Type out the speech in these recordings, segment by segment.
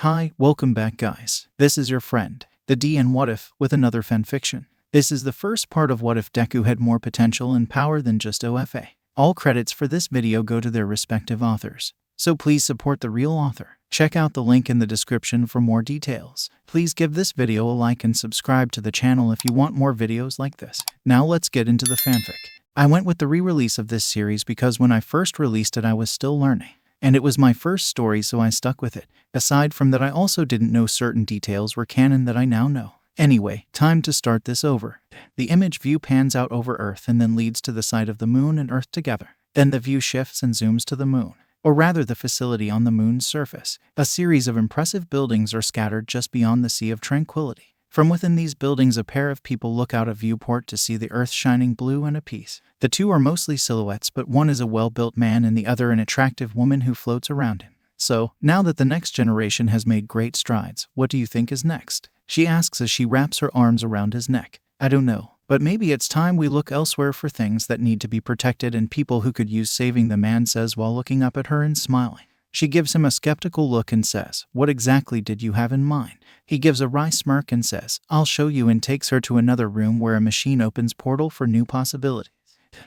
Hi, welcome back guys. This is your friend, the D and WhatIf, with another fanfiction. This is the first part of What If Deku had more potential and power than just OFA. All credits for this video go to their respective authors, so please support the real author. Check out the link in the description for more details. Please give this video a like and subscribe to the channel if you want more videos like this. Now let's get into the fanfic. I went with the re-release of this series because when I first released it I was still learning. And it was my first story, so I stuck with it. Aside from that, I also didn't know certain details were canon that I now know. Anyway, time to start this over. The image view pans out over Earth and then leads to the side of the moon and Earth together. Then the view shifts and zooms to the moon, or rather the facility on the moon's surface. A series of impressive buildings are scattered just beyond the Sea of Tranquility. From within these buildings, a pair of people look out a viewport to see the Earth shining blue and at peace. The two are mostly silhouettes, but one is a well-built man and the other an attractive woman who floats around him. So, now that the next generation has made great strides, what do you think is next? She asks as she wraps her arms around his neck. I don't know, but maybe it's time we look elsewhere for things that need to be protected and people who could use saving, the man says while looking up at her and smiling. She gives him a skeptical look and says, "What exactly did you have in mind?" He gives a wry smirk and says, "I'll show you," and takes her to another room where a machine opens portal for new possibilities.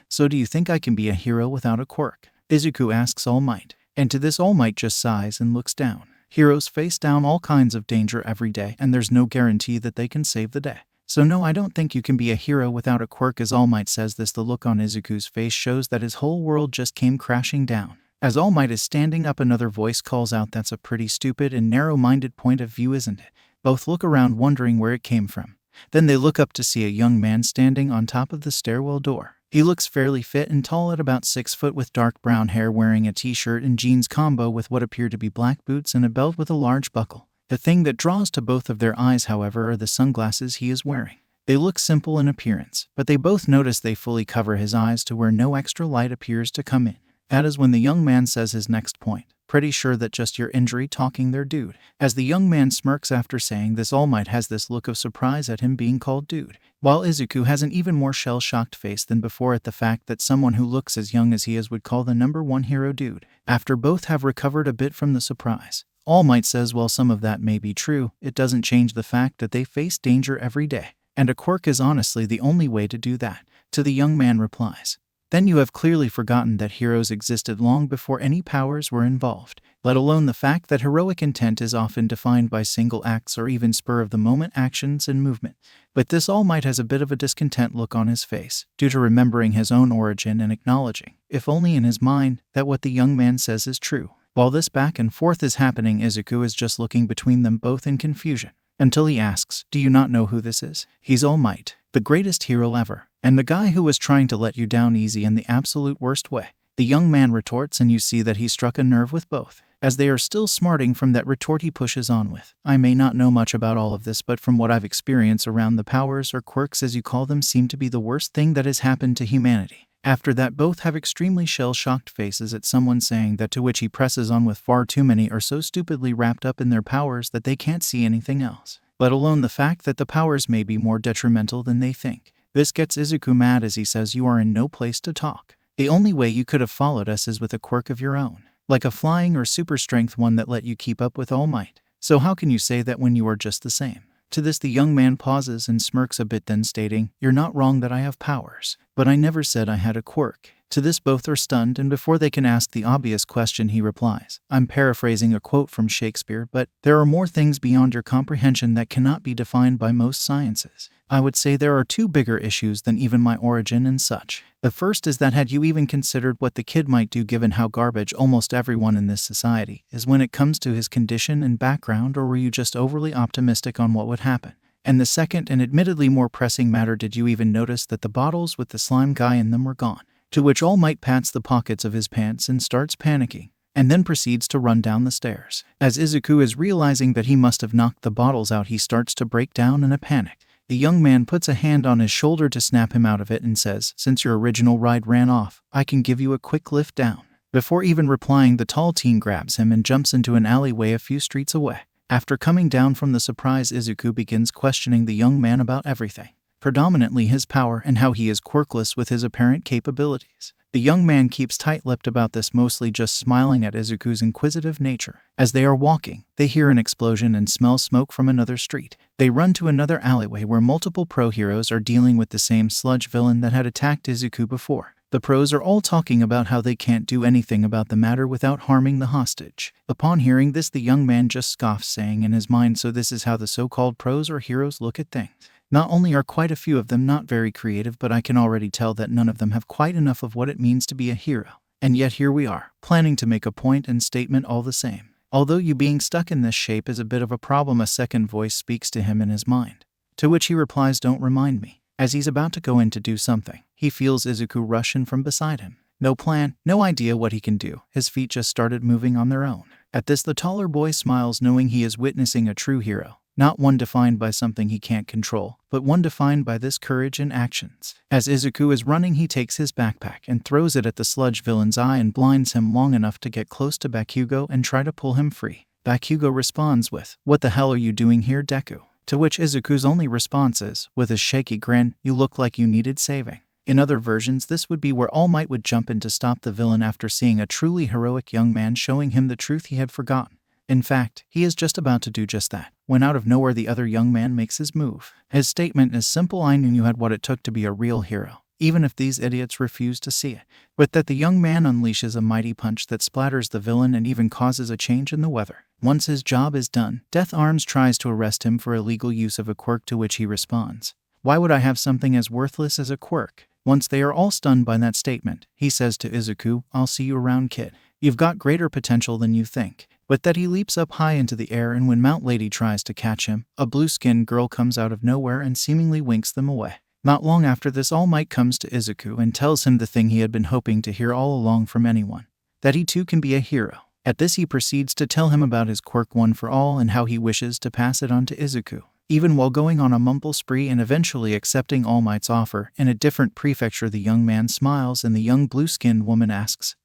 So do you think I can be a hero without a quirk? Izuku asks All Might, and to this All Might just sighs and looks down. Heroes face down all kinds of danger every day, and there's no guarantee that they can save the day. So no, I don't think you can be a hero without a quirk. As All Might says this, the look on Izuku's face shows that his whole world just came crashing down. As All Might is standing up, another voice calls out, "That's a pretty stupid and narrow-minded point of view, isn't it?" Both look around wondering where it came from. Then they look up to see a young man standing on top of the stairwell door. He looks fairly fit and tall at about 6 foot with dark brown hair, wearing a t-shirt and jeans combo with what appear to be black boots and a belt with a large buckle. The thing that draws to both of their eyes, however, are the sunglasses he is wearing. They look simple in appearance, but they both notice they fully cover his eyes to where no extra light appears to come in. That is when the young man says his next point. "Pretty sure that just your injury talking there, dude." As the young man smirks after saying this, All Might has this look of surprise at him being called dude, while Izuku has an even more shell-shocked face than before at the fact that someone who looks as young as he is would call the #1 hero dude. After both have recovered a bit from the surprise, All Might says while some of that may be true, it doesn't change the fact that they face danger every day, and a quirk is honestly the only way to do that. To the young man replies, "Then you have clearly forgotten that heroes existed long before any powers were involved, let alone the fact that heroic intent is often defined by single acts or even spur-of-the-moment actions and movement." But this All Might has a bit of a discontent look on his face, due to remembering his own origin and acknowledging, if only in his mind, that what the young man says is true. While this back and forth is happening, Izuku is just looking between them both in confusion, until he asks, "Do you not know who this is?" He's All Might, the greatest hero ever, and the guy who was trying to let you down easy in the absolute worst way. The young man retorts, and you see that he struck a nerve with both. As they are still smarting from that retort, he pushes on with, "I may not know much about all of this, but from what I've experienced around, the powers, or quirks as you call them, seem to be the worst thing that has happened to humanity." After that, both have extremely shell-shocked faces at someone saying that, to which he presses on with, "Far too many are so stupidly wrapped up in their powers that they can't see anything else, let alone the fact that the powers may be more detrimental than they think." This gets Izuku mad as he says, "You are in no place to talk. The only way you could have followed us is with a quirk of your own, like a flying or super strength one that let you keep up with All Might. So how can you say that when you are just the same?" To this, the young man pauses and smirks a bit, then stating, "You're not wrong that I have powers, but I never said I had a quirk." To this, both are stunned, and before they can ask the obvious question, he replies, "I'm paraphrasing a quote from Shakespeare, but there are more things beyond your comprehension that cannot be defined by most sciences. I would say there are two bigger issues than even my origin and such. The first is that, had you even considered what the kid might do given how garbage almost everyone in this society is when it comes to his condition and background, or were you just overly optimistic on what would happen? And the second, and admittedly more pressing matter, did you even notice that the bottles with the slime guy in them were gone?" To which All Might pats the pockets of his pants and starts panicking, and then proceeds to run down the stairs. As Izuku is realizing that he must have knocked the bottles out, he starts to break down in a panic. The young man puts a hand on his shoulder to snap him out of it and says, "Since your original ride ran off, I can give you a quick lift down." Before even replying, the tall teen grabs him and jumps into an alleyway a few streets away. After coming down from the surprise, Izuku begins questioning the young man about everything, predominantly his power and how he is quirkless with his apparent capabilities. The young man keeps tight-lipped about this, mostly just smiling at Izuku's inquisitive nature. As they are walking, they hear an explosion and smell smoke from another street. They run to another alleyway where multiple pro heroes are dealing with the same sludge villain that had attacked Izuku before. The pros are all talking about how they can't do anything about the matter without harming the hostage. Upon hearing this, the young man just scoffs, saying in his mind, so this is how the so-called pros or heroes look at things. Not only are quite a few of them not very creative, but I can already tell that none of them have quite enough of what it means to be a hero. And yet here we are, planning to make a point and statement all the same. Although you being stuck in this shape is a bit of a problem, a second voice speaks to him in his mind. To which he replies, don't remind me. As he's about to go in to do something, he feels Izuku rush in from beside him. No plan, no idea what he can do. His feet just started moving on their own. At this, the taller boy smiles, knowing he is witnessing a true hero. Not one defined by something he can't control, but one defined by this courage and actions. As Izuku is running, he takes his backpack and throws it at the sludge villain's eye and blinds him long enough to get close to Bakugo and try to pull him free. Bakugo responds with, "What the hell are you doing here, Deku?" To which Izuku's only response is, with a shaky grin, "You look like you needed saving." In other versions, this would be where All Might would jump in to stop the villain after seeing a truly heroic young man showing him the truth he had forgotten. In fact, he is just about to do just that, when out of nowhere the other young man makes his move. His statement is simple: I knew you had what it took to be a real hero, even if these idiots refuse to see it. But that the young man unleashes a mighty punch that splatters the villain and even causes a change in the weather. Once his job is done, Death Arms tries to arrest him for illegal use of a quirk, to which he responds, "Why would I have something as worthless as a quirk?" Once they are all stunned by that statement, he says to Izuku, "I'll see you around, kid. You've got greater potential than you think." But that he leaps up high into the air, and when Mount Lady tries to catch him, a blue-skinned girl comes out of nowhere and seemingly winks them away. Not long after this, All Might comes to Izuku and tells him the thing he had been hoping to hear all along from anyone, that he too can be a hero. At this, he proceeds to tell him about his quirk One for All and how he wishes to pass it on to Izuku. Even while going on a mumble spree and eventually accepting All Might's offer, in a different prefecture the young man smiles and the young blue-skinned woman asks,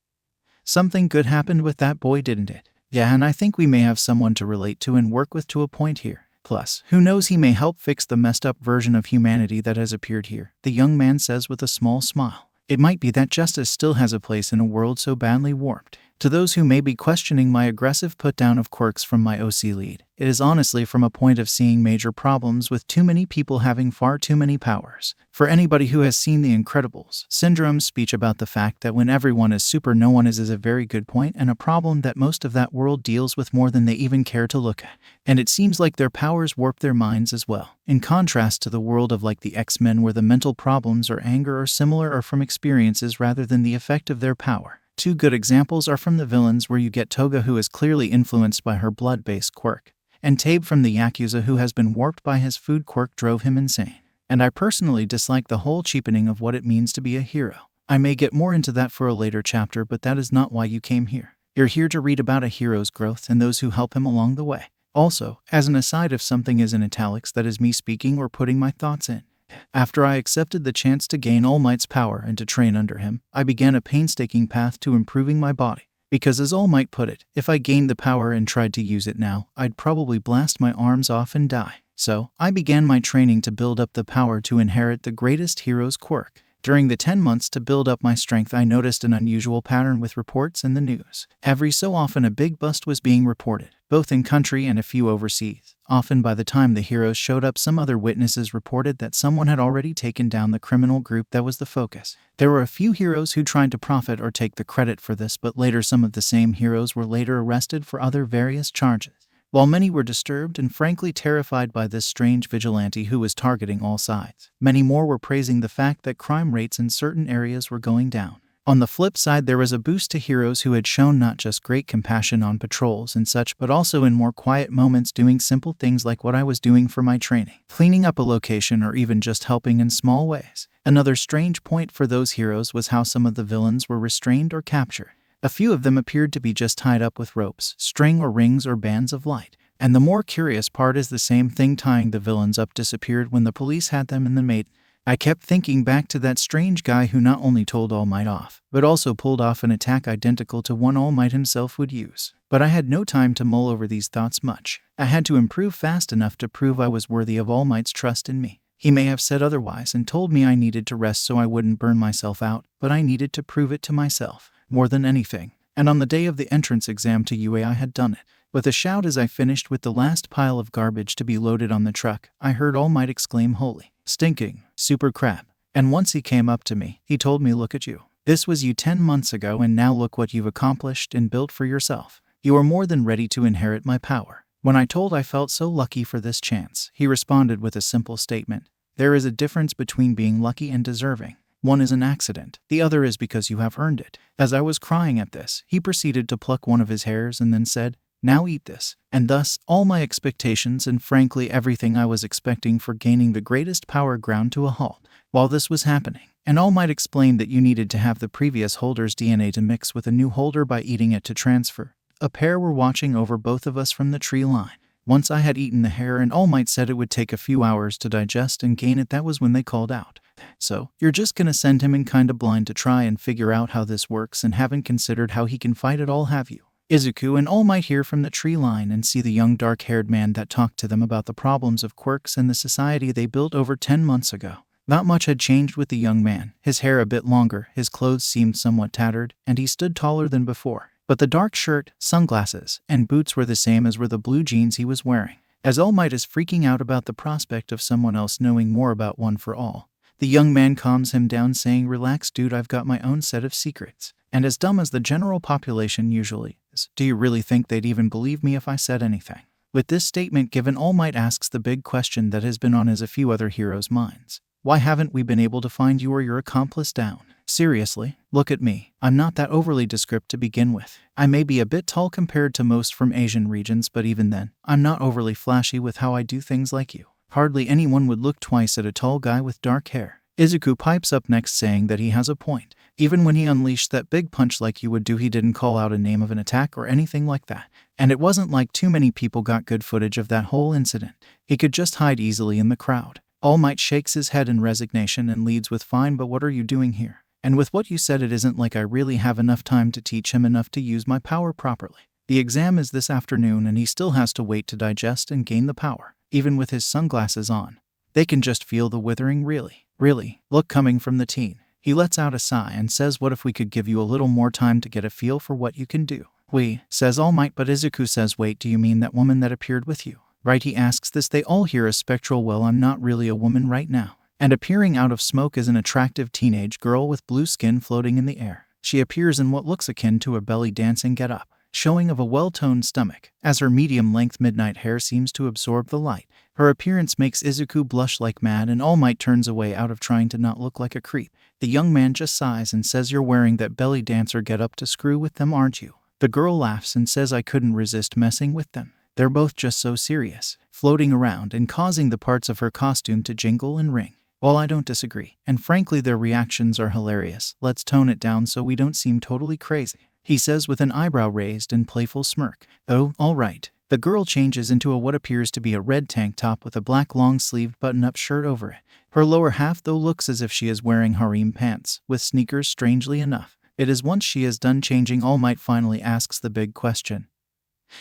"Something good happened with that boy, didn't it?" "Yeah, and I think we may have someone to relate to and work with to a point here. Plus, who knows, he may help fix the messed up version of humanity that has appeared here," the young man says with a small smile. It might be that justice still has a place in a world so badly warped. To those who may be questioning my aggressive put-down of quirks from my OC lead, it is honestly from a point of seeing major problems with too many people having far too many powers. For anybody who has seen The Incredibles, Syndrome's speech about the fact that when everyone is super no one is a very good point, and a problem that most of that world deals with more than they even care to look at. And it seems like their powers warp their minds as well. In contrast to the world of like the X-Men, where the mental problems or anger or similar are from experiences rather than the effect of their power. Two good examples are from the villains, where you get Toga, who is clearly influenced by her blood-based quirk, and Tabe from the Yakuza, who has been warped by his food quirk drove him insane. And I personally dislike the whole cheapening of what it means to be a hero. I may get more into that for a later chapter, but that is not why you came here. You're here to read about a hero's growth and those who help him along the way. Also, as an aside, if something is in italics, that is me speaking or putting my thoughts in. After I accepted the chance to gain All Might's power and to train under him, I began a painstaking path to improving my body. Because as All Might put it, if I gained the power and tried to use it now, I'd probably blast my arms off and die. So, I began my training to build up the power to inherit the greatest hero's quirk. During the 10 months to build up my strength, I noticed an unusual pattern with reports in the news. Every so often a big bust was being reported, both in country and a few overseas. Often by the time the heroes showed up, some other witnesses reported that someone had already taken down the criminal group that was the focus. There were a few heroes who tried to profit or take the credit for this, but later some of the same heroes were later arrested for other various charges. While many were disturbed and frankly terrified by this strange vigilante who was targeting all sides, many more were praising the fact that crime rates in certain areas were going down. On the flip side, there was a boost to heroes who had shown not just great compassion on patrols and such, but also in more quiet moments doing simple things like what I was doing for my training, cleaning up a location or even just helping in small ways. Another strange point for those heroes was how some of the villains were restrained or captured. A few of them appeared to be just tied up with ropes, string or rings or bands of light. And the more curious part is the same thing tying the villains up disappeared when the police had them in the maiden. I kept thinking back to that strange guy who not only told All Might off, but also pulled off an attack identical to one All Might himself would use. But I had no time to mull over these thoughts much. I had to improve fast enough to prove I was worthy of All Might's trust in me. He may have said otherwise and told me I needed to rest so I wouldn't burn myself out, but I needed to prove it to myself, more than anything. And on the day of the entrance exam to UA I had done it. With a shout as I finished with the last pile of garbage to be loaded on the truck, I heard All Might exclaim holy, stinking, super crap. And once he came up to me, he told me, look at you. This was you 10 months ago and now look what you've accomplished and built for yourself. You are more than ready to inherit my power. When I told I felt so lucky for this chance, he responded with a simple statement. There is a difference between being lucky and deserving. One is an accident, the other is because you have earned it. As I was crying at this, he proceeded to pluck one of his hairs and then said, now eat this. And thus, all my expectations and frankly everything I was expecting for gaining the greatest power ground to a halt. While this was happening, and All Might explained that you needed to have the previous holder's DNA to mix with a new holder by eating it to transfer. A pair were watching over both of us from the tree line. Once I had eaten the hair and All Might said it would take a few hours to digest and gain it, that was when they called out. So, you're just gonna send him in kinda blind to try and figure out how this works and haven't considered how he can fight it all, have you? Izuku and All Might hear from the tree line and see the young dark-haired man that talked to them about the problems of quirks and the society they built over 10 months ago. Not much had changed with the young man, his hair a bit longer, his clothes seemed somewhat tattered, and he stood taller than before. But the dark shirt, sunglasses, and boots were the same as were the blue jeans he was wearing. As All Might is freaking out about the prospect of someone else knowing more about One for All, the young man calms him down saying, relax dude, I've got my own set of secrets. And as dumb as the general population usually is, do you really think they'd even believe me if I said anything? With this statement given, All Might asks the big question that has been on his a few other heroes' minds. Why haven't we been able to find you or your accomplice down? Seriously, look at me. I'm not that overly descriptive to begin with. I may be a bit tall compared to most from Asian regions, but even then, I'm not overly flashy with how I do things like you. Hardly anyone would look twice at a tall guy with dark hair. Izuku pipes up next saying that he has a point. Even when he unleashed that big punch like you would do, he didn't call out a name of an attack or anything like that. And it wasn't like too many people got good footage of that whole incident. He could just hide easily in the crowd. All Might shakes his head in resignation and leads with, fine, but what are you doing here? And with what you said, it isn't like I really have enough time to teach him enough to use my power properly. The exam is this afternoon and he still has to wait to digest and gain the power, even with his sunglasses on. They can just feel the withering really, look coming from the teen. He lets out a sigh and says, what if we could give you a little more time to get a feel for what you can do? We, says All Might, but Izuku says, wait, do you mean that woman that appeared with you? Right, he asks this. They all hear a spectral, well, I'm not really a woman right now. And appearing out of smoke is an attractive teenage girl with blue skin floating in the air. She appears in what looks akin to a belly dancing get-up, showing of a well-toned stomach, as her medium-length midnight hair seems to absorb the light. Her appearance makes Izuku blush like mad, and All Might turns away out of trying to not look like a creep. The young man just sighs and says, you're wearing that belly dancer get-up to screw with them, aren't you? The girl laughs and says, I couldn't resist messing with them. They're both just so serious, floating around and causing the parts of her costume to jingle and ring. Well, I don't disagree, and frankly their reactions are hilarious. Let's tone it down so we don't seem totally crazy, he says with an eyebrow raised and playful smirk. Oh, all right. The girl changes into a what appears to be a red tank top with a black long-sleeved button-up shirt over it. Her lower half though looks as if she is wearing harem pants, with sneakers strangely enough. It is once she is done changing, All Might finally asks the big question.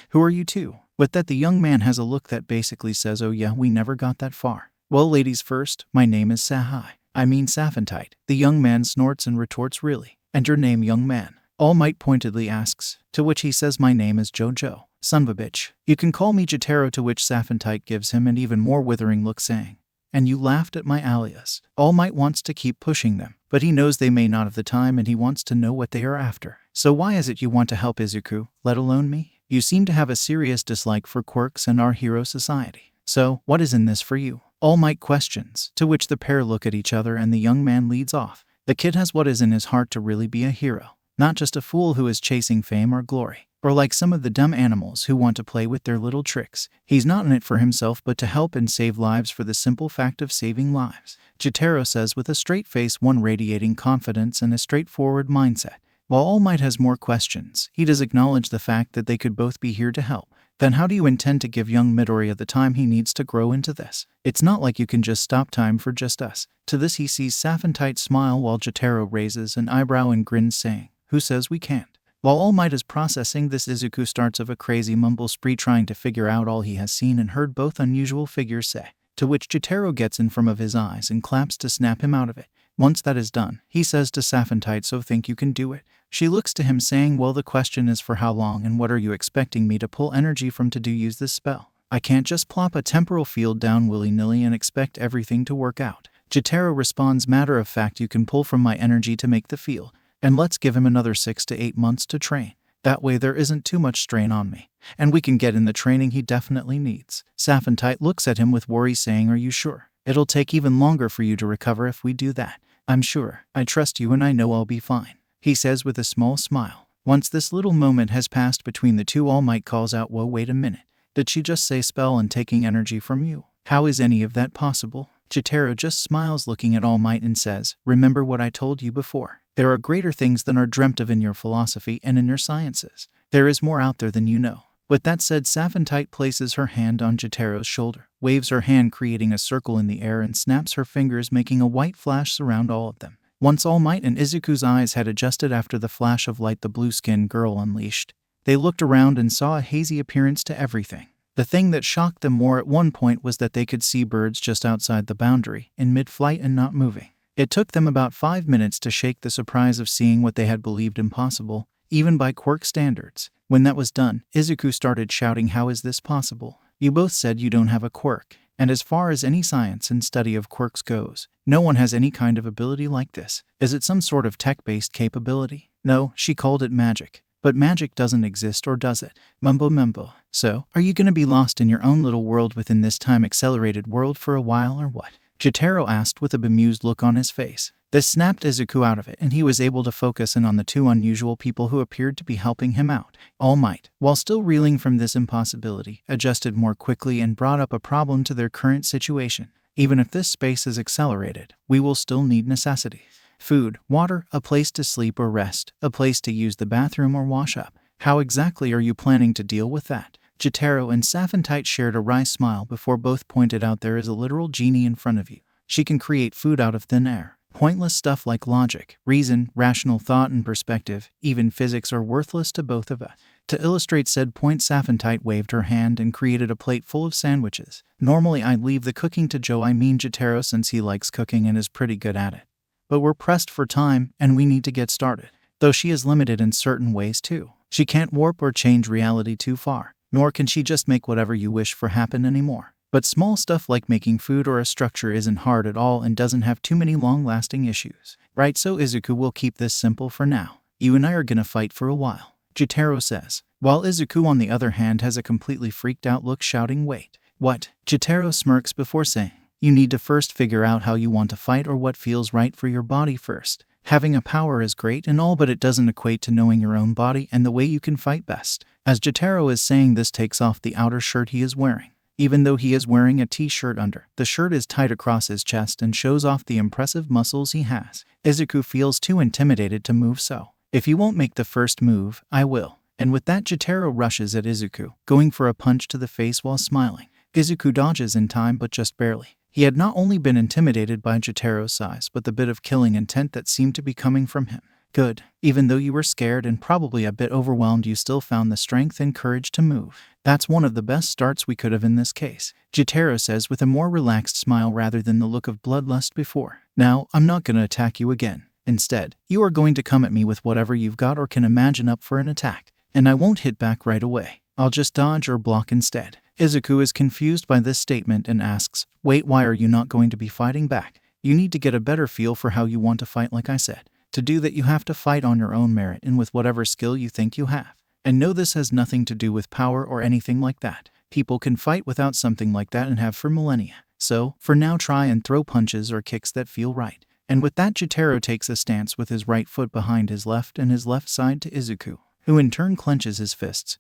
Who are you two? With that, the young man has a look that basically says, oh yeah, we never got that far. Well, ladies first, my name is Saphantite. The young man snorts and retorts, really? And your name, young man? All Might pointedly asks, to which he says, my name is Jojo. Son of a bitch. You can call me Jotaro, to which Saphantite gives him an even more withering look saying, and you laughed at my alias. All Might wants to keep pushing them, but he knows they may not have the time and he wants to know what they are after. So why is it you want to help Izuku, let alone me? You seem to have a serious dislike for quirks and our hero society. So, what is in this for you? All Might questions, to which the pair look at each other and the young man leads off. The kid has what is in his heart to really be a hero, not just a fool who is chasing fame or glory, or like some of the dumb animals who want to play with their little tricks. He's not in it for himself but to help and save lives for the simple fact of saving lives. Jotaro says with a straight face, one radiating confidence and a straightforward mindset. While All Might has more questions, he does acknowledge the fact that they could both be here to help. Then how do you intend to give young Midoriya the time he needs to grow into this? It's not like you can just stop time for just us. To this he sees Saphantite smile while Jotaro raises an eyebrow and grins saying, who says we can't? While All Might is processing this, Izuku starts of a crazy mumble spree trying to figure out all he has seen and heard both unusual figures say. to which Jotaro gets in front of his eyes and claps to snap him out of it. Once that is done, he says to Saphentite, so think you can do it? She looks to him saying, well, the question is for how long and what are you expecting me to pull energy from to use this spell? I can't just plop a temporal field down willy-nilly and expect everything to work out. Jotaro responds, matter of fact, you can pull from my energy to make the field, and let's give him another 6 to 8 months to train. That way there isn't too much strain on me, and we can get in the training he definitely needs. Saphentite looks at him with worry saying, are you sure? It'll take even longer for you to recover if we do that. I'm sure. I trust you and I know I'll be fine, he says with a small smile. Once this little moment has passed between the two, All Might calls out, whoa, wait a minute. Did she just say spell and taking energy from you? How is any of that possible? Jotaro just smiles looking at All Might and says, remember what I told you before. There are greater things than are dreamt of in your philosophy and in your sciences. There is more out there than you know. With that said, Saphentite places her hand on Jotaro's shoulder, waves her hand creating a circle in the air and snaps her fingers making a white flash surround all of them. Once All Might and Izuku's eyes had adjusted after the flash of light the blue-skinned girl unleashed, they looked around and saw a hazy appearance to everything. The thing that shocked them more at one point was that they could see birds just outside the boundary, in mid-flight and not moving. It took them about 5 minutes to shake the surprise of seeing what they had believed impossible, even by quirk standards. When that was done, Izuku started shouting, how is this possible? You both said you don't have a quirk, and as far as any science and study of quirks goes, no one has any kind of ability like this. Is it some sort of tech-based capability? No, she called it magic. But magic doesn't exist, or does it? Mumbo mumbo. So, are you gonna be lost in your own little world within this time-accelerated world for a while or what? Jotaro asked with a bemused look on his face. This snapped Izuku out of it, and he was able to focus in on the two unusual people who appeared to be helping him out. All Might, while still reeling from this impossibility, adjusted more quickly and brought up a problem to their current situation. Even if this space is accelerated, we will still need necessities. Food, water, a place to sleep or rest, a place to use the bathroom or wash up. How exactly are you planning to deal with that? Jotaro and Saphentite shared a wry smile before both pointed out there is a literal genie in front of you. She can create food out of thin air. Pointless stuff like logic, reason, rational thought and perspective, even physics are worthless to both of us. To illustrate said point, Saphentite waved her hand and created a plate full of sandwiches. Normally I'd leave the cooking to Jotaro since he likes cooking and is pretty good at it. But we're pressed for time and we need to get started. Though she is limited in certain ways too. She can't warp or change reality too far, nor can she just make whatever you wish for happen anymore. But small stuff like making food or a structure isn't hard at all and doesn't have too many long-lasting issues. Right, so Izuku will keep this simple for now. You and I are gonna fight for a while, Jotaro says, while Izuku on the other hand has a completely freaked out look shouting, wait, what? Jotaro smirks before saying, you need to first figure out how you want to fight or what feels right for your body first. Having a power is great and all, but it doesn't equate to knowing your own body and the way you can fight best. As Jotaro is saying this, takes off the outer shirt he is wearing. Even though he is wearing a t-shirt under, the shirt is tight across his chest and shows off the impressive muscles he has. Izuku feels too intimidated to move, so, if you won't make the first move, I will. And with that, Jotaro rushes at Izuku, going for a punch to the face while smiling. Izuku dodges in time, but just barely. He had not only been intimidated by Jotaro's size, but the bit of killing intent that seemed to be coming from him. Good. Even though you were scared and probably a bit overwhelmed, you still found the strength and courage to move. That's one of the best starts we could have in this case, Jotaro says with a more relaxed smile rather than the look of bloodlust before. Now, I'm not going to attack you again. Instead, you are going to come at me with whatever you've got or can imagine up for an attack. And I won't hit back right away. I'll just dodge or block instead. Izuku is confused by this statement and asks, wait, why are you not going to be fighting back? You need to get a better feel for how you want to fight, like I said. To do that, you have to fight on your own merit and with whatever skill you think you have. And no, this has nothing to do with power or anything like that. People can fight without something like that and have for millennia. So, for now, try and throw punches or kicks that feel right. And with that, Jotaro takes a stance with his right foot behind his left and his left side to Izuku, who in turn clenches his fists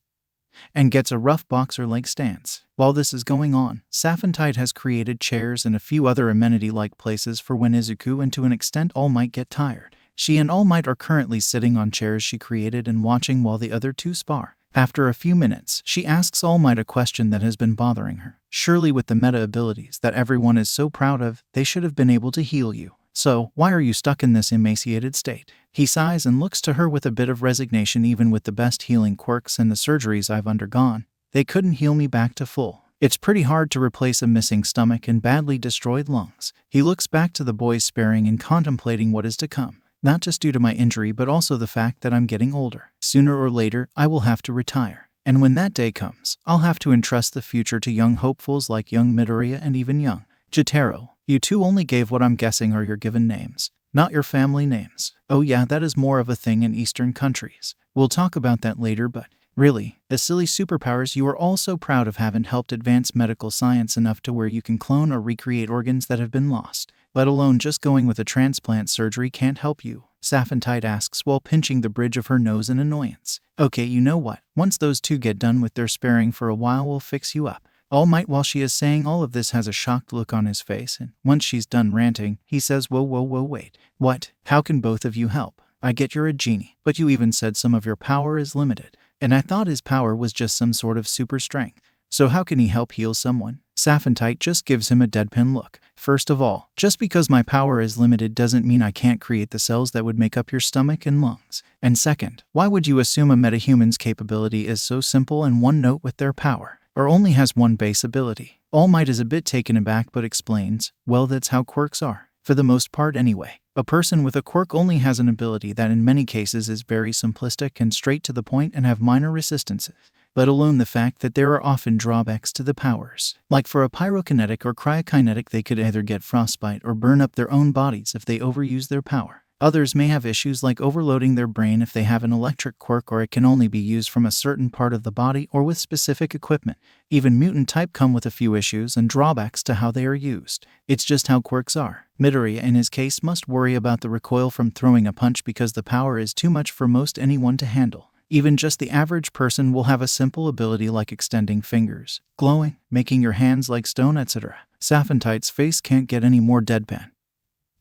and gets a rough boxer-like stance. While this is going on, Saphentite has created chairs and a few other amenity-like places for when Izuku and to an extent All Might get tired. She and All Might are currently sitting on chairs she created and watching while the other two spar. After a few minutes, she asks All Might a question that has been bothering her. Surely with the meta abilities that everyone is so proud of, they should have been able to heal you. So, why are you stuck in this emaciated state? He sighs and looks to her with a bit of resignation. Even with the best healing quirks and the surgeries I've undergone, they couldn't heal me back to full. It's pretty hard to replace a missing stomach and badly destroyed lungs. He looks back to the boys sparring and contemplating what is to come. Not just due to my injury, but also the fact that I'm getting older. Sooner or later, I will have to retire. And when that day comes, I'll have to entrust the future to young hopefuls like young Midoriya and even young Jotaro. You two only gave what I'm guessing are your given names, not your family names. Oh yeah, that is more of a thing in Eastern countries. We'll talk about that later, but really, the silly superpowers you are all so proud of haven't helped advance medical science enough to where you can clone or recreate organs that have been lost. Let alone just going with a transplant surgery can't help you, Saphentite asks while pinching the bridge of her nose in annoyance. Okay, you know what? Once those two get done with their sparring for a while, we'll fix you up. All Might, while she is saying all of this, has a shocked look on his face, and once she's done ranting, he says, whoa, wait. What? How can both of you help? I get you're a genie, but you even said some of your power is limited. And I thought his power was just some sort of super strength. So how can he help heal someone? Saphentite just gives him a deadpan look. First of all, just because my power is limited doesn't mean I can't create the cells that would make up your stomach and lungs. And second, why would you assume a metahuman's capability is so simple and one note with their power, or only has one base ability? All Might is a bit taken aback but explains, well, that's how quirks are. For the most part anyway. A person with a quirk only has an ability that in many cases is very simplistic and straight to the point and have minor resistances, let alone the fact that there are often drawbacks to the powers. Like for a pyrokinetic or cryokinetic, they could either get frostbite or burn up their own bodies if they overuse their power. Others may have issues like overloading their brain if they have an electric quirk, or it can only be used from a certain part of the body or with specific equipment. Even mutant type come with a few issues and drawbacks to how they are used. It's just how quirks are. Midoriya in his case must worry about the recoil from throwing a punch because the power is too much for most anyone to handle. Even just the average person will have a simple ability like extending fingers, glowing, making your hands like stone, etc. Saphentite's face can't get any more deadpan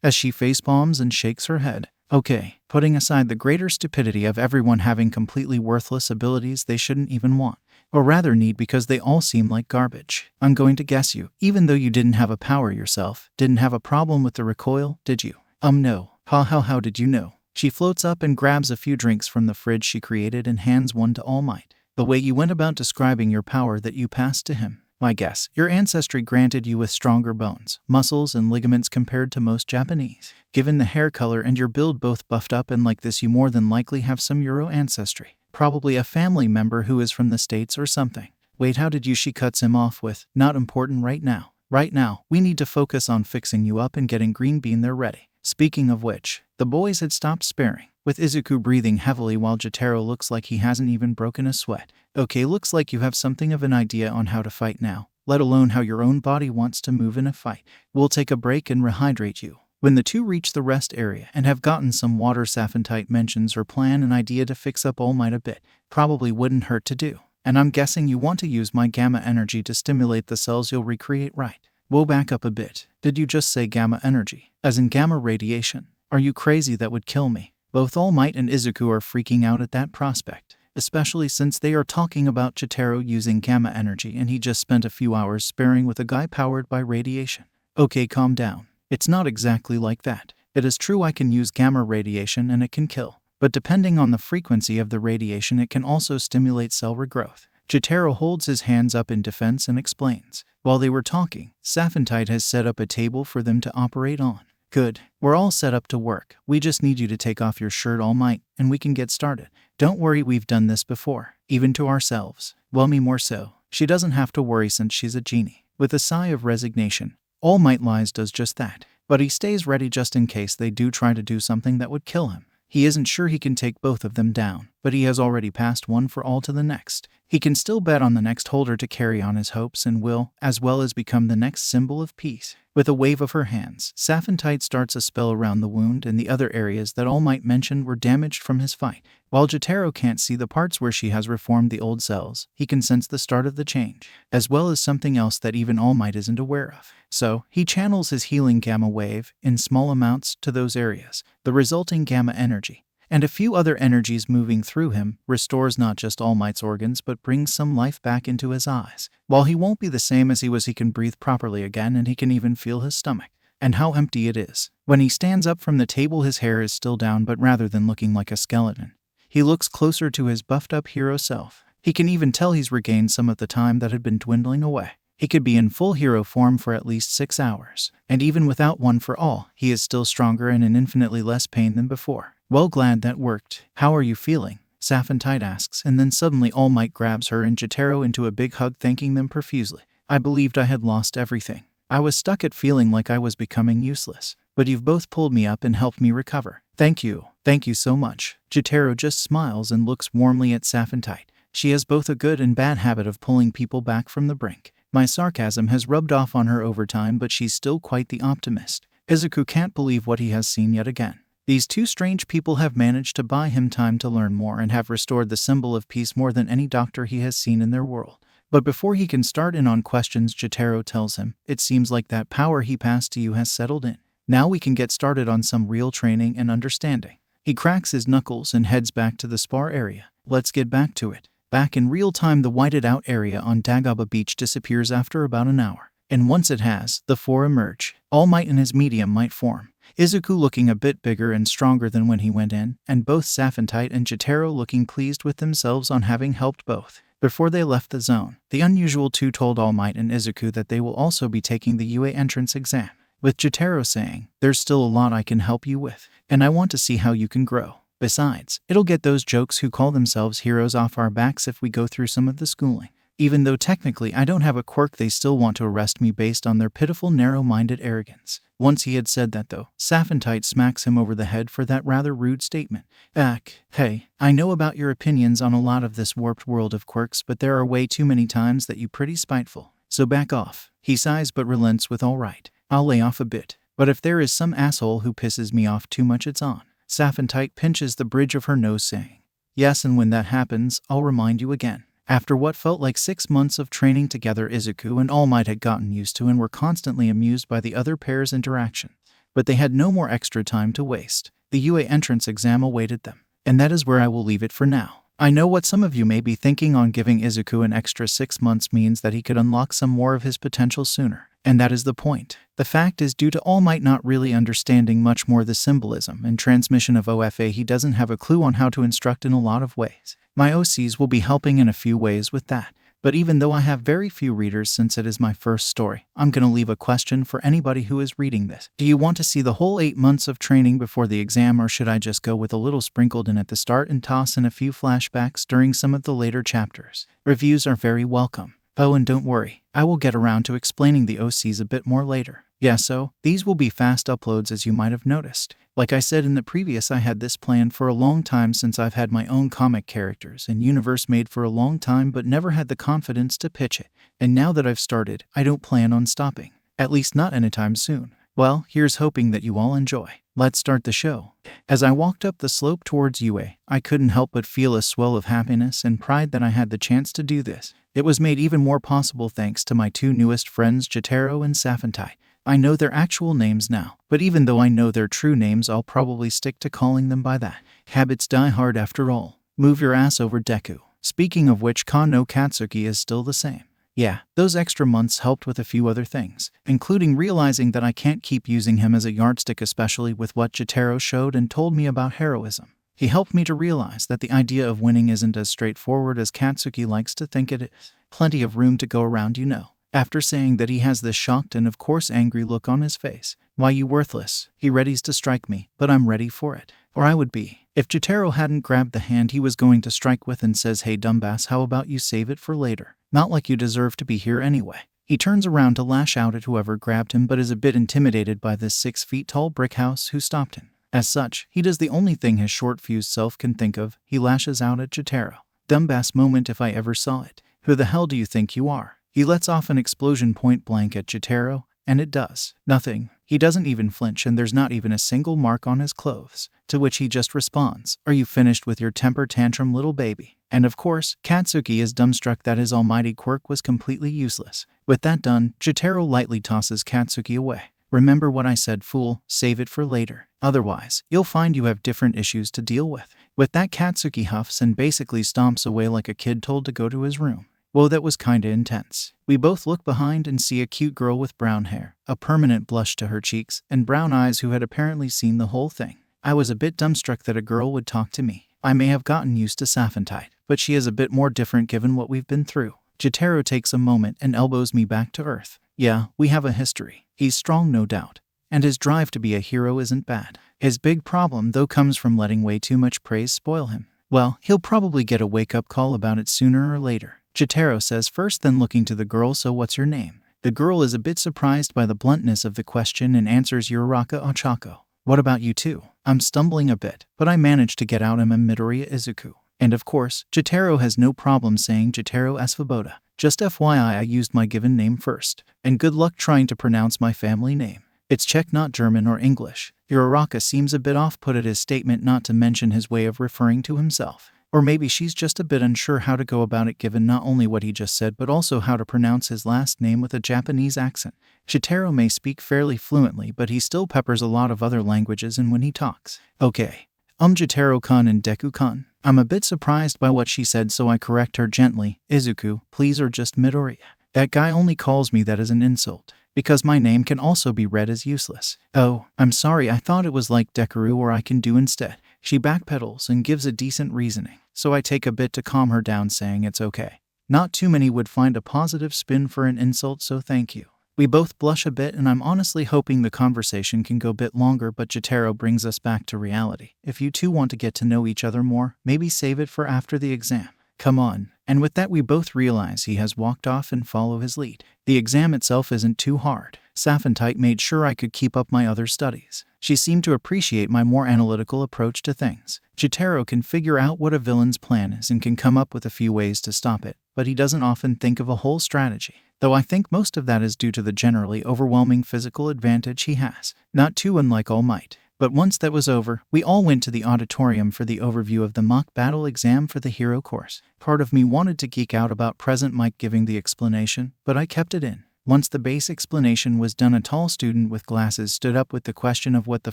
as she facepalms and shakes her head. Okay, putting aside the greater stupidity of everyone having completely worthless abilities they shouldn't even want, or rather need because they all seem like garbage, I'm going to guess you, even though you didn't have a power yourself, didn't have a problem with the recoil, did you? No. How did you know? She floats up and grabs a few drinks from the fridge she created and hands one to All Might. The way you went about describing your power that you passed to him. My guess, your ancestry granted you with stronger bones, muscles, and ligaments compared to most Japanese. Given the hair color and your build both buffed up and like this, you more than likely have some Euro ancestry. Probably a family member who is from the States or something. Wait, how did you? She cuts him off with, not important right now. Right now, we need to focus on fixing you up and getting Green Bean there ready. Speaking of which, the boys had stopped sparring, with Izuku breathing heavily while Jotaro looks like he hasn't even broken a sweat. Okay, looks like you have something of an idea on how to fight now, let alone how your own body wants to move in a fight. We'll take a break and rehydrate you. When the two reach the rest area and have gotten some water, Saphentite mentions her plan, an idea to fix up All Might a bit. Probably wouldn't hurt to do. And I'm guessing you want to use my gamma energy to stimulate the cells you'll recreate, right? We'll back up a bit. Did you just say gamma energy? As in gamma radiation? Are you crazy? That would kill me. Both All Might and Izuku are freaking out at that prospect, especially since they are talking about Jotaro using gamma energy and he just spent a few hours sparring with a guy powered by radiation. Okay, calm down. It's not exactly like that. It is true I can use gamma radiation and it can kill, but depending on the frequency of the radiation it can also stimulate cell regrowth. Jotaro holds his hands up in defense and explains. While they were talking, Saphentite has set up a table for them to operate on. Good. We're all set up to work. We just need you to take off your shirt, All Might, and we can get started. Don't worry, we've done this before, even to ourselves. Well, me more so. She doesn't have to worry since she's a genie. With a sigh of resignation, All Might lies does just that, but he stays ready just in case they do try to do something that would kill him. He isn't sure he can take both of them down, but he has already passed one for all to the next. He can still bet on the next holder to carry on his hopes and will, as well as become the next symbol of peace. With a wave of her hands, Saphentite starts a spell around the wound and the other areas that All Might mentioned were damaged from his fight. While Jotaro can't see the parts where she has reformed the old cells, he can sense the start of the change, as well as something else that even All Might isn't aware of. So, he channels his healing gamma wave, in small amounts, to those areas. The resulting gamma energy, and a few other energies moving through him, restores not just All Might's organs but brings some life back into his eyes. While he won't be the same as he was, he can breathe properly again and he can even feel his stomach. And how empty it is. When he stands up from the table, his hair is still down, but rather than looking like a skeleton, he looks closer to his buffed up hero self. He can even tell he's regained some of the time that had been dwindling away. He could be in full hero form for at least 6 hours. And even without one for all, he is still stronger and in infinitely less pain than before. Well, glad that worked. How are you feeling? Saphentite asks, and then suddenly All Might grabs her and Jotaro into a big hug, thanking them profusely. I believed I had lost everything. I was stuck at feeling like I was becoming useless. But you've both pulled me up and helped me recover. Thank you. Thank you so much. Jotaro just smiles and looks warmly at Saphentite. She has both a good and bad habit of pulling people back from the brink. My sarcasm has rubbed off on her over time, but she's still quite the optimist. Izuku can't believe what he has seen yet again. These two strange people have managed to buy him time to learn more and have restored the symbol of peace more than any doctor he has seen in their world. But before he can start in on questions, Jotaro tells him, it seems like that power he passed to you has settled in. Now we can get started on some real training and understanding. He cracks his knuckles and heads back to the spar area. Let's get back to it. Back in real time, the whited out area on Dagaba Beach disappears after about an hour. And once it has, the four emerge. All Might and his medium might form. Izuku looking a bit bigger and stronger than when he went in, and both Saphentite and Jotaro looking pleased with themselves on having helped both. Before they left the zone, the unusual two told All Might and Izuku that they will also be taking the UA entrance exam, with Jotaro saying, there's still a lot I can help you with, and I want to see how you can grow. Besides, it'll get those jokes who call themselves heroes off our backs if we go through some of the schooling. Even though technically I don't have a quirk, they still want to arrest me based on their pitiful narrow-minded arrogance. Once he had said that though, Saphentite smacks him over the head for that rather rude statement. Hey, I know about your opinions on a lot of this warped world of quirks, but there are way too many times that you pretty spiteful. So back off. He sighs but relents with alright, I'll lay off a bit. But if there is some asshole who pisses me off too much, it's on. Saphentite pinches the bridge of her nose saying, yes, and when that happens, I'll remind you again. After what felt like 6 months of training together, Izuku and All Might had gotten used to and were constantly amused by the other pair's interaction. But they had no more extra time to waste. The UA entrance exam awaited them. And that is where I will leave it for now. I know what some of you may be thinking. On giving Izuku an extra 6 months means that he could unlock some more of his potential sooner. And that is the point. The fact is, due to All Might not really understanding much more the symbolism and transmission of OFA, he doesn't have a clue on how to instruct in a lot of ways. My OCs will be helping in a few ways with that. But even though I have very few readers since it is my first story, I'm gonna leave a question for anybody who is reading this. Do you want to see the whole 8 months of training before the exam, or should I just go with a little sprinkled in at the start and toss in a few flashbacks during some of the later chapters? Reviews are very welcome. Oh, and don't worry, I will get around to explaining the OCs a bit more later. Yeah, so these will be fast uploads, as you might have noticed. Like I said in the previous, I had this planned for a long time, since I've had my own comic characters and universe made for a long time, but never had the confidence to pitch it. And now that I've started, I don't plan on stopping. At least not anytime soon. Well, here's hoping that you all enjoy. Let's start the show. As I walked up the slope towards UA, I couldn't help but feel a swell of happiness and pride that I had the chance to do this. It was made even more possible thanks to my two newest friends, Jotaro and Saphentite. I know their actual names now, but even though I know their true names, I'll probably stick to calling them by that. Habits die hard after all. Move your ass over, Deku. Speaking of which, Kano Katsuki is still the same. Yeah, those extra months helped with a few other things, including realizing that I can't keep using him as a yardstick, especially with what Jotaro showed and told me about heroism. He helped me to realize that the idea of winning isn't as straightforward as Katsuki likes to think it is. Plenty of room to go around, you know. After saying that, he has this shocked and of course angry look on his face. Why, you worthless. He readies to strike me, but I'm ready for it. Or I would be, if Jotaro hadn't grabbed the hand he was going to strike with and says, hey dumbass, how about you save it for later? Not like you deserve to be here anyway. He turns around to lash out at whoever grabbed him, but is a bit intimidated by this 6 feet tall brick house who stopped him. As such, he does the only thing his short-fused self can think of. He lashes out at Jotaro. Dumbass moment if I ever saw it. Who the hell do you think you are? He lets off an explosion point blank at Jotaro, and it does nothing. He doesn't even flinch, and there's not even a single mark on his clothes. To which he just responds, are you finished with your temper tantrum, little baby? And of course, Katsuki is dumbstruck that his almighty quirk was completely useless. With that done, Jotaro lightly tosses Katsuki away. Remember what I said, fool, save it for later. Otherwise, you'll find you have different issues to deal with. With that, Katsuki huffs and basically stomps away like a kid told to go to his room. Whoa, that was kinda intense. We both look behind and see a cute girl with brown hair, a permanent blush to her cheeks, and brown eyes who had apparently seen the whole thing. I was a bit dumbstruck that a girl would talk to me. I may have gotten used to Saphentite, but she is a bit more different given what we've been through. Jotaro takes a moment and elbows me back to earth. Yeah, we have a history. He's strong, no doubt. And his drive to be a hero isn't bad. His big problem, though, comes from letting way too much praise spoil him. Well, he'll probably get a wake-up call about it sooner or later. Jotaro says first, then looking to the girl, so what's your name? The girl is a bit surprised by the bluntness of the question and answers Uraraka Ochako. What about you two? I'm stumbling a bit, but I managed to get out I'm Midoriya Izuku. And of course, Jotaro has no problem saying Jotaro Svoboda. Just FYI, I used my given name first. And good luck trying to pronounce my family name. It's Czech, not German or English. Uraraka seems a bit off-put at his statement, not to mention his way of referring to himself. Or maybe she's just a bit unsure how to go about it given not only what he just said but also how to pronounce his last name with a Japanese accent. Jotaro may speak fairly fluently, but he still peppers a lot of other languages in when he talks. Okay. Jotaro-kun and Deku-kun. I'm a bit surprised by what she said, so I correct her gently. Izuku, please, or just Midoriya. That guy only calls me that as an insult, because my name can also be read as useless. Oh, I'm sorry, I thought it was like Deku, or I can do instead. She backpedals and gives a decent reasoning, so I take a bit to calm her down, saying it's okay. Not too many would find a positive spin for an insult, so thank you. We both blush a bit, and I'm honestly hoping the conversation can go a bit longer, but Jotaro brings us back to reality. If you two want to get to know each other more, maybe save it for after the exam. Come on. And with that, we both realize he has walked off and follow his lead. The exam itself isn't too hard. Saphantite made sure I could keep up my other studies. She seemed to appreciate my more analytical approach to things. Jotaro can figure out what a villain's plan is and can come up with a few ways to stop it, but he doesn't often think of a whole strategy. Though I think most of that is due to the generally overwhelming physical advantage he has. Not too unlike All Might. But once that was over, we all went to the auditorium for the overview of the mock battle exam for the hero course. Part of me wanted to geek out about Present Mike giving the explanation, but I kept it in. Once the base explanation was done, a tall student with glasses stood up with the question of what the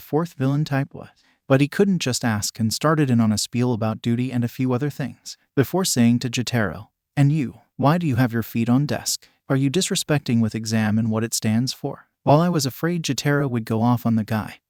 fourth villain type was. But he couldn't just ask and started in on a spiel about duty and a few other things, before saying to Jotaro, "And you, why do you have your feet on desk? Are you disrespecting with exam and what it stands for?" While I was afraid Jotaro would go off on the guy,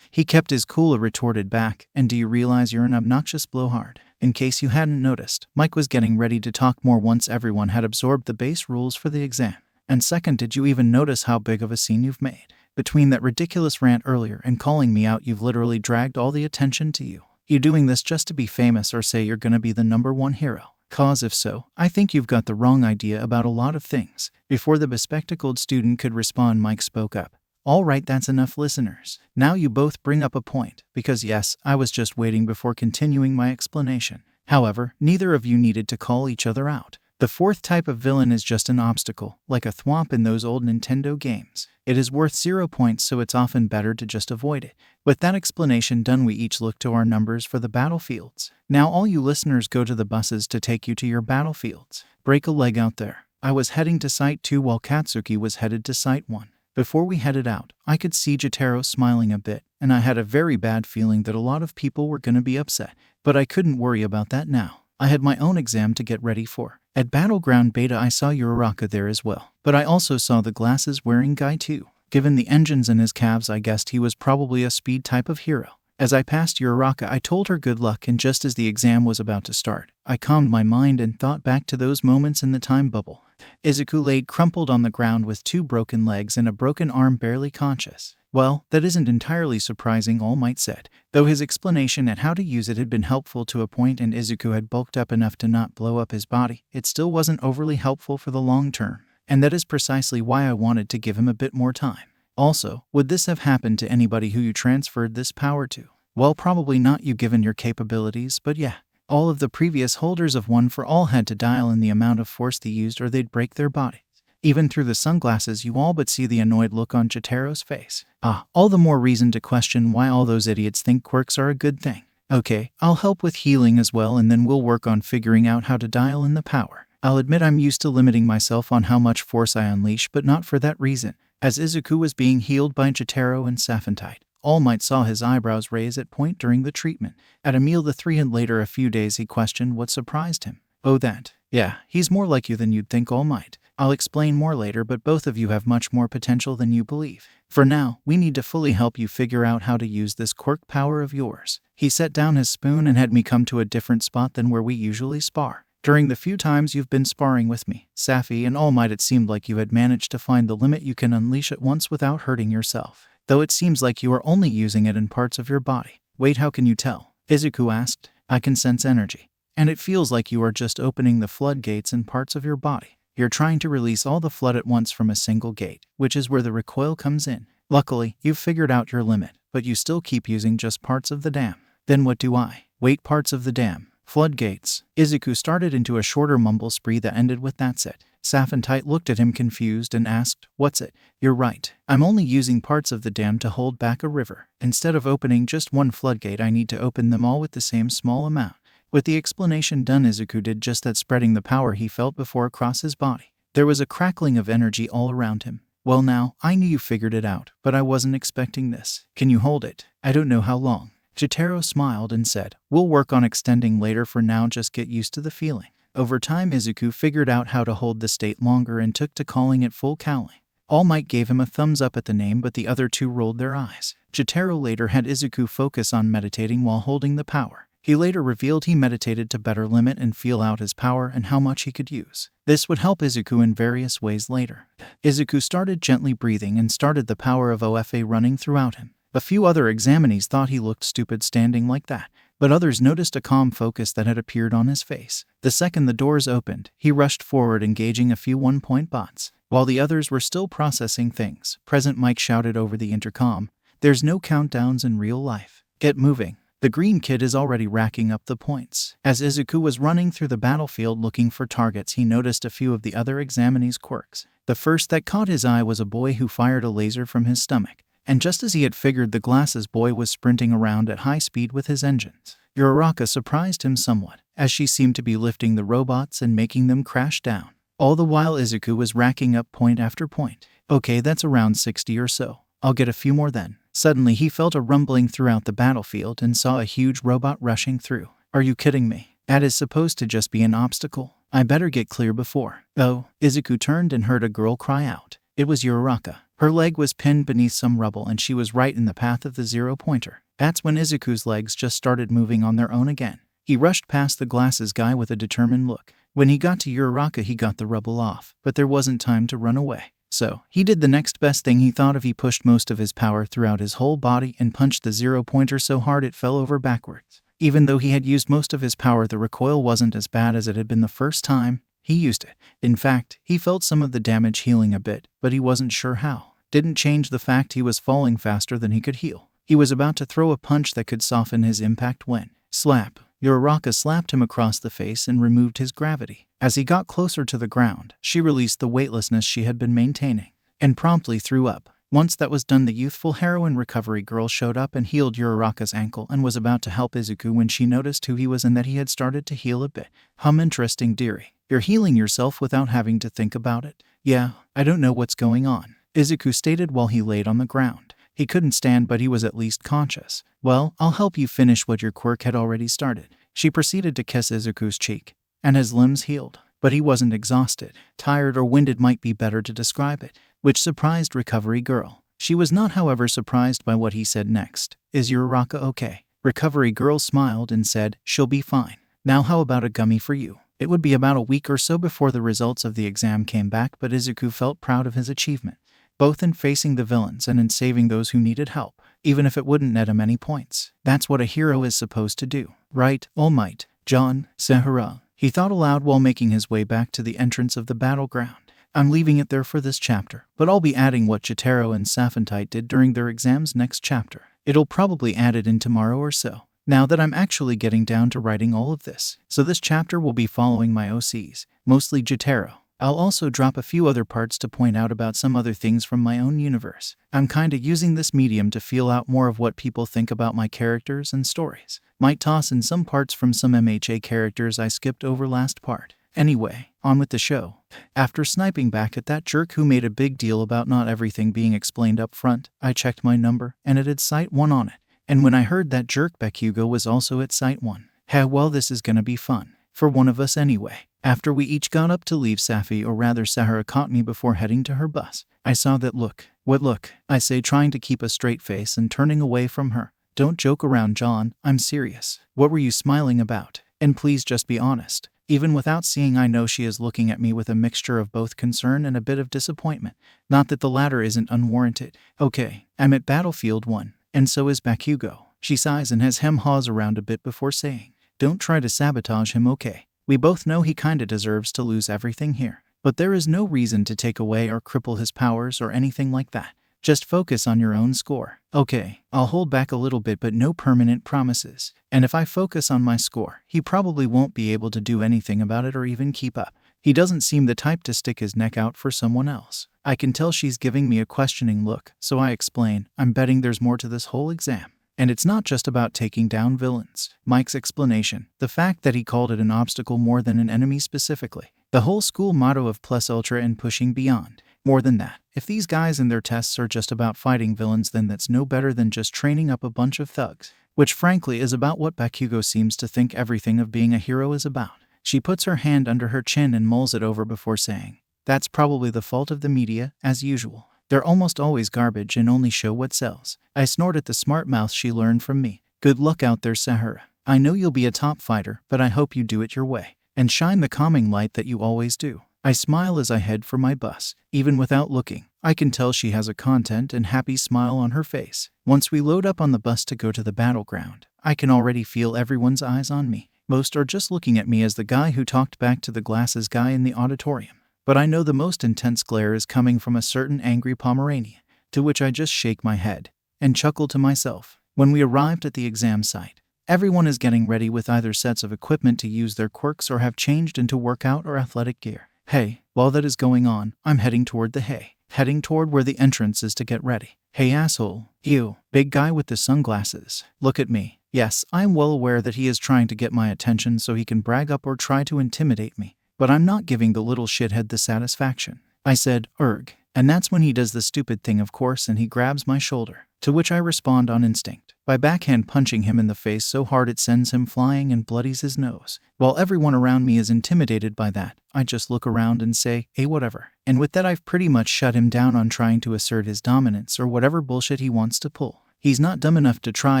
he kept his cool and retorted back, "And do you realize you're an obnoxious blowhard?" In case you hadn't noticed, Mike was getting ready to talk more once everyone had absorbed the base rules for the exam. And second, did you even notice how big of a scene you've made? Between that ridiculous rant earlier and calling me out, you've literally dragged all the attention to you. You doing this just to be famous or say you're gonna be the #1 hero? Cause if so, I think you've got the wrong idea about a lot of things. Before the bespectacled student could respond, Mike spoke up. All right, that's enough, listeners. Now you both bring up a point, because yes, I was just waiting before continuing my explanation. However, neither of you needed to call each other out. The fourth type of villain is just an obstacle, like a thwomp in those old Nintendo games. It is worth 0 points, so it's often better to just avoid it. With that explanation done, we each look to our numbers for the battlefields. Now all you listeners go to the buses to take you to your battlefields. Break a leg out there. I was heading to Site 2 while Katsuki was headed to Site 1. Before we headed out, I could see Jotaro smiling a bit, and I had a very bad feeling that a lot of people were going to be upset. But I couldn't worry about that now. I had my own exam to get ready for. At Battleground Beta, I saw Uraraka there as well. But I also saw the glasses-wearing guy too. Given the engines in his calves, I guessed he was probably a speed type of hero. As I passed Uraraka, I told her good luck, and just as the exam was about to start, I calmed my mind and thought back to those moments in the time bubble. Izuku laid crumpled on the ground with 2 broken legs and a broken arm, barely conscious. Well, that isn't entirely surprising, All Might said, though his explanation at how to use it had been helpful to a point and Izuku had bulked up enough to not blow up his body. It still wasn't overly helpful for the long term, and that is precisely why I wanted to give him a bit more time. Also, would this have happened to anybody who you transferred this power to? Well, probably not you given your capabilities, but yeah. All of the previous holders of One for All had to dial in the amount of force they used or they'd break their bodies. Even through the sunglasses, you all but see the annoyed look on Jotaro's face. All the more reason to question why all those idiots think quirks are a good thing. Okay, I'll help with healing as well, and then we'll work on figuring out how to dial in the power. I'll admit I'm used to limiting myself on how much force I unleash, but not for that reason. As Izuku was being healed by Jotaro and Saphantite, All Might saw his eyebrows raise at point during the treatment. At a meal the 3 and later a few days, he questioned what surprised him. Oh, that. Yeah, he's more like you than you'd think, All Might. I'll explain more later, but both of you have much more potential than you believe. For now, we need to fully help you figure out how to use this quirk power of yours. He set down his spoon and had me come to a different spot than where we usually spar. During the few times you've been sparring with me, Safi and All Might, it seemed like you had managed to find the limit you can unleash at once without hurting yourself. Though it seems like you are only using it in parts of your body. Wait, how can you tell? Izuku asked. I can sense energy. And it feels like you are just opening the floodgates in parts of your body. You're trying to release all the flood at once from a single gate, which is where the recoil comes in. Luckily, you've figured out your limit, but you still keep using just parts of the dam. Then what do I? Wait, parts of the dam. Floodgates. Izuku started into a shorter mumble spree that ended with "that's it." Saphantite looked at him confused and asked, "What's it?" You're right. I'm only using parts of the dam to hold back a river. Instead of opening just one floodgate, I need to open them all with the same small amount. With the explanation done, Izuku did just that, spreading the power he felt before across his body. There was a crackling of energy all around him. Well now, I knew you figured it out, but I wasn't expecting this. Can you hold it? I don't know how long. Jotaro smiled and said, We'll work on extending later. For now, just get used to the feeling. Over time, Izuku figured out how to hold the state longer and took to calling it full cowling. All Might gave him a thumbs up at the name, but the other two rolled their eyes. Jotaro later had Izuku focus on meditating while holding the power. He later revealed he meditated to better limit and feel out his power and how much he could use. This would help Izuku in various ways later. Izuku started gently breathing and started the power of OFA running throughout him. A few other examinees thought he looked stupid standing like that, but others noticed a calm focus that had appeared on his face. The second the doors opened, he rushed forward, engaging a few one-point bots. While the others were still processing things, Present Mike shouted over the intercom, There's no countdowns in real life. Get moving. The green kid is already racking up the points. As Izuku was running through the battlefield looking for targets, he noticed a few of the other examinees' quirks. The first that caught his eye was a boy who fired a laser from his stomach. And just as he had figured, the glasses boy was sprinting around at high speed with his engines. Uraraka surprised him somewhat, as she seemed to be lifting the robots and making them crash down. All the while, Izuku was racking up point after point. Okay, that's around 60 or so. I'll get a few more then. Suddenly, he felt a rumbling throughout the battlefield and saw a huge robot rushing through. Are you kidding me? That is supposed to just be an obstacle. I better get clear before. Oh, Izuku turned and heard a girl cry out. It was Uraraka. Her leg was pinned beneath some rubble and she was right in the path of the zero-pointer. That's when Izuku's legs just started moving on their own again. He rushed past the glasses guy with a determined look. When he got to Uraraka, he got the rubble off, but there wasn't time to run away. So, he did the next best thing he thought of. He pushed most of his power throughout his whole body and punched the zero-pointer so hard it fell over backwards. Even though he had used most of his power, the recoil wasn't as bad as it had been the first time he used it. In fact, he felt some of the damage healing a bit, but he wasn't sure how. Didn't change the fact he was falling faster than he could heal. He was about to throw a punch that could soften his impact when, slap, Uraraka slapped him across the face and removed his gravity. As he got closer to the ground, she released the weightlessness she had been maintaining, and promptly threw up. Once that was done, the youthful heroine recovery girl showed up and healed Uraraka's ankle and was about to help Izuku when she noticed who he was and that he had started to heal a bit. Interesting, dearie. You're healing yourself without having to think about it. Yeah, I don't know what's going on, Izuku stated while he laid on the ground. He couldn't stand, but he was at least conscious. Well, I'll help you finish what your quirk had already started. She proceeded to kiss Izuku's cheek, and his limbs healed. But he wasn't exhausted. Tired or winded might be better to describe it, which surprised Recovery Girl. She was not, however, surprised by what he said next. Is Uraraka okay? Recovery Girl smiled and said, She'll be fine. Now how about a gummy for you? It would be about a week or so before the results of the exam came back, but Izuku felt proud of his achievement, both in facing the villains and in saving those who needed help, even if it wouldn't net him any points. That's what a hero is supposed to do, right, All Might? John, Sahara, he thought aloud while making his way back to the entrance of the battleground. I'm leaving it there for this chapter, but I'll be adding what Jotaro and Saphantite did during their exams next chapter. It'll probably add it in tomorrow or so, now that I'm actually getting down to writing all of this. So this chapter will be following my OCs, mostly Jotaro. I'll also drop a few other parts to point out about some other things from my own universe. I'm kinda using this medium to feel out more of what people think about my characters and stories. Might toss in some parts from some MHA characters I skipped over last part. Anyway, on with the show. After sniping back at that jerk who made a big deal about not everything being explained up front, I checked my number and it had Site 1 on it. And when I heard that jerk Bakugo was also at Site 1, well, this is gonna be fun. For one of us anyway. After we each got up to leave, Safi, or rather Sahara, caught me before heading to her bus. I saw that look. What look? I say, trying to keep a straight face and turning away from her. Don't joke around, John. I'm serious. What were you smiling about? And please just be honest. Even without seeing, I know she is looking at me with a mixture of both concern and a bit of disappointment. Not that the latter isn't unwarranted. Okay, I'm at Battlefield 1, and so is Bakugo. She sighs and has hem-haws around a bit before saying, "Don't try to sabotage him, okay? We both know he kinda deserves to lose everything here. But there is no reason to take away or cripple his powers or anything like that. Just focus on your own score. Okay, I'll hold back a little bit but no permanent promises. And if I focus on my score, he probably won't be able to do anything about it or even keep up. He doesn't seem the type to stick his neck out for someone else." I can tell she's giving me a questioning look, so I explain, "I'm betting there's more to this whole exam. And it's not just about taking down villains." Mike's explanation, the fact that he called it an obstacle more than an enemy specifically. The whole school motto of plus ultra and pushing beyond. More than that, if these guys and their tests are just about fighting villains, then that's no better than just training up a bunch of thugs. Which frankly is about what Bakugo seems to think everything of being a hero is about. She puts her hand under her chin and mulls it over before saying, "That's probably the fault of the media, as usual. They're almost always garbage and only show what sells." I snort at the smart mouth she learned from me. "Good luck out there, Sahara. I know you'll be a top fighter, but I hope you do it your way. And shine the calming light that you always do." I smile as I head for my bus. Even without looking, I can tell she has a content and happy smile on her face. Once we load up on the bus to go to the battleground, I can already feel everyone's eyes on me. Most are just looking at me as the guy who talked back to the glasses guy in the auditorium. But I know the most intense glare is coming from a certain angry Pomeranian, to which I just shake my head and chuckle to myself. When we arrived at the exam site, everyone is getting ready with either sets of equipment to use their quirks or have changed into workout or athletic gear. Hey, while that is going on, I'm heading toward where the entrance is to get ready. "Hey asshole, you, big guy with the sunglasses, look at me." Yes, I'm well aware that he is trying to get my attention so he can brag up or try to intimidate me, but I'm not giving the little shithead the satisfaction. I said, "Erg," and that's when he does the stupid thing, of course, and he grabs my shoulder, to which I respond on instinct by backhand punching him in the face so hard it sends him flying and bloodies his nose. While everyone around me is intimidated by that, I just look around and say, "Hey, whatever." And with that, I've pretty much shut him down on trying to assert his dominance or whatever bullshit he wants to pull. He's not dumb enough to try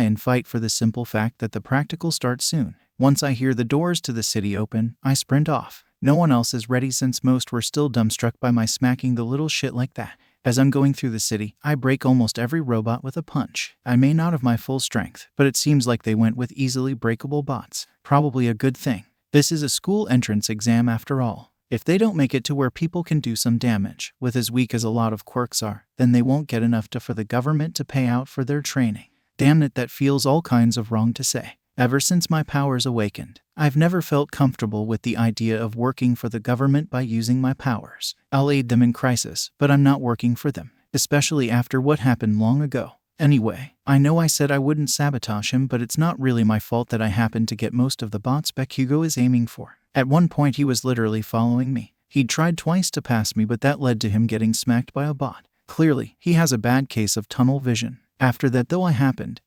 and fight for the simple fact that the practical starts soon. Once I hear the doors to the city open, I sprint off. No one else is ready since most were still dumbstruck by my smacking the little shit like that. As I'm going through the city, I break almost every robot with a punch. I may not have my full strength, but it seems like they went with easily breakable bots. Probably a good thing. This is a school entrance exam after all. If they don't make it to where people can do some damage, with as weak as a lot of quirks are, then they won't get enough for the government to pay out for their training. Damn it, that feels all kinds of wrong to say. Ever since my powers awakened, I've never felt comfortable with the idea of working for the government by using my powers. I'll aid them in crisis, but I'm not working for them, especially after what happened long ago. Anyway, I know I said I wouldn't sabotage him, but it's not really my fault that I happened to get most of the bots Bakugo is aiming for. At one point he was literally following me. He'd tried twice to pass me, but that led to him getting smacked by a bot. Clearly, he has a bad case of tunnel vision. After that though, I happened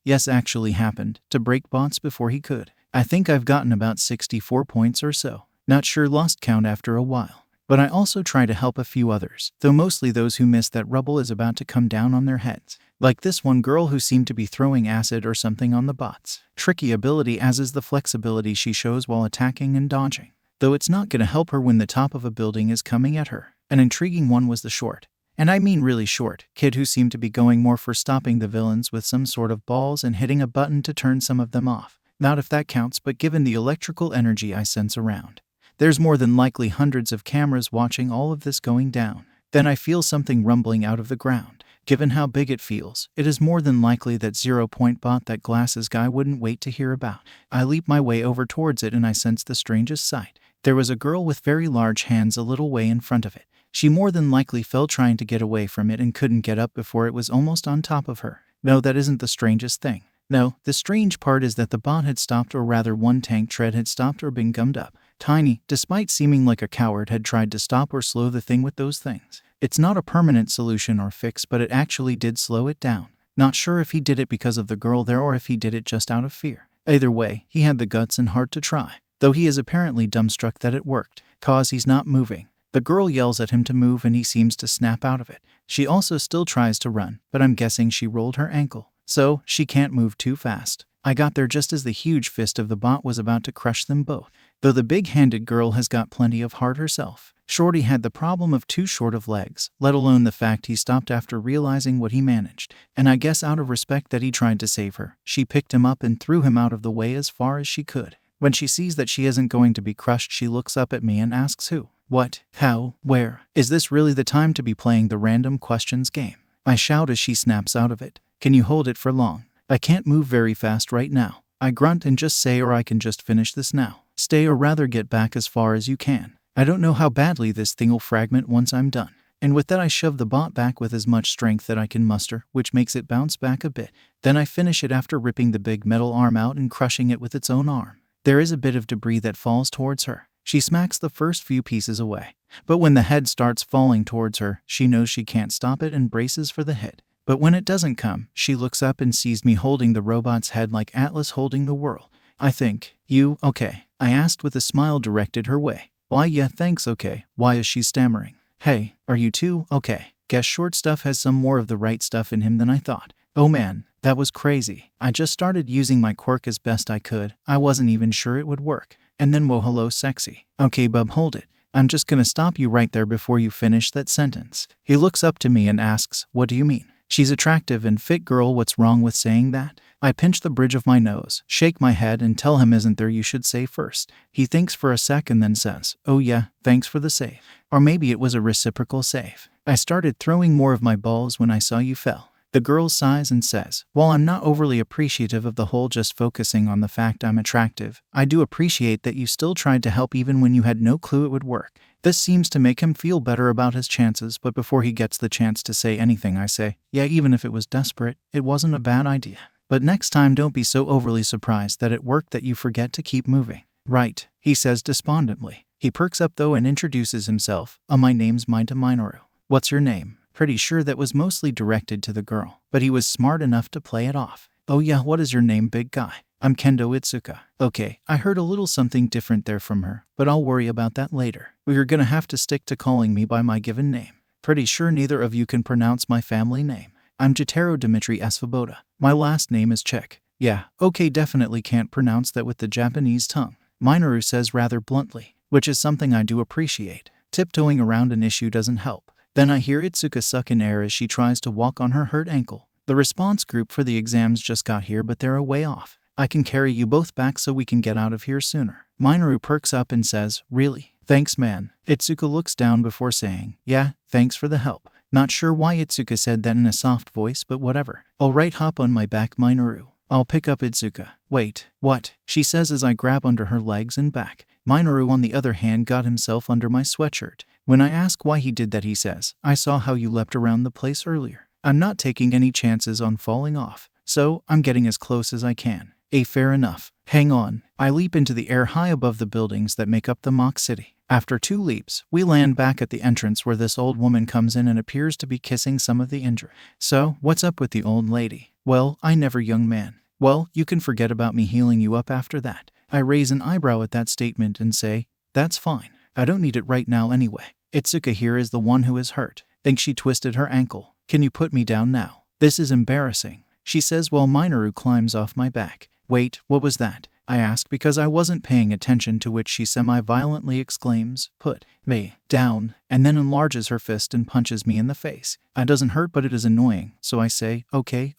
to break bots before he could. I think I've gotten about 64 points or so. Not sure, lost count after a while. But I also try to help a few others, though mostly those who miss that rubble is about to come down on their heads. Like this one girl who seemed to be throwing acid or something on the bots. Tricky ability, as is the flexibility she shows while attacking and dodging. Though it's not gonna help her when the top of a building is coming at her. An intriguing one was the short, and I mean really short, kid who seemed to be going more for stopping the villains with some sort of balls and hitting a button to turn some of them off. Not if that counts, but given the electrical energy I sense around, there's more than likely hundreds of cameras watching all of this going down. Then I feel something rumbling out of the ground. Given how big it feels, it is more than likely that 0-point bot that glasses guy wouldn't wait to hear about. I leap my way over towards it and I sense the strangest sight. There was a girl with very large hands a little way in front of it. She more than likely fell trying to get away from it and couldn't get up before it was almost on top of her. No, that isn't the strangest thing. No, the strange part is that the bot had stopped, or rather one tank tread had stopped or been gummed up. Tiny, despite seeming like a coward, had tried to stop or slow the thing with those things. It's not a permanent solution or fix, but it actually did slow it down. Not sure if he did it because of the girl there or if he did it just out of fear. Either way, he had the guts and heart to try. Though he is apparently dumbstruck that it worked, cause he's not moving. The girl yells at him to move and he seems to snap out of it. She also still tries to run, but I'm guessing she rolled her ankle, so she can't move too fast. I got there just as the huge fist of the bot was about to crush them both. Though the big-handed girl has got plenty of heart herself, Shorty had the problem of too short of legs, let alone the fact he stopped after realizing what he managed. And I guess out of respect that he tried to save her, she picked him up and threw him out of the way as far as she could. When she sees that she isn't going to be crushed, she looks up at me and asks who, what, how, where. Is this really the time to be playing the random questions game? I shout as she snaps out of it. Can you hold it for long? I can't move very fast right now. I grunt and just say, or I can just finish this now. Stay, or rather get back as far as you can. I don't know how badly this thing'll fragment once I'm done. And with that I shove the bot back with as much strength that I can muster, which makes it bounce back a bit. Then I finish it after ripping the big metal arm out and crushing it with its own arm. There is a bit of debris that falls towards her. She smacks the first few pieces away. But when the head starts falling towards her, she knows she can't stop it and braces for the hit. But when it doesn't come, she looks up and sees me holding the robot's head like Atlas holding the world. I think, you, okay? I asked with a smile directed her way. Why, yeah, thanks, okay. Why is she stammering? Hey, are you too? Okay. Guess short stuff has some more of the right stuff in him than I thought. Oh man, that was crazy. I just started using my quirk as best I could. I wasn't even sure it would work. And then whoa, hello sexy. Okay bub, hold it. I'm just gonna stop you right there before you finish that sentence. He looks up to me and asks, what do you mean? She's attractive and fit, girl, what's wrong with saying that? I pinch the bridge of my nose, shake my head and tell him, isn't there, you should say first. He thinks for a sec and then says, oh yeah, thanks for the save. Or maybe it was a reciprocal save. I started throwing more of my balls when I saw you fell. The girl sighs and says, while I'm not overly appreciative of the whole just focusing on the fact I'm attractive, I do appreciate that you still tried to help even when you had no clue it would work. This seems to make him feel better about his chances, but before he gets the chance to say anything I say, yeah, even if it was desperate, it wasn't a bad idea. But next time don't be so overly surprised that it worked that you forget to keep moving. Right, he says despondently. He perks up though and introduces himself. My name's Minoru. What's your name? Pretty sure that was mostly directed to the girl, but he was smart enough to play it off. Oh yeah, what is your name, big guy? I'm Kendo Itsuka. Okay, I heard a little something different there from her, but I'll worry about that later. We're gonna have to stick to calling me by my given name. Pretty sure neither of you can pronounce my family name. I'm Jotaro Dmitry Svoboda. My last name is Czech. Yeah, okay, definitely can't pronounce that with the Japanese tongue. Minoru says rather bluntly, which is something I do appreciate. Tiptoeing around an issue doesn't help. Then I hear Itsuka suck in air as she tries to walk on her hurt ankle. The response group for the exams just got here, but they're a way off. I can carry you both back so we can get out of here sooner. Minoru perks up and says, really? Thanks, man. Itsuka looks down before saying, yeah, thanks for the help. Not sure why Itsuka said that in a soft voice, but whatever. Alright, hop on my back, Minoru. I'll pick up Itsuka. Wait, what? She says as I grab under her legs and back. Minoru, on the other hand, got himself under my sweatshirt. When I ask why he did that, he says, I saw how you leapt around the place earlier. I'm not taking any chances on falling off, so I'm getting as close as I can. Fair enough. Hang on. I leap into the air high above the buildings that make up the mock city. After 2 leaps, we land back at the entrance where this old woman comes in and appears to be kissing some of the injured. So, what's up with the old lady? Well, I never, young man. Well, you can forget about me healing you up after that. I raise an eyebrow at that statement and say, that's fine. I don't need it right now anyway. Itsuka here is the one who is hurt. Think she twisted her ankle. Can you put me down now? This is embarrassing, she says while Minoru climbs off my back. Wait, what was that? I ask because I wasn't paying attention, to which she semi-violently exclaims, put me down, and then enlarges her fist and punches me in the face. It doesn't hurt, but it is annoying, so I say, okay,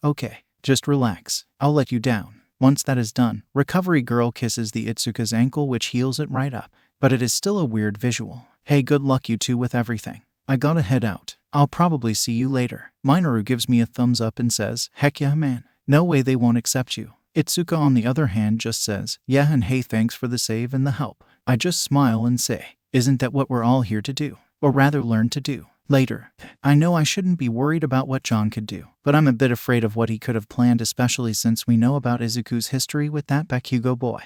just relax. I'll let you down. Once that is done, Recovery Girl kisses the Itsuka's ankle, which heals it right up. But it is still a weird visual. Hey, good luck you two with everything. I gotta head out. I'll probably see you later. Minoru gives me a thumbs up and says, heck yeah, man. No way they won't accept you. Itsuka, on the other hand, just says, yeah, and hey, thanks for the save and the help. I just smile and say, isn't that what we're all here to do? Or rather, learn to do. Later. I know I shouldn't be worried about what John could do, but I'm a bit afraid of what he could have planned, especially since we know about Izuku's history with that Bakugo boy.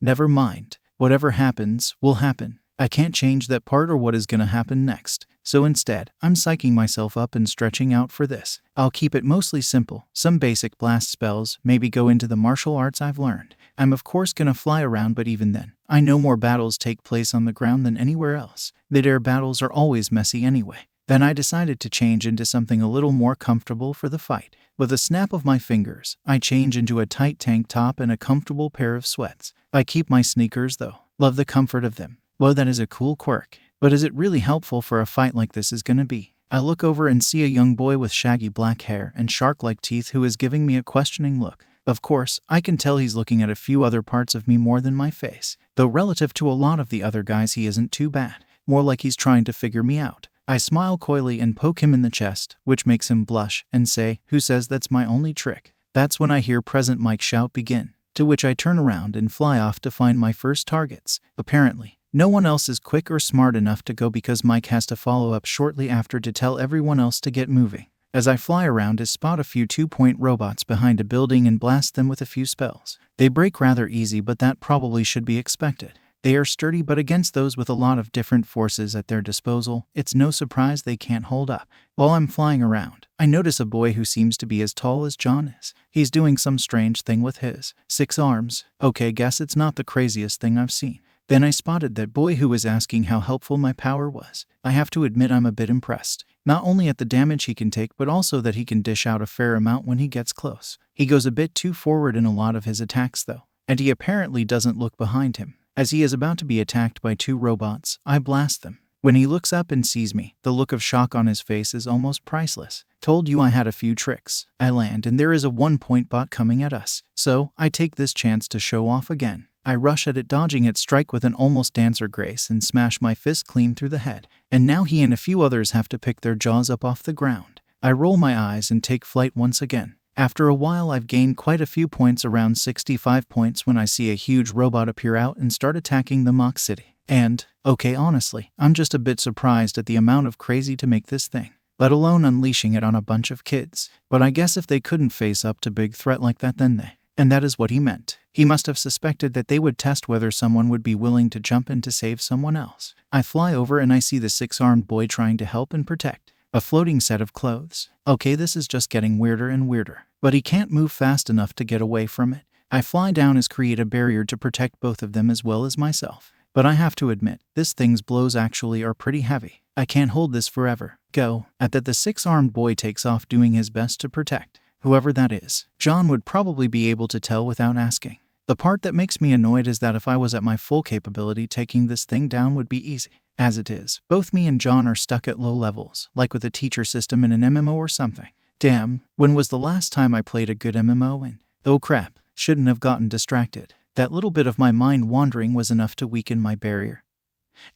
Never mind. Whatever happens, will happen. I can't change that part or what is gonna happen next. So instead, I'm psyching myself up and stretching out for this. I'll keep it mostly simple, some basic blast spells, maybe go into the martial arts I've learned. I'm of course gonna fly around, but even then, I know more battles take place on the ground than anywhere else. Mid-air battles are always messy anyway. Then I decided to change into something a little more comfortable for the fight. With a snap of my fingers, I change into a tight tank top and a comfortable pair of sweats. I keep my sneakers though. Love the comfort of them. Well, that is a cool quirk. But is it really helpful for a fight like this is gonna be? I look over and see a young boy with shaggy black hair and shark-like teeth who is giving me a questioning look. Of course, I can tell he's looking at a few other parts of me more than my face. Though relative to a lot of the other guys he isn't too bad. More like he's trying to figure me out. I smile coyly and poke him in the chest, which makes him blush, and say, "Who says that's my only trick?" That's when I hear Present Mike shout begin, to which I turn around and fly off to find my first targets. Apparently, no one else is quick or smart enough to go because Mike has to follow up shortly after to tell everyone else to get moving. As I fly around to spot a few two-point robots behind a building and blast them with a few spells. They break rather easy, but that probably should be expected. They are sturdy, but against those with a lot of different forces at their disposal, it's no surprise they can't hold up. While I'm flying around, I notice a boy who seems to be as tall as John is. He's doing some strange thing with his 6 arms. Okay, guess it's not the craziest thing I've seen. Then I spotted that boy who was asking how helpful my power was. I have to admit I'm a bit impressed. Not only at the damage he can take, but also that he can dish out a fair amount when he gets close. He goes a bit too forward in a lot of his attacks though, and he apparently doesn't look behind him. As he is about to be attacked by 2 robots, I blast them. When he looks up and sees me, the look of shock on his face is almost priceless. Told you I had a few tricks. I land and there is a 1-point bot coming at us. So, I take this chance to show off again. I rush at it, dodging its strike with an almost dancer grace and smash my fist clean through the head. And now he and a few others have to pick their jaws up off the ground. I roll my eyes and take flight once again. After a while I've gained quite a few points, around 65 points, when I see a huge robot appear out and start attacking the Mock City. And, okay, honestly, I'm just a bit surprised at the amount of crazy to make this thing, let alone unleashing it on a bunch of kids. But I guess if they couldn't face up to big threat like that, then they. And that is what he meant. He must have suspected that they would test whether someone would be willing to jump in to save someone else. I fly over and I see the 6-armed boy trying to help and protect a floating set of clothes. Okay, this is just getting weirder and weirder. But he can't move fast enough to get away from it. I fly down as create a barrier to protect both of them as well as myself. But I have to admit, this thing's blows actually are pretty heavy. I can't hold this forever. Go. At that, the 6-armed boy takes off doing his best to protect whoever that is. John would probably be able to tell without asking. The part that makes me annoyed is that if I was at my full capability, taking this thing down would be easy. As it is, both me and John are stuck at low levels, like with a teacher system in an MMO or something. Damn, when was the last time I played a good MMO? And oh crap, shouldn't have gotten distracted. That little bit of my mind wandering was enough to weaken my barrier.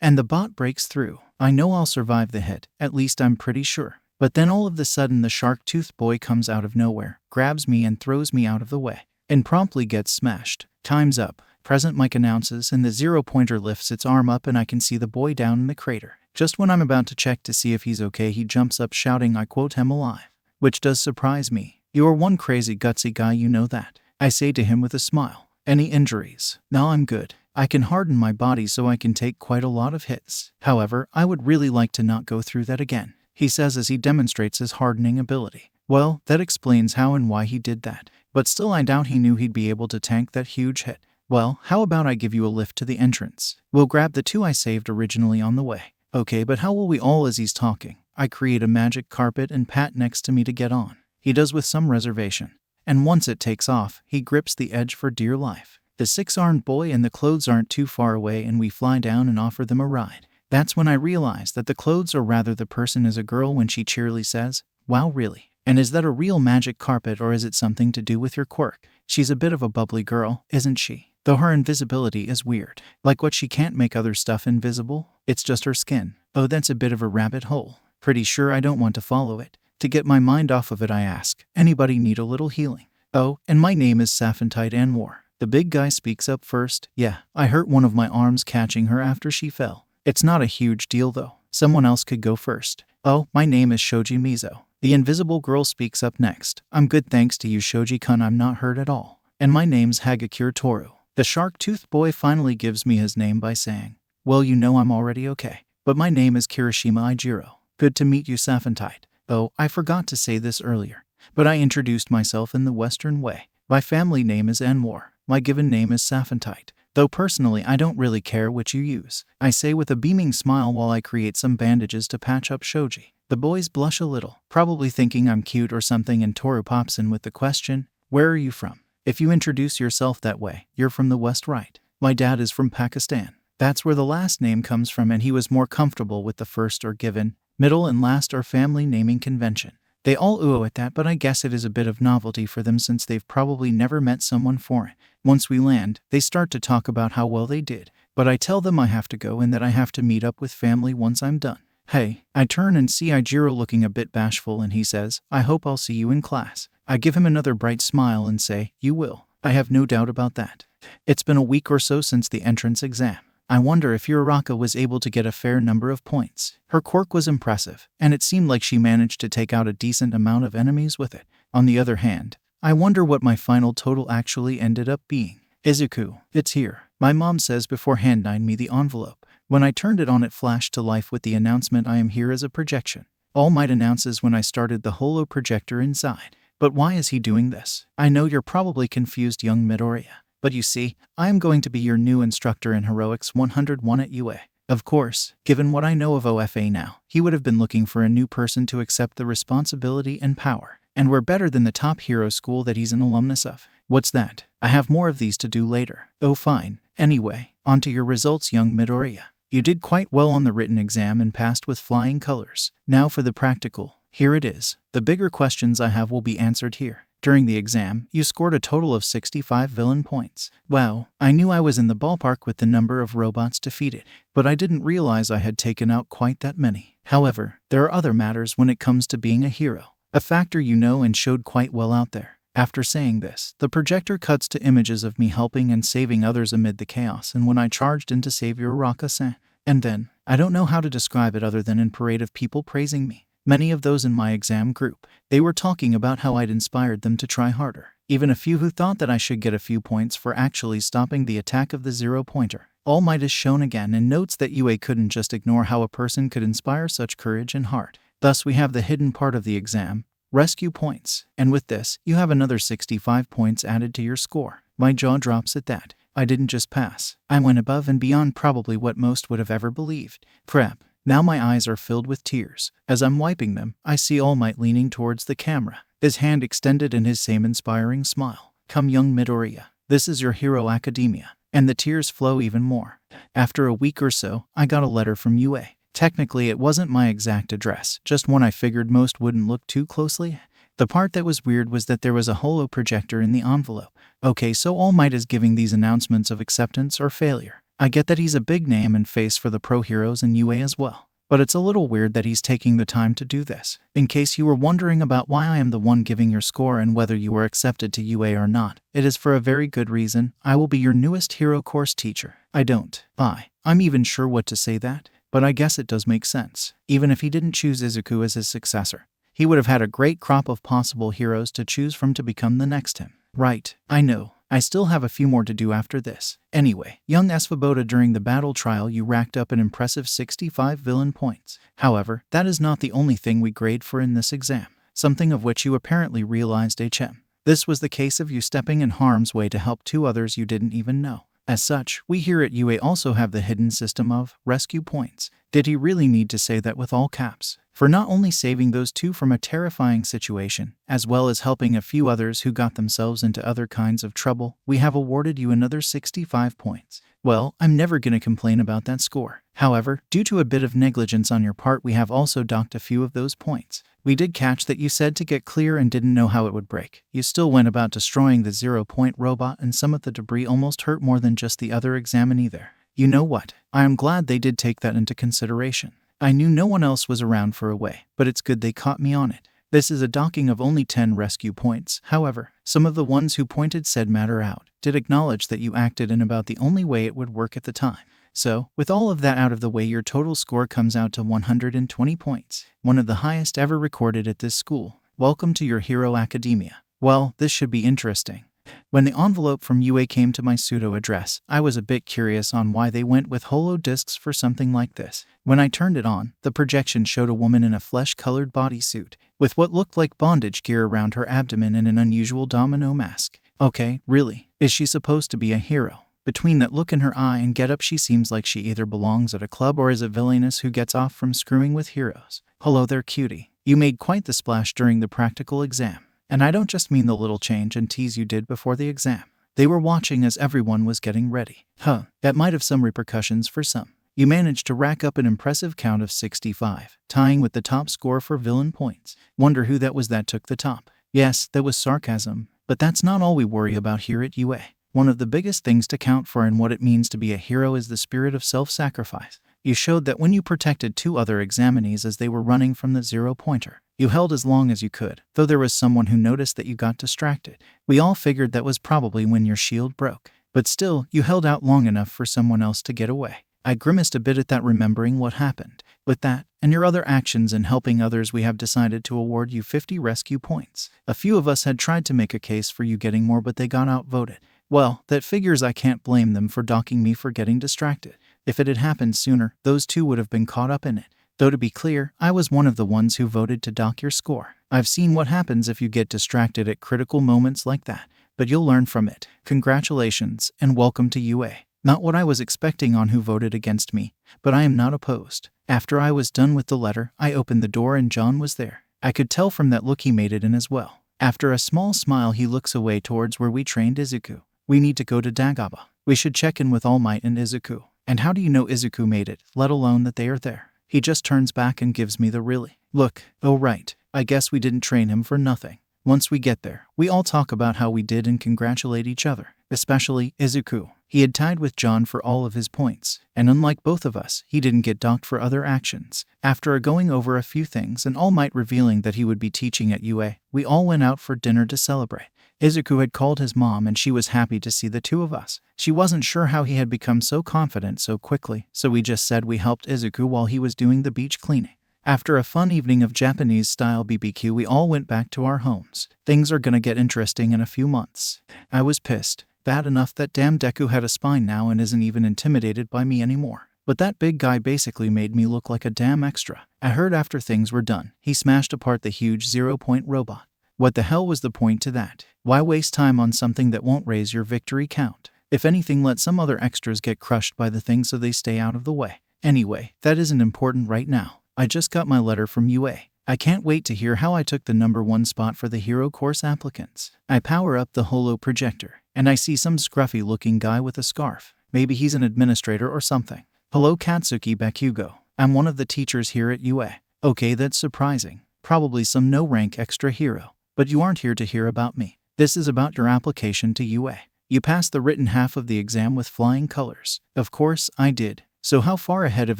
And the bot breaks through. I know I'll survive the hit, at least I'm pretty sure. But then all of a sudden the shark-toothed boy comes out of nowhere, grabs me and throws me out of the way, and promptly gets smashed. Time's up. Present Mike announces, and the 0-pointer lifts its arm up and I can see the boy down in the crater. Just when I'm about to check to see if he's okay, he jumps up shouting, I quote, "him alive." Which does surprise me. "You're one crazy gutsy guy, you know that," I say to him with a smile. "Any injuries?" "No, I'm good. I can harden my body so I can take quite a lot of hits. However, I would really like to not go through that again," he says as he demonstrates his hardening ability. Well, that explains how and why he did that. But still, I doubt he knew he'd be able to tank that huge hit. Well, how about I give you a lift to the entrance? We'll grab the 2 I saved originally on the way. Okay, but how will we all? As he's talking, I create a magic carpet and Pat next to me to get on. He does with some reservation. And once it takes off, he grips the edge for dear life. The 6-armed boy and the clothes aren't too far away and we fly down and offer them a ride. That's when I realize that the clothes, or rather the person, is a girl when she cheerily says, "Wow, really? And is that a real magic carpet, or is it something to do with your quirk?" She's a bit of a bubbly girl, isn't she? Though her invisibility is weird. Like what, she can't make other stuff invisible? It's just her skin. Oh, that's a bit of a rabbit hole. Pretty sure I don't want to follow it. To get my mind off of it, I ask, "Anybody need a little healing?" "Oh, and my name is Safentite Anwar." The big guy speaks up first. "Yeah, I hurt one of my arms catching her after she fell. It's not a huge deal though. Someone else could go first." "Oh, my name is Shoji Mizo." The invisible girl speaks up next. "I'm good thanks to you, Shoji-kun, I'm not hurt at all. And my name's Hagakure Toru." The shark-toothed boy finally gives me his name by saying, "Well, you know I'm already okay. But my name is Kirishima Ijiro. Good to meet you, Safentite. Oh, I forgot to say this earlier, but I introduced myself in the Western way. My family name is Anwar. My given name is Safentite. Though personally I don't really care which you use," I say with a beaming smile while I create some bandages to patch up Shoji. The boys blush a little, probably thinking I'm cute or something, and Toru pops in with the question, "Where are you from? If you introduce yourself that way, you're from the West, right?" "My dad is from Pakistan." That's where the last name comes from, and he was more comfortable with the first or given, middle and last or family naming convention. They all ooh at that, but I guess it is a bit of novelty for them since they've probably never met someone foreign. Once we land, they start to talk about how well they did, but I tell them I have to go and that I have to meet up with family once I'm done. "Hey," I turn and see Ijiro looking a bit bashful, and he says, "I hope I'll see you in class." I give him another bright smile and say, "You will. I have no doubt about that." It's been a week or so since the entrance exam. I wonder if Uraraka was able to get a fair number of points. Her quirk was impressive, and it seemed like she managed to take out a decent amount of enemies with it. On the other hand, I wonder what my final total actually ended up being. "Izuku, it's here," my mom says before handing me the envelope. When I turned it on, it flashed to life with the announcement, "I am here as a projection." All Might announces when I started the holo projector inside. But why is he doing this? I know you're probably confused, young Midoriya. But you see, I am going to be your new instructor in Heroics 101 at UA. Of course, given what I know of OFA now, he would have been looking for a new person to accept the responsibility and power. And we're better than the top hero school that he's an alumnus of. What's that? I have more of these to do later. Oh fine. Anyway, on to your results, young Midoriya. You did quite well on the written exam and passed with flying colors. Now for the practical. Here it is. The bigger questions I have will be answered here. During the exam, you scored a total of 65 villain points. Wow, I knew I was in the ballpark with the number of robots defeated, but I didn't realize I had taken out quite that many. However, there are other matters when it comes to being a hero, a factor you know and showed quite well out there. After saying this, the projector cuts to images of me helping and saving others amid the chaos, and when I charged in to save Uraraka-san. And then, I don't know how to describe it other than in parade of people praising me. Many of those in my exam group. They were talking about how I'd inspired them to try harder. Even a few who thought that I should get a few points for actually stopping the attack of the zero-pointer. All Might is shown again and notes that UA couldn't just ignore how a person could inspire such courage and heart. Thus we have the hidden part of the exam, rescue points. And with this, you have another 65 points added to your score. My jaw drops at that. I didn't just pass. I went above and beyond probably what most would have ever believed. Prep. Now my eyes are filled with tears. As I'm wiping them, I see All Might leaning towards the camera, his hand extended in his same inspiring smile. "Come, young Midoriya. This is your Hero Academia." And the tears flow even more. After a week or so, I got a letter from UA. Technically, it wasn't my exact address, just one I figured most wouldn't look too closely. The part that was weird was that there was a holo projector in the envelope. Okay, so All Might is giving these announcements of acceptance or failure. I get that he's a big name and face for the pro heroes in UA as well. But it's a little weird that he's taking the time to do this. In case you were wondering about why I am the one giving your score and whether you were accepted to UA or not, it is for a very good reason. I will be your newest hero course teacher. I'm even sure what to say that, but I guess it does make sense. Even if he didn't choose Izuku as his successor, he would have had a great crop of possible heroes to choose from to become the next him. Right, I know. I still have a few more to do after this. Anyway, young Svoboda, during the battle trial you racked up an impressive 65 villain points. However, that is not the only thing we grade for in this exam, something of which you apparently realized, HM. This was the case of you stepping in harm's way to help two others you didn't even know. As such, we here at UA also have the hidden system of rescue points. Did he really need to say that with all caps? For not only saving those two from a terrifying situation, as well as helping a few others who got themselves into other kinds of trouble, we have awarded you another 65 points. Well, I'm never gonna complain about that score. However, due to a bit of negligence on your part, we have also docked a few of those points. We did catch that you said to get clear and didn't know how it would break. You still went about destroying the 0-point robot, and some of the debris almost hurt more than just the other examinee there. You know what? I am glad they did take that into consideration. I knew no one else was around for a way, but it's good they caught me on it. This is a docking of only 10 rescue points. However, some of the ones who pointed said matter out did acknowledge that you acted in about the only way it would work at the time. So, with all of that out of the way, your total score comes out to 120 points, one of the highest ever recorded at this school. Welcome to your Hero Academia. Well, this should be interesting. When the envelope from UA came to my pseudo address, I was a bit curious on why they went with holo discs for something like this. When I turned it on, the projection showed a woman in a flesh-colored bodysuit, with what looked like bondage gear around her abdomen and an unusual domino mask. Okay, really? Is she supposed to be a hero? Between that look in her eye and getup, she seems like she either belongs at a club or is a villainess who gets off from screwing with heroes. Hello there, cutie. You made quite the splash during the practical exam. And I don't just mean the little change and tease you did before the exam. They were watching as everyone was getting ready. That might have some repercussions for some. You managed to rack up an impressive count of 65, tying with the top score for villain points. Wonder who that was that took the top. Yes, that was sarcasm, but that's not all we worry about here at UA. One of the biggest things to count for in what it means to be a hero is the spirit of self-sacrifice. You showed that when you protected 2 other examinees as they were running from the 0-pointer. You held as long as you could, though there was someone who noticed that you got distracted. We all figured that was probably when your shield broke. But still, you held out long enough for someone else to get away. I grimaced a bit at that, remembering what happened. With that, and your other actions in helping others, we have decided to award you 50 rescue points. A few of us had tried to make a case for you getting more, but they got outvoted. Well, that figures. I can't blame them for docking me for getting distracted. If it had happened sooner, those 2 would have been caught up in it. Though to be clear, I was one of the ones who voted to dock your score. I've seen what happens if you get distracted at critical moments like that, but you'll learn from it. Congratulations, and welcome to UA. Not what I was expecting on who voted against me, but I am not opposed. After I was done with the letter, I opened the door and John was there. I could tell from that look he made it in as well. After a small smile, he looks away towards where we trained Izuku. We need to go to Dagaba. We should check in with All Might and Izuku. And how do you know Izuku made it, let alone that they are there? He just turns back and gives me the really look. Oh right, I guess we didn't train him for nothing. Once we get there, we all talk about how we did and congratulate each other, especially Izuku. He had tied with John for all of his points, and unlike both of us, he didn't get docked for other actions. After going over a few things and All Might revealing that he would be teaching at UA, we all went out for dinner to celebrate. Izuku had called his mom and she was happy to see the 2 of us. She wasn't sure how he had become so confident so quickly, so we just said we helped Izuku while he was doing the beach cleaning. After a fun evening of Japanese-style BBQ, we all went back to our homes. Things are gonna get interesting in a few months. I was pissed. Bad enough that damn Deku had a spine now and isn't even intimidated by me anymore. But that big guy basically made me look like a damn extra. I heard after things were done, he smashed apart the huge 0-point robot. What the hell was the point to that? Why waste time on something that won't raise your victory count? If anything, let some other extras get crushed by the thing so they stay out of the way. Anyway, that isn't important right now. I just got my letter from UA. I can't wait to hear how I took the #1 spot for the hero course applicants. I power up the holo projector, and I see some scruffy-looking guy with a scarf. Maybe he's an administrator or something. Hello, Katsuki Bakugo. I'm one of the teachers here at UA. Okay, that's surprising. Probably some no-rank extra hero. But you aren't here to hear about me. This is about your application to UA. You passed the written half of the exam with flying colors. Of course, I did. So how far ahead of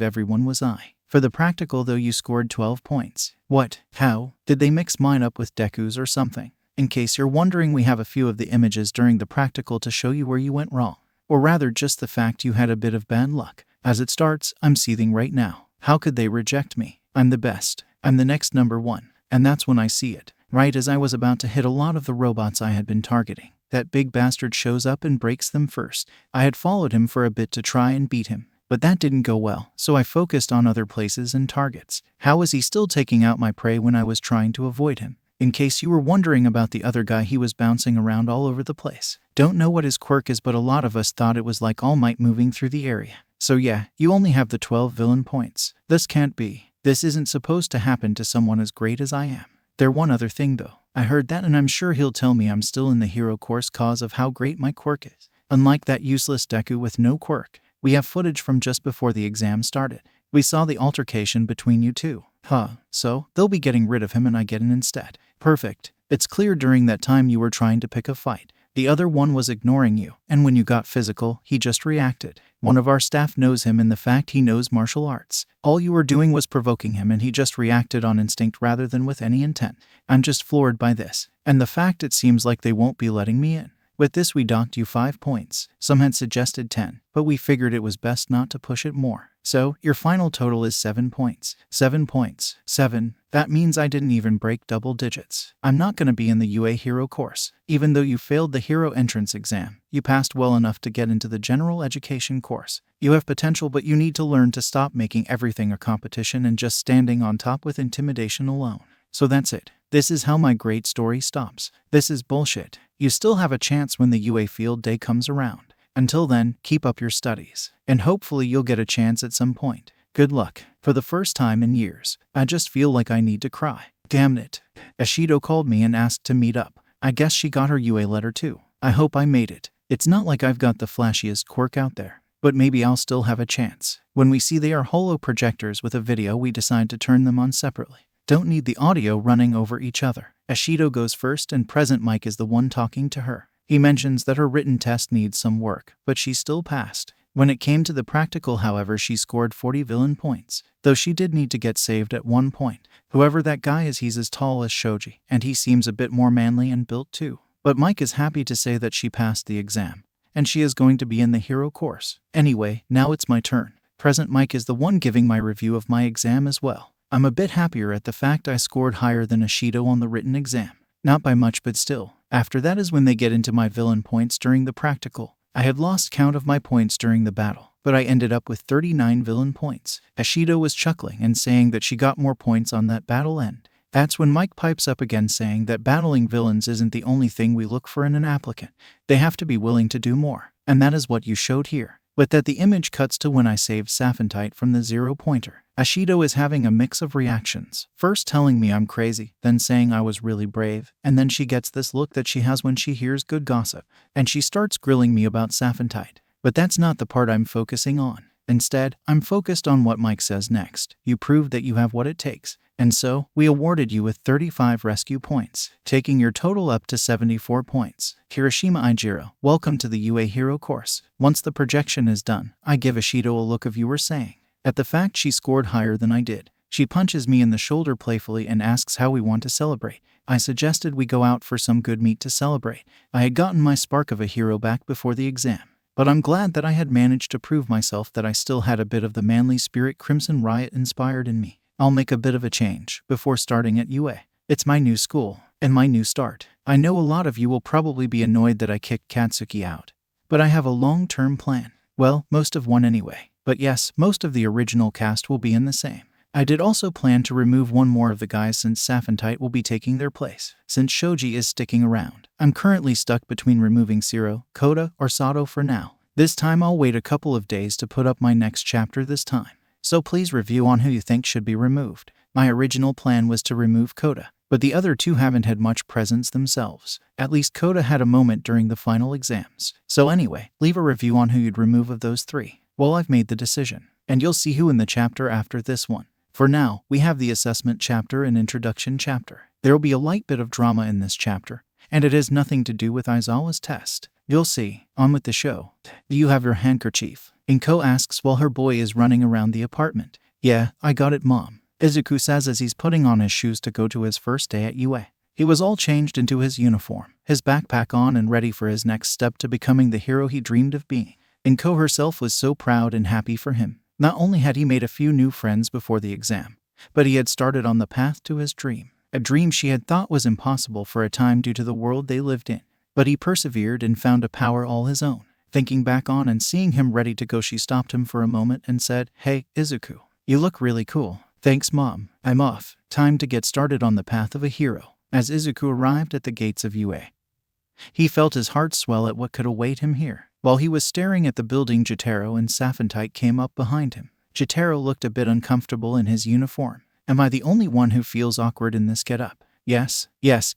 everyone was I? For the practical, though, you scored 12 points. What? How? Did they mix mine up with Deku's or something? In case you're wondering, we have a few of the images during the practical to show you where you went wrong. Or rather, just the fact you had a bit of bad luck. As it starts, I'm seething right now. How could they reject me? I'm the best. I'm the next #1. And that's when I see it. Right as I was about to hit a lot of the robots I had been targeting, that big bastard shows up and breaks them first. I had followed him for a bit to try and beat him, but that didn't go well, so I focused on other places and targets. How was he still taking out my prey when I was trying to avoid him? In case you were wondering about the other guy, he was bouncing around all over the place. Don't know what his quirk is, but a lot of us thought it was like All Might moving through the area. So yeah, you only have the 12 villain points. This can't be. This isn't supposed to happen to someone as great as I am. There one other thing though. I heard that and I'm sure he'll tell me I'm still in the hero course cause of how great my quirk is. Unlike that useless Deku with no quirk. We have footage from just before the exam started. We saw the altercation between you two. So they'll be getting rid of him and I get in instead. Perfect. It's clear during that time you were trying to pick a fight. The other one was ignoring you, and when you got physical, he just reacted. One of our staff knows him in the fact he knows martial arts. All you were doing was provoking him and he just reacted on instinct rather than with any intent. I'm just floored by this, and the fact it seems like they won't be letting me in. With this we docked you 5 points. Some had suggested 10, but we figured it was best not to push it more. So, your final total is 7 points. 7 points. 7. That means I didn't even break double digits. I'm not going to be in the UA Hero course. Even though you failed the Hero entrance exam, you passed well enough to get into the general education course. You have potential, but you need to learn to stop making everything a competition and just standing on top with intimidation alone. So that's it. This is how my great story stops. This is bullshit. You still have a chance when the UA field day comes around. Until then, keep up your studies. And hopefully you'll get a chance at some point. Good luck. For the first time in years, I just feel like I need to cry. Damn it. Ashido called me and asked to meet up. I guess she got her UA letter too. I hope I made it. It's not like I've got the flashiest quirk out there, but maybe I'll still have a chance. When we see they are holo projectors with a video, we decide to turn them on separately. Don't need the audio running over each other. Ashido goes first and present Mike is the one talking to her. He mentions that her written test needs some work, but she still passed. When it came to the practical, however, she scored 40 villain points, though she did need to get saved at one point. Whoever that guy is, he's as tall as Shoji, and he seems a bit more manly and built too. But Mike is happy to say that she passed the exam, and she is going to be in the hero course. Anyway, now it's my turn. Present Mike is the one giving my review of my exam as well. I'm a bit happier at the fact I scored higher than Ashido on the written exam. Not by much, but still. After that is when they get into my villain points during the practical. I had lost count of my points during the battle, but I ended up with 39 villain points. Ashido was chuckling and saying that she got more points on that battle end. That's when Mike pipes up again, saying that battling villains isn't the only thing we look for in an applicant. They have to be willing to do more, and that is what you showed here. But that the image cuts to when I saved Safentite from the 0-pointer. Ashido is having a mix of reactions, first telling me I'm crazy, then saying I was really brave, and then she gets this look that she has when she hears good gossip, and she starts grilling me about Safentite. But that's not the part I'm focusing on. Instead, I'm focused on what Mike says next. You proved that you have what it takes, and so, we awarded you with 35 rescue points, taking your total up to 74 points. Kirishima Ijiro, welcome to the UA Hero course. Once the projection is done, I give Ashido a look of you were saying. At the fact she scored higher than I did, she punches me in the shoulder playfully and asks how we want to celebrate. I suggested we go out for some good meat to celebrate. I had gotten my spark of a hero back before the exam, but I'm glad that I had managed to prove myself that I still had a bit of the manly spirit Crimson Riot inspired in me. I'll make a bit of a change before starting at UA. It's my new school and my new start. I know a lot of you will probably be annoyed that I kicked Katsuki out, but I have a long-term plan. Well, most of one anyway. But yes, most of the original cast will be in the same. I did also plan to remove one more of the guys since Safentite will be taking their place. Since Shoji is sticking around, I'm currently stuck between removing Shiro, Koda, or Sato for now. This time I'll wait a couple of days to put up my next chapter this time. So please review on who you think should be removed. My original plan was to remove Koda, but the other two haven't had much presence themselves. At least Koda had a moment during the final exams. So anyway, leave a review on who you'd remove of those three. Well, I've made the decision, and you'll see who in the chapter after this one. For now, we have the assessment chapter and introduction chapter. There'll be a light bit of drama in this chapter, and it has nothing to do with Aizawa's test. You'll see. On with the show. Do you have your handkerchief? Inko asks while her boy is running around the apartment. Yeah, I got it, Mom. Izuku says as he's putting on his shoes to go to his first day at UA. He was all changed into his uniform, his backpack on and ready for his next step to becoming the hero he dreamed of being. Inko herself was so proud and happy for him. Not only had he made a few new friends before the exam, but he had started on the path to his dream. A dream she had thought was impossible for a time due to the world they lived in. But he persevered and found a power all his own. Thinking back on and seeing him ready to go, she stopped him for a moment and said, "Hey, Izuku, you look really cool." "Thanks, Mom. I'm off. Time to get started on the path of a hero." As Izuku arrived at the gates of UA, he felt his heart swell at what could await him here. While he was staring at the building, Jotaro and Safentite came up behind him. Jotaro looked a bit uncomfortable in his uniform. "Am I the only one who feels awkward in this getup?" Yes,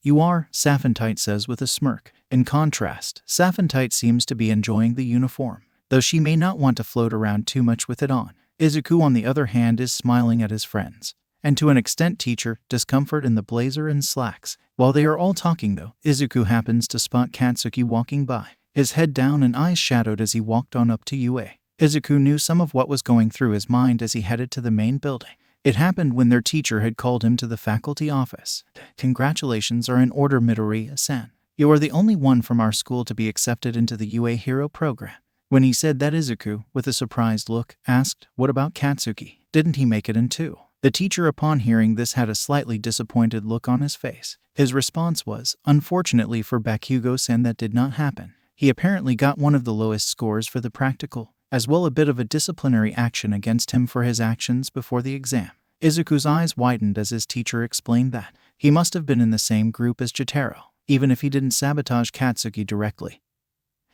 you are," Safentite says with a smirk. In contrast, Safentite seems to be enjoying the uniform, though she may not want to float around too much with it on. Izuku, on the other hand, is smiling at his friends, and to an extent teacher discomfort in the blazer and slacks. While they are all talking though, Izuku happens to spot Katsuki walking by, his head down and eyes shadowed as he walked on up to UA. Izuku knew some of what was going through his mind as he headed to the main building. It happened when their teacher had called him to the faculty office. "Congratulations are in order, Midoriya-san. You are the only one from our school to be accepted into the UA Hero program." When he said that, Izuku, with a surprised look, asked, "What about Katsuki? Didn't he make it in too?" The teacher, upon hearing this, had a slightly disappointed look on his face. His response was, "Unfortunately for Bakugo-san, that did not happen. He apparently got one of the lowest scores for the practical, as well a bit of a disciplinary action against him for his actions before the exam." Izuku's eyes widened as his teacher explained that he must have been in the same group as Jotaro, even if he didn't sabotage Katsuki directly.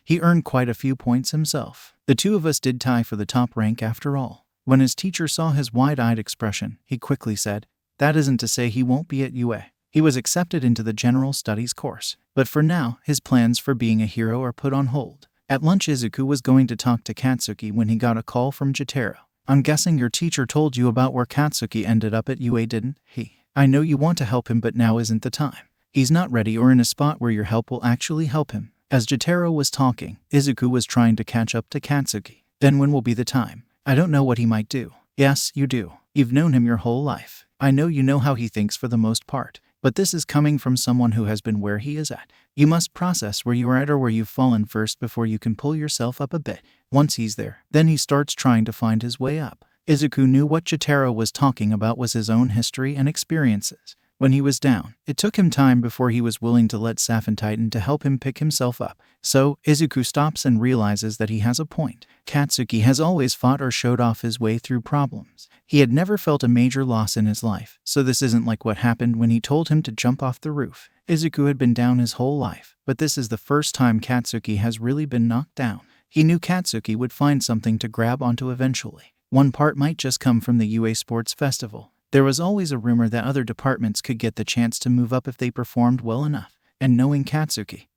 He earned quite a few points himself. The two of us did tie for the top rank after all. When his teacher saw his wide-eyed expression, he quickly said, "That isn't to say he won't be at UA." He was accepted into the general studies course, but for now, his plans for being a hero are put on hold. At lunch, Izuku was going to talk to Katsuki when he got a call from Jotaro. "I'm guessing your teacher told you about where Katsuki ended up at UA, didn't he? I know you want to help him, but now isn't the time. He's not ready or in a spot where your help will actually help him." As Jotaro was talking, Izuku was trying to catch up to Katsuki. "Then when will be the time? I don't know what he might do." "Yes, you do. You've known him your whole life. I know you know how he thinks for the most part. But this is coming from someone who has been where he is at. You must process where you are at or where you've fallen first before you can pull yourself up a bit. Once he's there, then he starts trying to find his way up." Izuku knew what Jotaro was talking about was his own history and experiences. When he was down, it took him time before he was willing to let Titan to help him pick himself up. So, Izuku stops and realizes that he has a point. Katsuki has always fought or showed off his way through problems. He had never felt a major loss in his life, so this isn't like what happened when he told him to jump off the roof. Izuku had been down his whole life, but this is the first time Katsuki has really been knocked down. He knew Katsuki would find something to grab onto eventually. One part might just come from the UA Sports Festival. There was always a rumor that other departments could get the chance to move up if they performed well enough, and knowing Katsuki,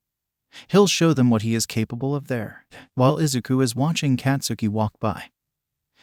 he'll show them what he is capable of there. While Izuku is watching Katsuki walk by,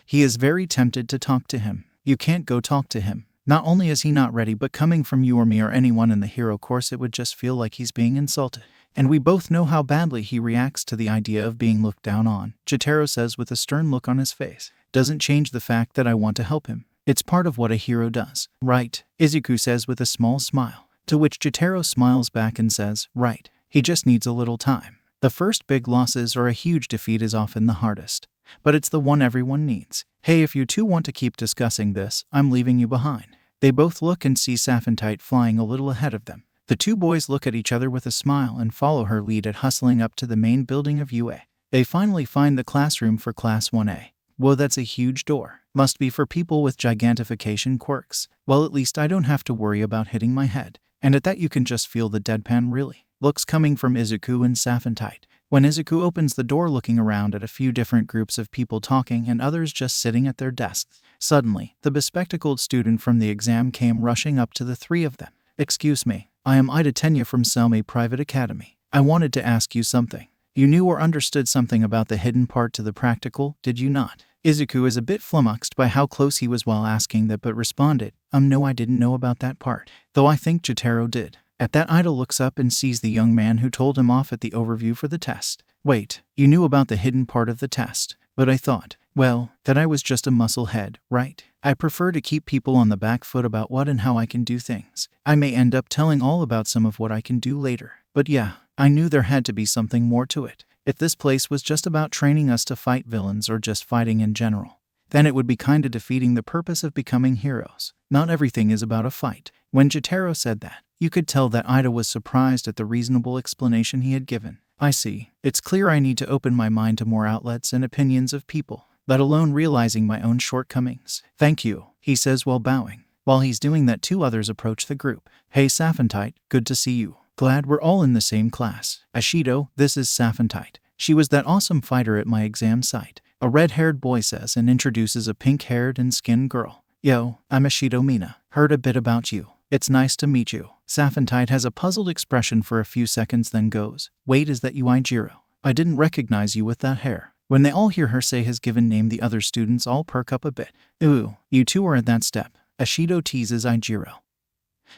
he is very tempted to talk to him. You can't go talk to him. Not only is he not ready, but coming from you or me or anyone in the hero course, it would just feel like he's being insulted. And we both know how badly he reacts to the idea of being looked down on, Jotaro says with a stern look on his face. Doesn't change the fact that I want to help him. It's part of what a hero does. Right, Izuku says with a small smile, to which Jotaro smiles back and says, right, he just needs a little time. The first big losses or a huge defeat is often the hardest, but it's the one everyone needs. Hey, if you two want to keep discussing this, I'm leaving you behind. They both look and see Titan flying a little ahead of them. The two boys look at each other with a smile and follow her lead at hustling up to the main building of UA. They finally find the classroom for Class 1A. Whoa, that's a huge door. Must be for people with gigantification quirks. Well, at least I don't have to worry about hitting my head. And at that you can just feel the deadpan looks coming from Izuku and Titan. When Izuku opens the door, looking around at a few different groups of people talking and others just sitting at their desks, suddenly, the bespectacled student from the exam came rushing up to the three of them. Excuse me, I am Ida Tenya from Selmay Private Academy. I wanted to ask you something. You knew or understood something about the hidden part to the practical, did you not? Izuku is a bit flummoxed by how close he was while asking that, but responded, no, I didn't know about that part, though I think Jotaro did. At that, Ida looks up and sees the young man who told him off at the overview for the test. Wait, you knew about the hidden part of the test, but I thought, well, that I was just a muscle head, right? I prefer to keep people on the back foot about what and how I can do things. I may end up telling all about some of what I can do later, but yeah, I knew there had to be something more to it. If this place was just about training us to fight villains or just fighting in general, then it would be kinda defeating the purpose of becoming heroes. Not everything is about a fight. When Jotaro said that, you could tell that Ida was surprised at the reasonable explanation he had given. I see. It's clear I need to open my mind to more outlets and opinions of people, let alone realizing my own shortcomings. Thank you, he says while bowing. While he's doing that, two others approach the group. Hey Titan, good to see you. Glad we're all in the same class. Ashido, this is Titan. She was that awesome fighter at my exam site. A red-haired boy says and introduces a pink-haired and skinned girl. Yo, I'm Ashido Mina. Heard a bit about you. It's nice to meet you. Titan has a puzzled expression for a few seconds, then goes, wait, is that you, Ijiro? I didn't recognize you with that hair. When they all hear her say his given name, the other students all perk up a bit. Ooh, you two are at that step. Ashido teases Ijiro,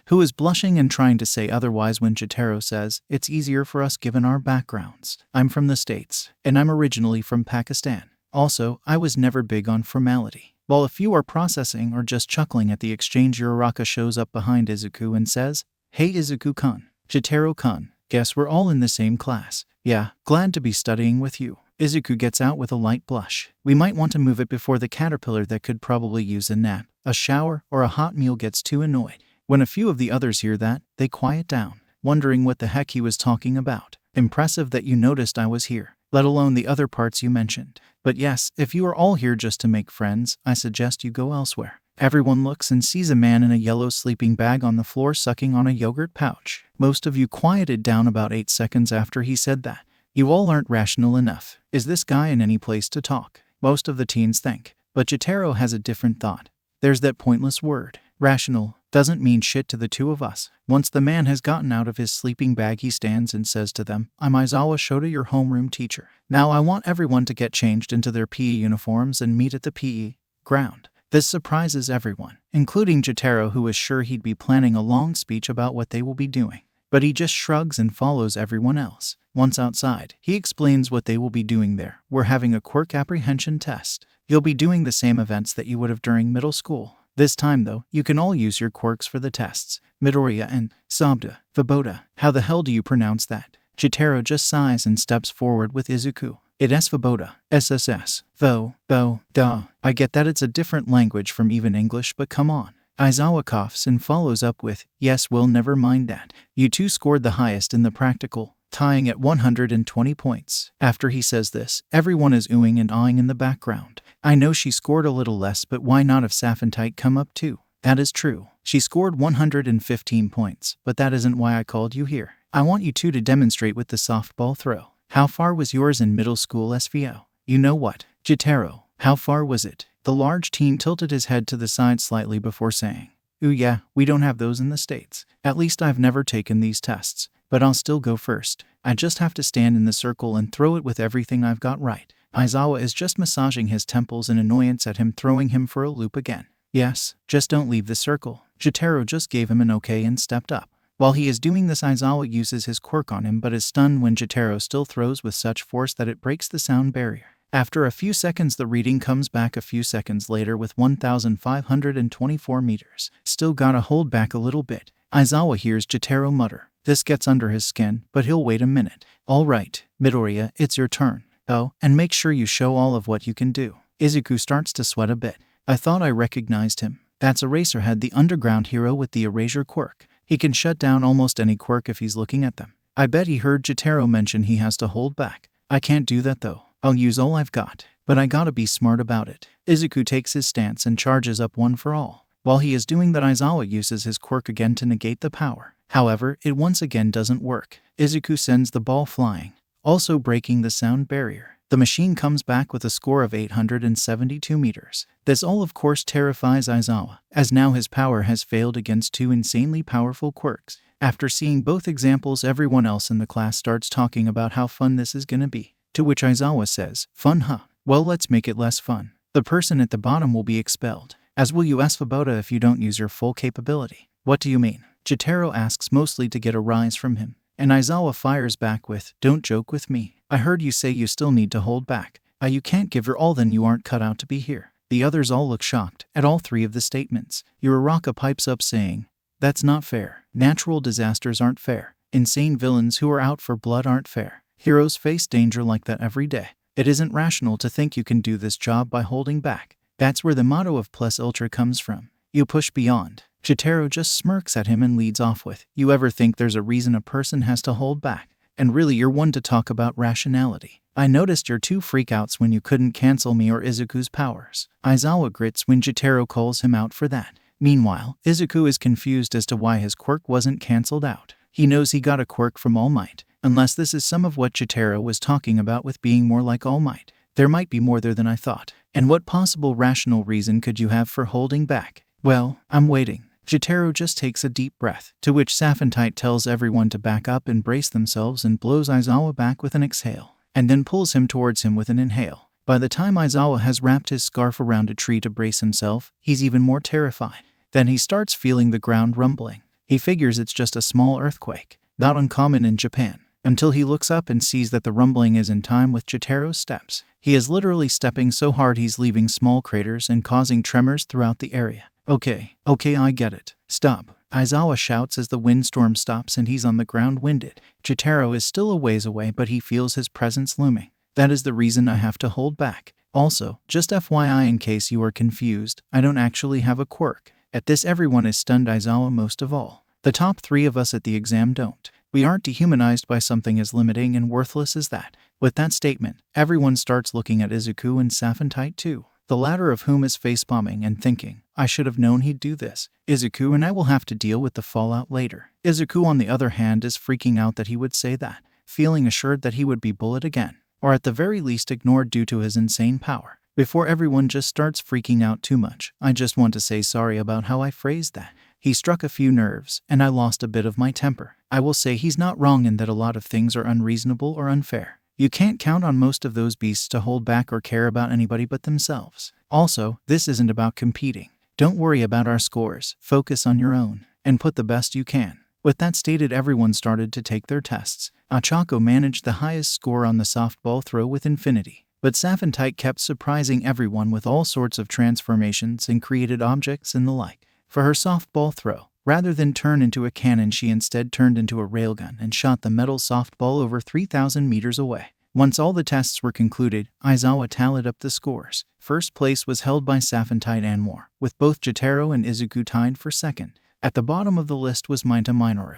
who is blushing and trying to say otherwise when Jotaro says, it's easier for us given our backgrounds. I'm from the States, and I'm originally from Pakistan. Also, I was never big on formality. While a few are processing or just chuckling at the exchange, Uraraka shows up behind Izuku and says, hey Izuku-kun, Jotaro-kun, guess we're all in the same class. Yeah, glad to be studying with you. Izuku gets out with a light blush. We might want to move it before the caterpillar that could probably use a nap, a shower, or a hot meal gets too annoyed. When a few of the others hear that, they quiet down, wondering what the heck he was talking about. Impressive that you noticed I was here, let alone the other parts you mentioned. But yes, if you are all here just to make friends, I suggest you go elsewhere. Everyone looks and sees a man in a yellow sleeping bag on the floor sucking on a yogurt pouch. Most of you quieted down about 8 seconds after he said that. You all aren't rational enough. Is this guy in any place to talk? Most of the teens think. But Jotaro has a different thought. There's that pointless word. Rational doesn't mean shit to the two of us. Once the man has gotten out of his sleeping bag, he stands and says to them, I'm Aizawa Shota, your homeroom teacher. Now I want everyone to get changed into their PE uniforms and meet at the PE ground. This surprises everyone, including Jotaro, who is sure he'd be planning a long speech about what they will be doing. But he just shrugs and follows everyone else. Once outside, he explains what they will be doing there. We're having a quirk apprehension test. You'll be doing the same events that you would have during middle school. This time, though, you can all use your quirks for the tests. Midoriya and Sabda, Vaboda. How the hell do you pronounce that? Jotaro just sighs and steps forward with Izuku. It's Vaboda. SSS. Though, duh. I get that it's a different language from even English, but come on. Aizawa coughs and follows up with, yes, well, never mind that. You two scored the highest in the practical, tying at 120 points. After he says this, everyone is oohing and awing in the background. I know she scored a little less, but why not have Safentite come up too? That is true. She scored 115 points, but that isn't why I called you here. I want you two to demonstrate with the softball throw. How far was yours in middle school SVO? You know what, Jotaro, how far was it? The large teen tilted his head to the side slightly before saying, Ooh yeah, we don't have those in the States. At least I've never taken these tests, but I'll still go first. I just have to stand in the circle and throw it with everything I've got right. Aizawa is just massaging his temples in annoyance at him, throwing him for a loop again. Yes, just don't leave the circle. Jotaro just gave him an okay and stepped up. While he is doing this, Aizawa uses his quirk on him but is stunned when Jotaro still throws with such force that it breaks the sound barrier. After a few seconds, the reading comes back a few seconds later with 1,524 meters. Still gotta hold back a little bit. Aizawa hears Jotaro mutter. This gets under his skin, but he'll wait a minute. All right, Midoriya, it's your turn. Oh, and make sure you show all of what you can do. Izuku starts to sweat a bit. I thought I recognized him. That's Eraserhead, the underground hero with the erasure quirk. He can shut down almost any quirk if he's looking at them. I bet he heard Jotaro mention he has to hold back. I can't do that though. I'll use all I've got, but I gotta be smart about it. Izuku takes his stance and charges up one for all. While he is doing that, Aizawa uses his quirk again to negate the power. However, it once again doesn't work. Izuku sends the ball flying, also breaking the sound barrier. The machine comes back with a score of 872 meters. This all of course terrifies Aizawa, as now his power has failed against two insanely powerful quirks. After seeing both examples, everyone else in the class starts talking about how fun this is gonna be. To which Aizawa says, fun huh? Well, let's make it less fun. The person at the bottom will be expelled, as will you Vaboda if you don't use your full capability. What do you mean? Jotaro asks, mostly to get a rise from him. And Aizawa fires back with, don't joke with me. I heard you say you still need to hold back. You can't give your all, then you aren't cut out to be here. The others all look shocked at all three of the statements. Uraraka pipes up saying, that's not fair. Natural disasters aren't fair. Insane villains who are out for blood aren't fair. Heroes face danger like that every day. It isn't rational to think you can do this job by holding back. That's where the motto of Plus Ultra comes from. You push beyond. Jotaro just smirks at him and leads off with, you ever think there's a reason a person has to hold back? And really, you're one to talk about rationality. I noticed your two freakouts when you couldn't cancel me or Izuku's powers. Aizawa grits when Jotaro calls him out for that. Meanwhile, Izuku is confused as to why his quirk wasn't cancelled out. He knows he got a quirk from All Might. Unless this is some of what Jotaro was talking about with being more like All Might. There might be more there than I thought. And what possible rational reason could you have for holding back? Well, I'm waiting. Jotaro just takes a deep breath, to which Safentite tells everyone to back up and brace themselves and blows Aizawa back with an exhale, and then pulls him towards him with an inhale. By the time Aizawa has wrapped his scarf around a tree to brace himself, he's even more terrified. Then he starts feeling the ground rumbling. He figures it's just a small earthquake, not uncommon in Japan, until he looks up and sees that the rumbling is in time with Jotaro's steps. He is literally stepping so hard he's leaving small craters and causing tremors throughout the area. Okay, I get it. Stop. Aizawa shouts as the windstorm stops and he's on the ground winded. Jotaro is still a ways away, but he feels his presence looming. That is the reason I have to hold back. Also, just FYI in case you are confused, I don't actually have a quirk. At this, everyone is stunned, Aizawa most of all. The top three of us at the exam don't. We aren't dehumanized by something as limiting and worthless as that. With that statement, everyone starts looking at Izuku and Safentite too, the latter of whom is facepalming and thinking, I should have known he'd do this. Izuku and I will have to deal with the fallout later. Izuku, on the other hand, is freaking out that he would say that, feeling assured that he would be bullied again, or at the very least ignored due to his insane power. Before everyone just starts freaking out too much, I just want to say sorry about how I phrased that. He struck a few nerves, and I lost a bit of my temper. I will say he's not wrong in that a lot of things are unreasonable or unfair. You can't count on most of those beasts to hold back or care about anybody but themselves. Also, this isn't about competing. Don't worry about our scores, focus on your own, and put the best you can. With that stated, everyone started to take their tests. Ochako managed the highest score on the softball throw with infinity, but Saphentite kept surprising everyone with all sorts of transformations and created objects and the like. For her softball throw, rather than turn into a cannon, she instead turned into a railgun and shot the metal softball over 3,000 meters away. Once all the tests were concluded, Aizawa tallied up the scores. First place was held by Saphentite and more, with both Jotaro and Izuku tied for second. At the bottom of the list was Mineta Minoru,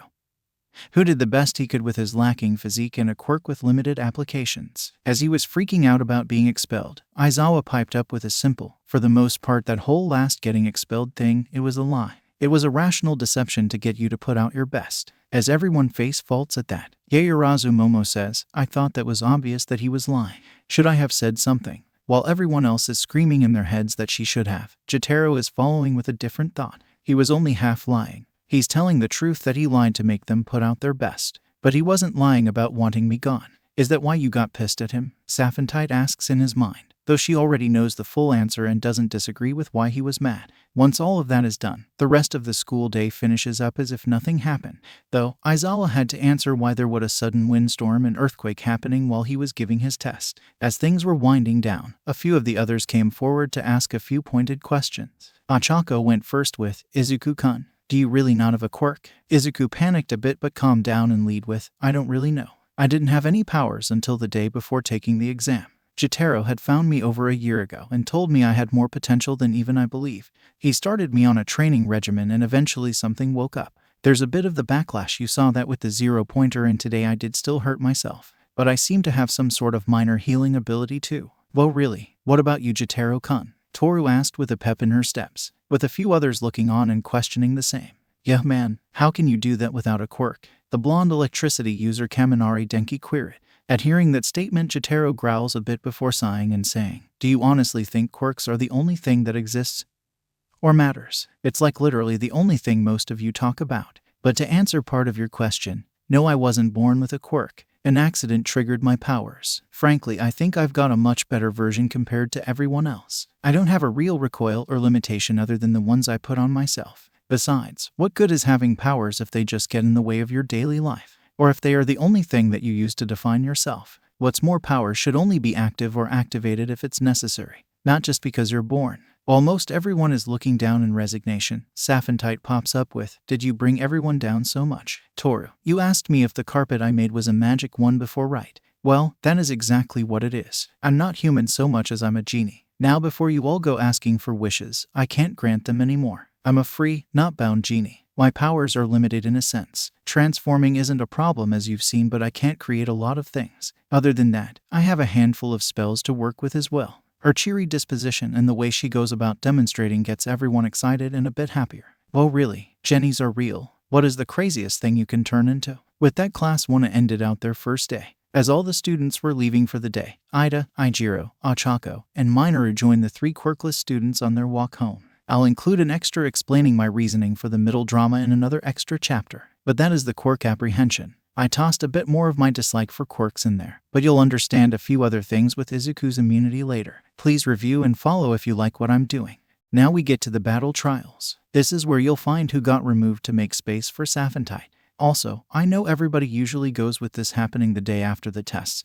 who did the best he could with his lacking physique and a quirk with limited applications. As he was freaking out about being expelled, Aizawa piped up with a simple, for the most part that whole last getting expelled thing, it was a lie. It was a rational deception to get you to put out your best. As everyone face faults at that, Yaoyorozu Momo says, I thought that was obvious that he was lying. Should I have said something? While everyone else is screaming in their heads that she should have, Jotaro is following with a different thought. He was only half lying. He's telling the truth that he lied to make them put out their best. But he wasn't lying about wanting me gone. Is that why you got pissed at him? Saphentite asks in his mind, though she already knows the full answer and doesn't disagree with why he was mad. Once all of that is done, the rest of the school day finishes up as if nothing happened. Though, Aizawa had to answer why there was a sudden windstorm and earthquake happening while he was giving his test. As things were winding down, a few of the others came forward to ask a few pointed questions. Ochako went first with, Izuku-kun, do you really not have a quirk? Izuku panicked a bit but calmed down and led with, I don't really know. I didn't have any powers until the day before taking the exam. Jotaro had found me over a year ago and told me I had more potential than even I believe. He started me on a training regimen and eventually something woke up. There's a bit of the backlash, you saw that with the 0-pointer, and today I did still hurt myself. But I seem to have some sort of minor healing ability too. Well, really, what about you, Jotaro-kun? Toru asked with a pep in her steps, with a few others looking on and questioning the same. Yeah man, how can you do that without a quirk? The blonde electricity user Kaminari Denki queried. At hearing that statement, Jotaro growls a bit before sighing and saying, do you honestly think quirks are the only thing that exists or matters? It's like literally the only thing most of you talk about. But to answer part of your question, no, I wasn't born with a quirk. An accident triggered my powers. Frankly, I think I've got a much better version compared to everyone else. I don't have a real recoil or limitation other than the ones I put on myself. Besides, what good is having powers if they just get in the way of your daily life? Or if they are the only thing that you use to define yourself? What's more, powers should only be active or activated if it's necessary, not just because you're born. While most everyone is looking down in resignation, Saphentite pops up with, did you bring everyone down so much? Toru, you asked me if the carpet I made was a magic one before, right? Well, that is exactly what it is. I'm not human so much as I'm a genie. Now before you all go asking for wishes, I can't grant them anymore. I'm a free, not bound genie. My powers are limited in a sense. Transforming isn't a problem as you've seen, but I can't create a lot of things. Other than that, I have a handful of spells to work with as well. Her cheery disposition and the way she goes about demonstrating gets everyone excited and a bit happier. Well really, Jennies are real. What is the craziest thing you can turn into? With that, class 1 ended out their first day. As all the students were leaving for the day, Ida, Ijiro, Ochako, and Minoru joined the 3 quirkless students on their walk home. I'll include an extra explaining my reasoning for the middle drama in another extra chapter, but that is the quirk apprehension. I tossed a bit more of my dislike for quirks in there, but you'll understand a few other things with Izuku's immunity later. Please review and follow if you like what I'm doing. Now we get to the battle trials. This is where you'll find who got removed to make space for Saphentite. Also, I know everybody usually goes with this happening the day after the tests,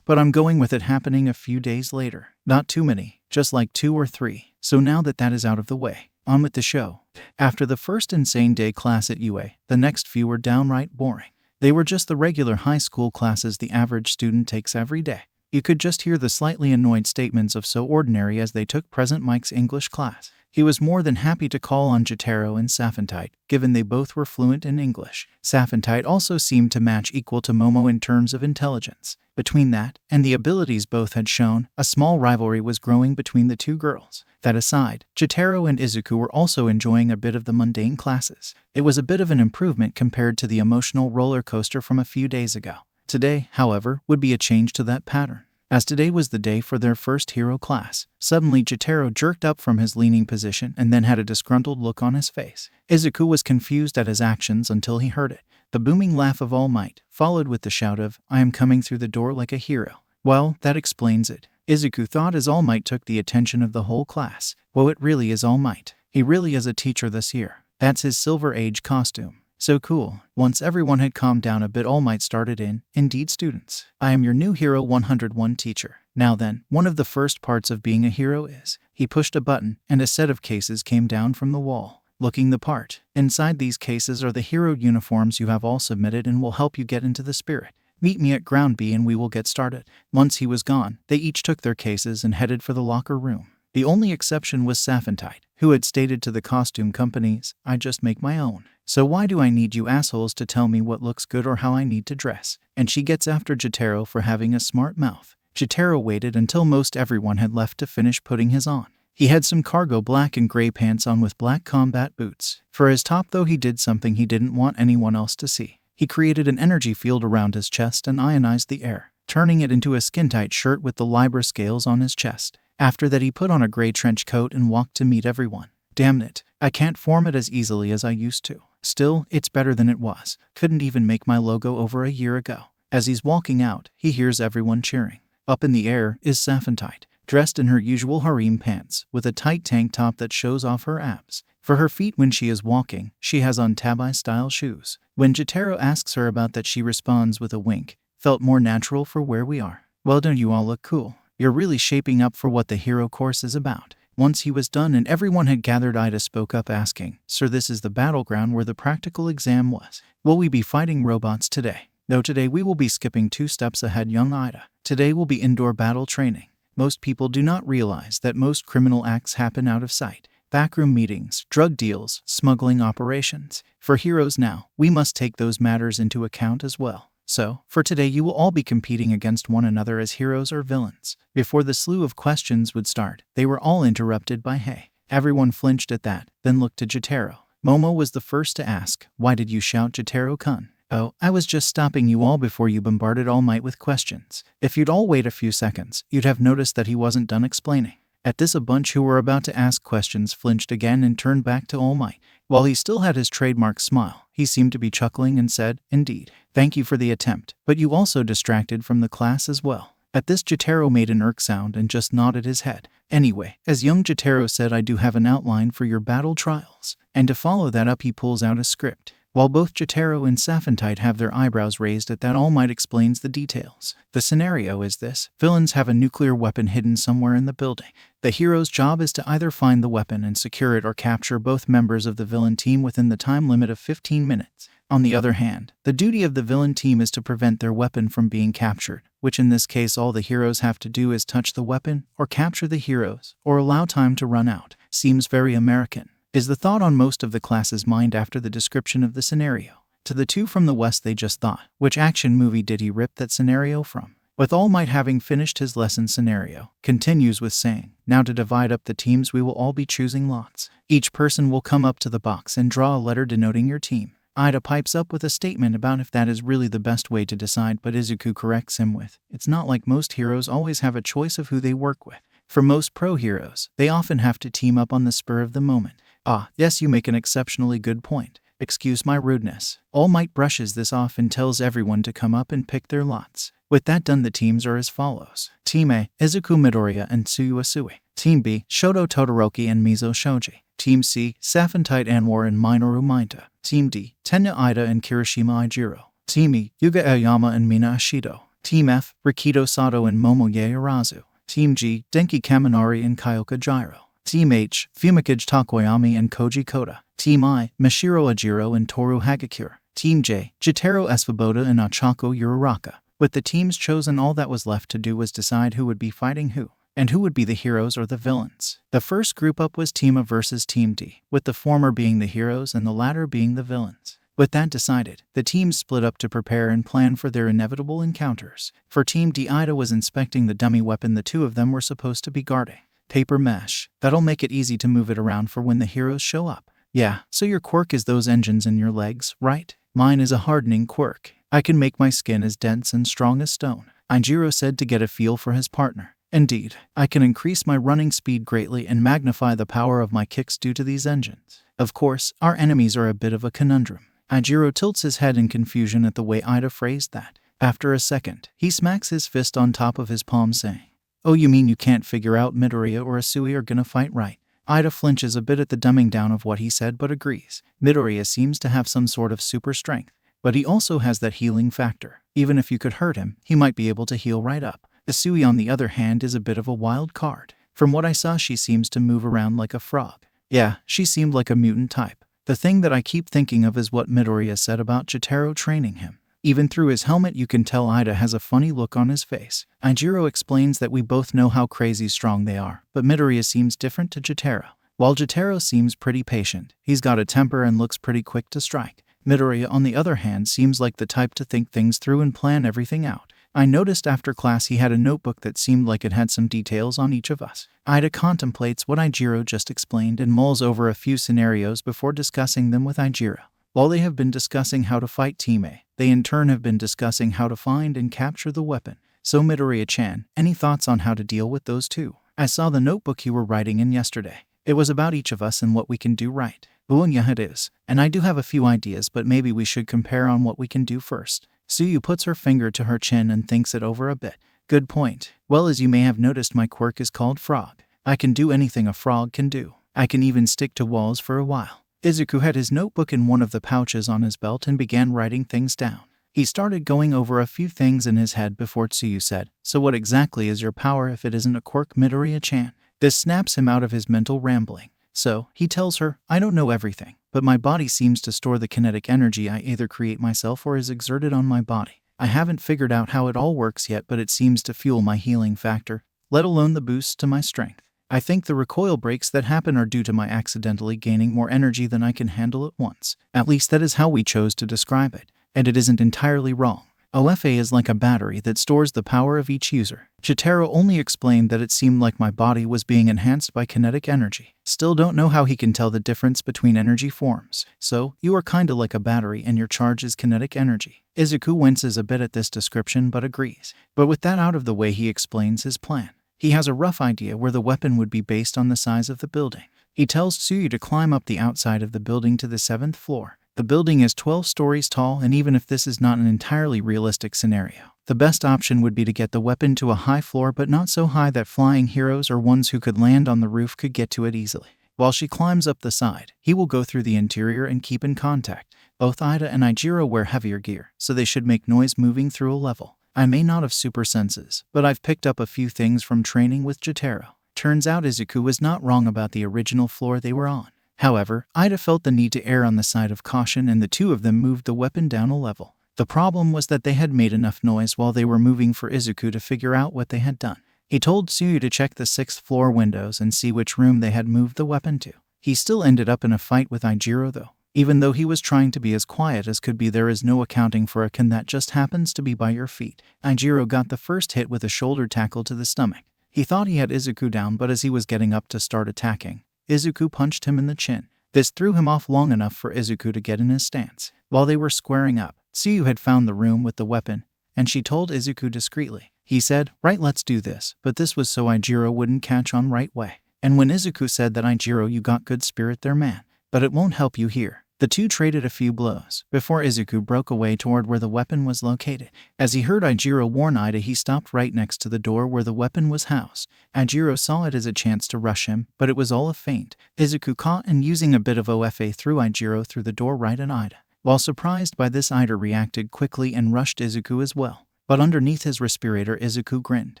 but I'm going with it happening a few days later. Not too many, just like 2 or 3. So now that that is out of the way, on with the show. After the first insane day class at UA, the next few were downright boring. They were just the regular high school classes the average student takes every day. You could just hear the slightly annoyed statements of so ordinary as they took Present Mike's English class. He was more than happy to call on Jotaro and Saphentite, given they both were fluent in English. Saphentite also seemed to match equal to Momo in terms of intelligence. Between that and the abilities both had shown, a small rivalry was growing between the 2 girls. That aside, Jotaro and Izuku were also enjoying a bit of the mundane classes. It was a bit of an improvement compared to the emotional roller coaster from a few days ago. Today, however, would be a change to that pattern. as today was the day for their first hero class. Suddenly Jotaro jerked up from his leaning position and then had a disgruntled look on his face. Izuku was confused at his actions until he heard it. The booming laugh of All Might, followed with the shout of, "I am coming through the door like a hero." Well, that explains it. Izuku thought as All Might took the attention of the whole class. Well, it really is All Might. He really is a teacher this year. That's his Silver Age costume. So cool. Once everyone had calmed down a bit, All Might started in, "Indeed, students, I am your new hero 101 teacher. Now then, one of the first parts of being a hero is..." He pushed a button, and a set of cases came down from the wall, looking the part. Inside these cases are the hero uniforms you have all submitted and will help you get into the spirit. Meet me at Ground B and we will get started. Once he was gone, they each took their cases and headed for the locker room. The only exception was Saphantite, who had stated to the costume companies, "I just make my own. So why do I need you assholes to tell me what looks good or how I need to dress?" And she gets after Jotaro for having a smart mouth. Jotaro waited until most everyone had left to finish putting his on. He had some cargo black and gray pants on with black combat boots. For his top though, he did something he didn't want anyone else to see. He created an energy field around his chest and ionized the air, turning it into a skin-tight shirt with the Libra scales on his chest. After that he put on a gray trench coat and walked to meet everyone. Damn it, I can't form it as easily as I used to. Still, it's better than it was. Couldn't even make my logo over a year ago. As he's walking out, he hears everyone cheering. Up in the air is Saphantite, dressed in her usual harem pants, with a tight tank top that shows off her abs. For her feet when she is walking, she has on Tabai-style shoes. When Jotaro asks her about that, she responds with a wink. "Felt more natural for where we are. Well, don't you all look cool? You're really shaping up for what the hero course is about." Once he was done and everyone had gathered, Ida spoke up asking, "Sir, this is the battleground where the practical exam was. Will we be fighting robots today?" "No, today we will be skipping 2 steps ahead, young Ida. Today will be indoor battle training." Most people do not realize that most criminal acts happen out of sight. Backroom meetings, drug deals, smuggling operations. For heroes now, we must take those matters into account as well. So, for today you will all be competing against one another as heroes or villains. Before the slew of questions would start, they were all interrupted by "Hey." Everyone flinched at that, then looked to Jotaro. Momo was the first to ask, "Why did you shout, Jotaro-kun?" "Oh, I was just stopping you all before you bombarded All Might with questions. If you'd all wait a few seconds, you'd have noticed that he wasn't done explaining." At this, a bunch who were about to ask questions flinched again and turned back to All Might. While he still had his trademark smile, he seemed to be chuckling and said, "Indeed. Thank you for the attempt, but you also distracted from the class as well." At this, Jotaro made an irk sound and just nodded his head. "Anyway, as young Jotaro said, I do have an outline for your battle trials." And to follow that up, he pulls out a script. While both Jotaro and Saphantite have their eyebrows raised at that, All Might explains the details. The scenario is this: villains have a nuclear weapon hidden somewhere in the building. The hero's job is to either find the weapon and secure it or capture both members of the villain team within the time limit of 15 minutes. On the other hand, the duty of the villain team is to prevent their weapon from being captured, which in this case all the heroes have to do is touch the weapon, or capture the heroes, or allow time to run out. Seems very American, is the thought on most of the class's mind after the description of the scenario. To the two from the West, they just thought, which action movie did he rip that scenario from? With All Might having finished his lesson, scenario continues with saying, "Now to divide up the teams, we will all be choosing lots. Each person will come up to the box and draw a letter denoting your team." Ida pipes up with a statement about if that is really the best way to decide, but Izuku corrects him with, "It's not like most heroes always have a choice of who they work with. For most pro heroes, they often have to team up on the spur of the moment." "Ah, yes, you make an exceptionally good point. Excuse my rudeness." All Might brushes this off and tells everyone to come up and pick their lots. With that done, the teams are as follows. Team A, Izuku Midoriya and Tsuyu Asui. Team B, Shoto Todoroki and Mizo Shoji. Team C, Saphantite Anwar and Minoru Mainta. Team D, Tenya Ida and Kirishima Ijiro. Team E, Yuga Aoyama and Mina Ashido. Team F, Rikido Sato and Momoye Arazu. Team G, Denki Kaminari and Kyoka Jiro. Team H, Fumikage Takoyami and Koji Koda. Team I, Mashiro Ajiro and Toru Hagakure. Team J, Jotaro Svoboda and Ochako Uraraka. With the teams chosen, all that was left to do was decide who would be fighting who, and who would be the heroes or the villains. The first group up was Team A versus Team D, with the former being the heroes and the latter being the villains. With that decided, the teams split up to prepare and plan for their inevitable encounters. For Team D, Ida was inspecting the dummy weapon the two of them were supposed to be guarding. Paper mesh. That'll make it easy to move it around for when the heroes show up. Yeah, so your quirk is those engines in your legs, right? Mine is a hardening quirk. I can make my skin as dense and strong as stone. Ijiro said to get a feel for his partner. Indeed, I can increase my running speed greatly and magnify the power of my kicks due to these engines. Of course, our enemies are a bit of a conundrum. Ijiro tilts his head in confusion at the way Ida phrased that. After a second, he smacks his fist on top of his palm saying, "Oh, you mean you can't figure out Midoriya or Asui are gonna fight, right?" Ida flinches a bit at the dumbing down of what he said but agrees. Midoriya seems to have some sort of super strength, but he also has that healing factor. Even if you could hurt him, he might be able to heal right up. Asui, on the other hand, is a bit of a wild card. From what I saw, she seems to move around like a frog. Yeah, she seemed like a mutant type. The thing that I keep thinking of is what Midoriya said about Jotaro training him. Even through his helmet you can tell Ida has a funny look on his face. Ijiro explains that we both know how crazy strong they are, but Midoriya seems different to Jotaro. While Jotaro seems pretty patient, he's got a temper and looks pretty quick to strike. Midoriya, on the other hand, seems like the type to think things through and plan everything out. I noticed after class he had a notebook that seemed like it had some details on each of us. Ida contemplates what Ijiro just explained and mulls over a few scenarios before discussing them with Ijiro. While they have been discussing how to fight Team A, they in turn have been discussing how to find and capture the weapon. So Midoriya-chan, any thoughts on how to deal with those two? I saw the notebook you were writing in yesterday. It was about each of us and what we can do right. Oh, yeah, it is. And I do have a few ideas, but maybe we should compare on what we can do first. Suyu puts her finger to her chin and thinks it over a bit. Good point. Well, as you may have noticed, my quirk is called Frog. I can do anything a frog can do. I can even stick to walls for a while. Izuku had his notebook in one of the pouches on his belt and began writing things down. He started going over a few things in his head before Tsuyu said, "So what exactly is your power if it isn't a quirk, Midoriya-chan?" This snaps him out of his mental rambling. So, he tells her, "I don't know everything, but my body seems to store the kinetic energy I either create myself or is exerted on my body. I haven't figured out how it all works yet, but it seems to fuel my healing factor, let alone the boost to my strength. I think the recoil breaks that happen are due to my accidentally gaining more energy than I can handle at once. At least that is how we chose to describe it, and it isn't entirely wrong. OFA is like a battery that stores the power of each user." Jotaro only explained that it seemed like my body was being enhanced by kinetic energy. Still don't know how he can tell the difference between energy forms. So, you are kinda like a battery and your charge is kinetic energy. Izuku winces a bit at this description but agrees. But with that out of the way, he explains his plan. He has a rough idea where the weapon would be based on the size of the building. He tells Tsuyu to climb up the outside of the building to the 7th floor. The building is 12 stories tall, and even if this is not an entirely realistic scenario, the best option would be to get the weapon to a high floor, but not so high that flying heroes or ones who could land on the roof could get to it easily. While she climbs up the side, he will go through the interior and keep in contact. Both Ida and Ijiro wear heavier gear, so they should make noise moving through a level. I may not have super senses, but I've picked up a few things from training with Jotaro. Turns out Izuku was not wrong about the original floor they were on. However, Ida felt the need to err on the side of caution, and the two of them moved the weapon down a level. The problem was that they had made enough noise while they were moving for Izuku to figure out what they had done. He told Tsuyu to check the 6th floor windows and see which room they had moved the weapon to. He still ended up in a fight with Ijiro though. Even though he was trying to be as quiet as could be, there is no accounting for a can that just happens to be by your feet. Ijiro got the first hit with a shoulder tackle to the stomach. He thought he had Izuku down, but as he was getting up to start attacking, Izuku punched him in the chin. This threw him off long enough for Izuku to get in his stance. While they were squaring up, Tsuyu had found the room with the weapon, and she told Izuku discreetly. He said, "Right, let's do this," but this was so Ijiro wouldn't catch on right way. And when Izuku said that, "Ijiro, you got good spirit there, man, but it won't help you here," the two traded a few blows before Izuku broke away toward where the weapon was located. As he heard Ijiro warn Ida, he stopped right next to the door where the weapon was housed. Ijiro saw it as a chance to rush him, but it was all a feint. Izuku caught and, using a bit of OFA, threw Ijiro through the door right at Ida. While surprised by this, Ida reacted quickly and rushed Izuku as well. But underneath his respirator, Izuku grinned.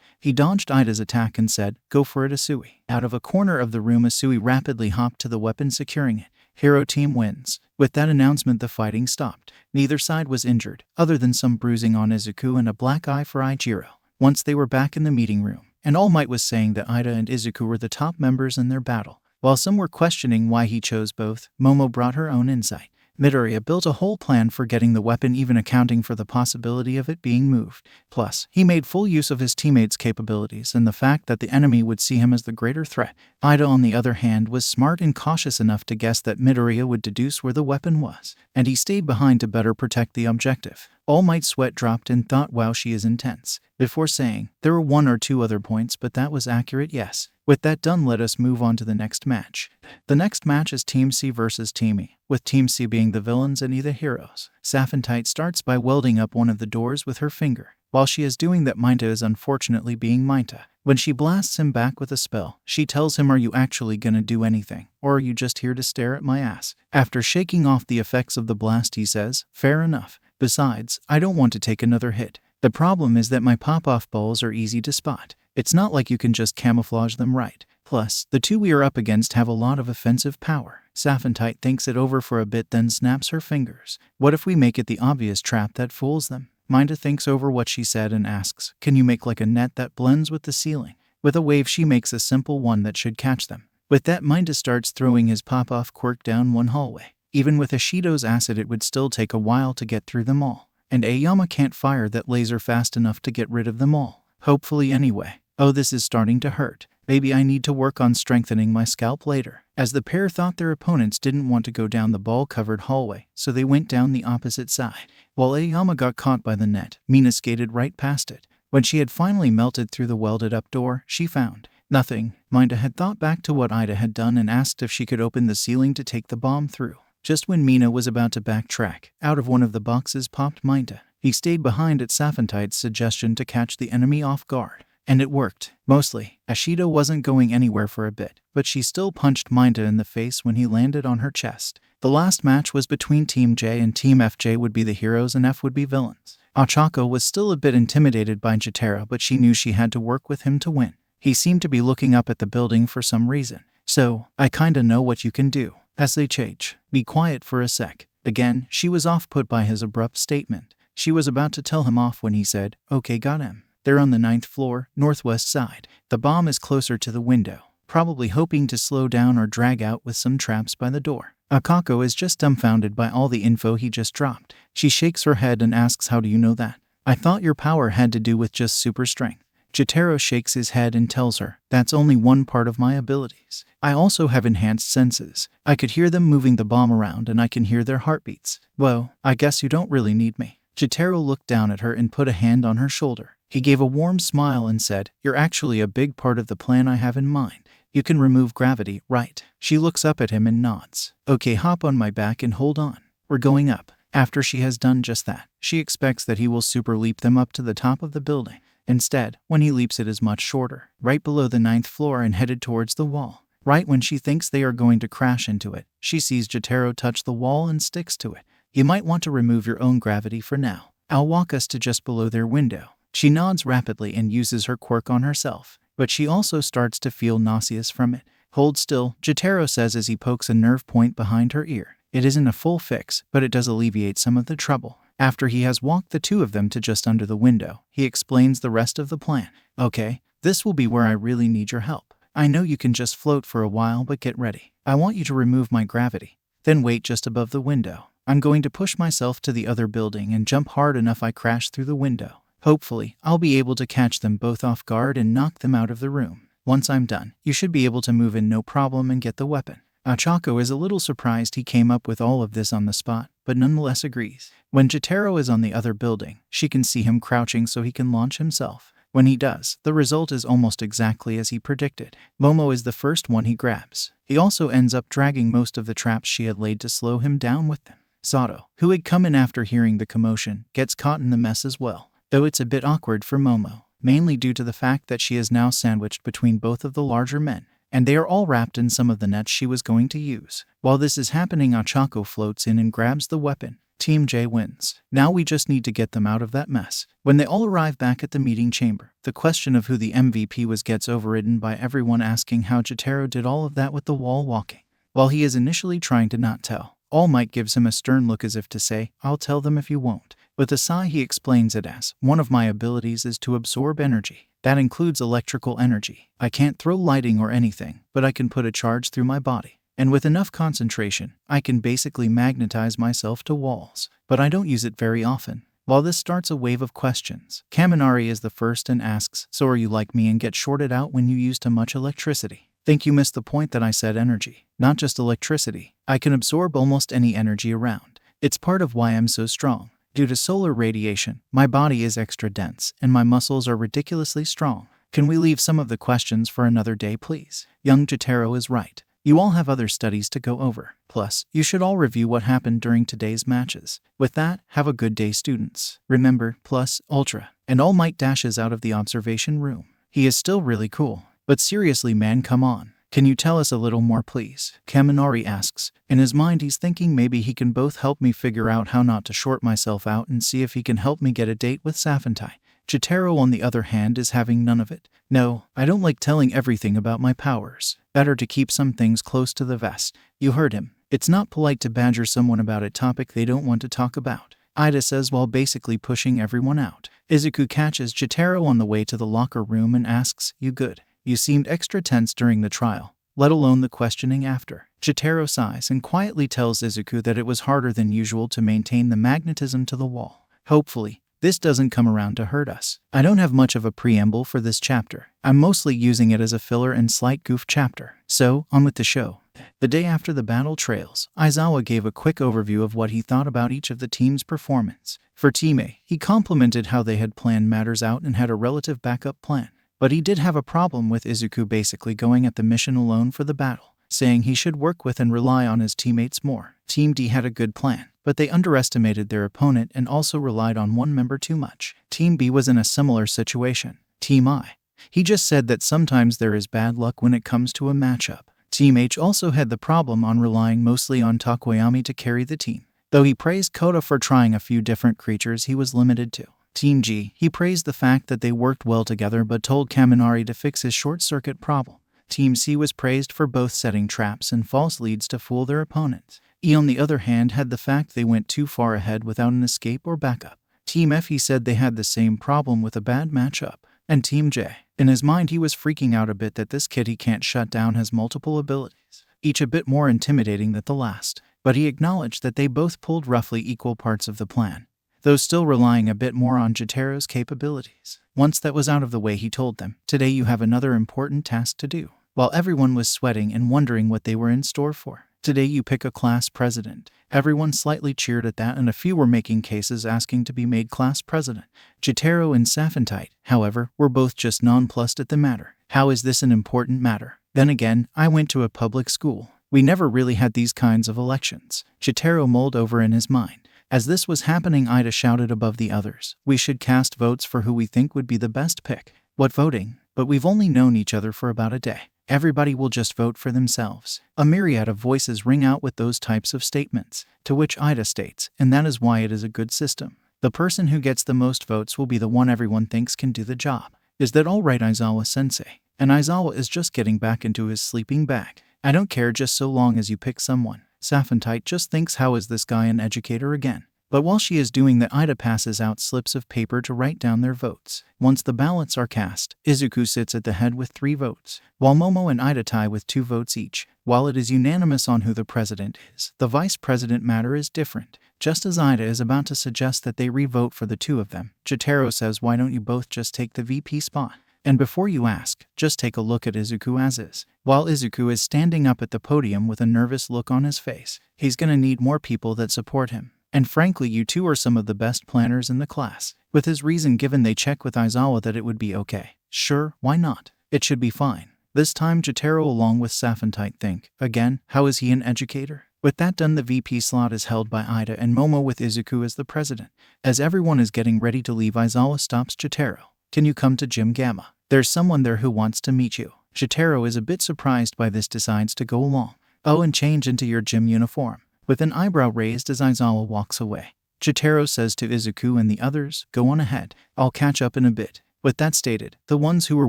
He dodged Ida's attack and said, "Go for it, Asui." Out of a corner of the room, Asui rapidly hopped to the weapon, securing it. Hero team wins. With that announcement, the fighting stopped. Neither side was injured, other than some bruising on Izuku and a black eye for Ijiro. Once they were back in the meeting room, and All Might was saying that Ida and Izuku were the top members in their battle. While some were questioning why he chose both, Momo brought her own insight. Midoriya built a whole plan for getting the weapon, even accounting for the possibility of it being moved. Plus, he made full use of his teammates' capabilities and the fact that the enemy would see him as the greater threat. Ida, on the other hand, was smart and cautious enough to guess that Midoriya would deduce where the weapon was, and he stayed behind to better protect the objective. All Might's sweat dropped and thought, wow, she is intense, before saying, there were 1 or 2 other points, but that was accurate, yes. With that done, let us move on to the next match. The next match is Team C versus Team E, with Team C being the villains and E the heroes. Saphantite starts by welding up one of the doors with her finger. While she is doing that, Minta is unfortunately being Minta. When she blasts him back with a spell, she tells him, are you actually gonna do anything, or are you just here to stare at my ass? After shaking off the effects of the blast, he says, fair enough. Besides, I don't want to take another hit. The problem is that my pop-off balls are easy to spot. It's not like you can just camouflage them right. Plus, the 2 we are up against have a lot of offensive power. Saphantite thinks it over for a bit, then snaps her fingers. What if we make it the obvious trap that fools them? Minta thinks over what she said and asks, can you make like a net that blends with the ceiling? With a wave, she makes a simple one that should catch them. With that, Minta starts throwing his pop-off quirk down one hallway. Even with Ashido's acid, it would still take a while to get through them all. And Aoyama can't fire that laser fast enough to get rid of them all. Hopefully anyway. Oh, this is starting to hurt. Maybe I need to work on strengthening my scalp later. As the pair thought, their opponents didn't want to go down the ball-covered hallway, so they went down the opposite side. While Aoyama got caught by the net, Mina skated right past it. When she had finally melted through the welded-up door, she found nothing. Minta had thought back to what Ida had done and asked if she could open the ceiling to take the bomb through. Just when Mina was about to backtrack, out of one of the boxes popped Minta. He stayed behind at Saphantite's suggestion to catch the enemy off guard. And it worked. Mostly. Ashido wasn't going anywhere for a bit, but she still punched Minta in the face when he landed on her chest. The last match was between Team J and Team F. J would be the heroes and F would be villains. Ochako was still a bit intimidated by Jotaro, but she knew she had to work with him to win. He seemed to be looking up at the building for some reason. So, I kinda know what you can do. SHH. Be quiet for a sec. Again, she was off-put by his abrupt statement. She was about to tell him off when he said, okay, got him. They're on the 9th floor, northwest side. The bomb is closer to the window, probably hoping to slow down or drag out with some traps by the door. Akako is just dumbfounded by all the info he just dropped. She shakes her head and asks, how do you know that? I thought your power had to do with just super strength. Jotaro shakes his head and tells her, that's only one part of my abilities. I also have enhanced senses. I could hear them moving the bomb around and I can hear their heartbeats. Well, I guess you don't really need me. Jotaro looked down at her and put a hand on her shoulder. He gave a warm smile and said, you're actually a big part of the plan I have in mind. You can remove gravity, right? She looks up at him and nods. Okay, hop on my back and hold on. We're going up. After she has done just that, she expects that he will super leap them up to the top of the building. Instead, when he leaps, it is much shorter, right below the 9th floor and headed towards the wall. Right when she thinks they are going to crash into it, she sees Jotaro touch the wall and sticks to it. You might want to remove your own gravity for now. I'll walk us to just below their window. She nods rapidly and uses her quirk on herself, but she also starts to feel nauseous from it. Hold still, Jotaro says as he pokes a nerve point behind her ear. It isn't a full fix, but it does alleviate some of the trouble. After he has walked the 2 of them to just under the window, he explains the rest of the plan. Okay, this will be where I really need your help. I know you can just float for a while, but get ready. I want you to remove my gravity. Then wait just above the window. I'm going to push myself to the other building and jump hard enough I crash through the window. Hopefully, I'll be able to catch them both off guard and knock them out of the room. Once I'm done, you should be able to move in no problem and get the weapon. Ochako is a little surprised he came up with all of this on the spot, but nonetheless agrees. When Jotaro is on the other building, she can see him crouching so he can launch himself. When he does, the result is almost exactly as he predicted. Momo is the first one he grabs. He also ends up dragging most of the traps she had laid to slow him down with them. Sato, who had come in after hearing the commotion, gets caught in the mess as well, though it's a bit awkward for Momo, mainly due to the fact that she is now sandwiched between both of the larger men, and they are all wrapped in some of the nets she was going to use. While this is happening, Ochako floats in and grabs the weapon. Team J wins. Now we just need to get them out of that mess. When they all arrive back at the meeting chamber, the question of who the MVP was gets overridden by everyone asking how Jotaro did all of that with the wall walking. While he is initially trying to not tell, All Might gives him a stern look as if to say, I'll tell them if you won't. With a sigh, he explains it as, one of my abilities is to absorb energy. That includes electrical energy. I can't throw lighting or anything, but I can put a charge through my body. And with enough concentration, I can basically magnetize myself to walls. But I don't use it very often. While this starts a wave of questions, Kaminari is the first and asks, so are you like me and get shorted out when you use too much electricity? Think you missed the point that I said energy, not just electricity. I can absorb almost any energy around. It's part of why I'm so strong. Due to solar radiation, my body is extra dense and my muscles are ridiculously strong. Can we leave some of the questions for another day, please? Young Jotaro is right. You all have other studies to go over. Plus, you should all review what happened during today's matches. With that, have a good day, students. Remember, plus, Ultra. And All Might dashes out of the observation room. He is still really cool. But seriously, man, come on. Can you tell us a little more, please? Kaminari asks. In his mind, he's thinking maybe he can both help me figure out how not to short myself out and see if he can help me get a date with Safantai. Jotaro, on the other hand, is having none of it. No, I don't like telling everything about my powers. Better to keep some things close to the vest. You heard him. It's not polite to badger someone about a topic they don't want to talk about, Ida says while basically pushing everyone out. Izuku catches Jotaro on the way to the locker room and asks, "You good? You seemed extra tense during the trial, let alone the questioning after." Jotaro sighs and quietly tells Izuku that it was harder than usual to maintain the magnetism to the wall. Hopefully, this doesn't come around to hurt us. I don't have much of a preamble for this chapter. I'm mostly using it as a filler and slight goof chapter. So, on with the show. The day after the battle trails, Aizawa gave a quick overview of what he thought about each of the team's performance. For Team A, he complimented how they had planned matters out and had a relative backup plan. But he did have a problem with Izuku basically going at the mission alone for the battle, saying he should work with and rely on his teammates more. Team D had a good plan, but they underestimated their opponent and also relied on one member too much. Team B was in a similar situation. Team I. He just said that sometimes there is bad luck when it comes to a matchup. Team H also had the problem on relying mostly on Takoyami to carry the team. Though he praised Kota for trying a few different creatures he was limited to. Team G, he praised the fact that they worked well together but told Kaminari to fix his short-circuit problem. Team C was praised for both setting traps and false leads to fool their opponents. E, on the other hand, had the fact they went too far ahead without an escape or backup. Team F, he said they had the same problem with a bad matchup. And Team J, in his mind he was freaking out a bit that this kid he can't shut down has multiple abilities, each a bit more intimidating than the last. But he acknowledged that they both pulled roughly equal parts of the plan, though still relying a bit more on Jotaro's capabilities. Once that was out of the way, he told them, "Today you have another important task to do." While everyone was sweating and wondering what they were in store for. "Today you pick a class president." Everyone slightly cheered at that and a few were making cases asking to be made class president. Jotaro and Safantai, however, were both just nonplussed at the matter. "How is this an important matter? Then again, I went to a public school. We never really had these kinds of elections." Jotaro mulled over in his mind. As this was happening, Ida shouted above the others, "We should cast votes for who we think would be the best pick." "What voting? But we've only known each other for about a day. Everybody will just vote for themselves." A myriad of voices ring out with those types of statements, to which Ida states, "And that is why it is a good system. The person who gets the most votes will be the one everyone thinks can do the job." "Is that all right, Aizawa-sensei?" And Aizawa is just getting back into his sleeping bag. "I don't care just so long as you pick someone." Safantai just thinks, how is this guy an educator again? But while she is doing that, Ida passes out slips of paper to write down their votes. Once the ballots are cast, Izuku sits at the head with 3 votes, while Momo and Ida tie with 2 votes each. While it is unanimous on who the president is, the vice president matter is different. Just as Ida is about to suggest that they re-vote for the 2 of them, Jotaro says, "Why don't you both just take the VP spot? And before you ask, just take a look at Izuku as is." While Izuku is standing up at the podium with a nervous look on his face, he's gonna need more people that support him. "And frankly, you 2 are some of the best planners in the class." With his reason given, they check with Aizawa that it would be okay. Sure, why not? It should be fine. This time Jotaro along with Safantai think, again, how is he an educator? With that done, the VP slot is held by Ida and Momo with Izuku as the president. As everyone is getting ready to leave, Aizawa stops Jotaro. "Can you come to Gym Gamma? There's someone there who wants to meet you." Jotaro is a bit surprised by this, decides to go along. "Oh, and change into your gym uniform." With an eyebrow raised as Aizawa walks away, Jotaro says to Izuku and the others, "Go on ahead, I'll catch up in a bit." With that stated, the ones who were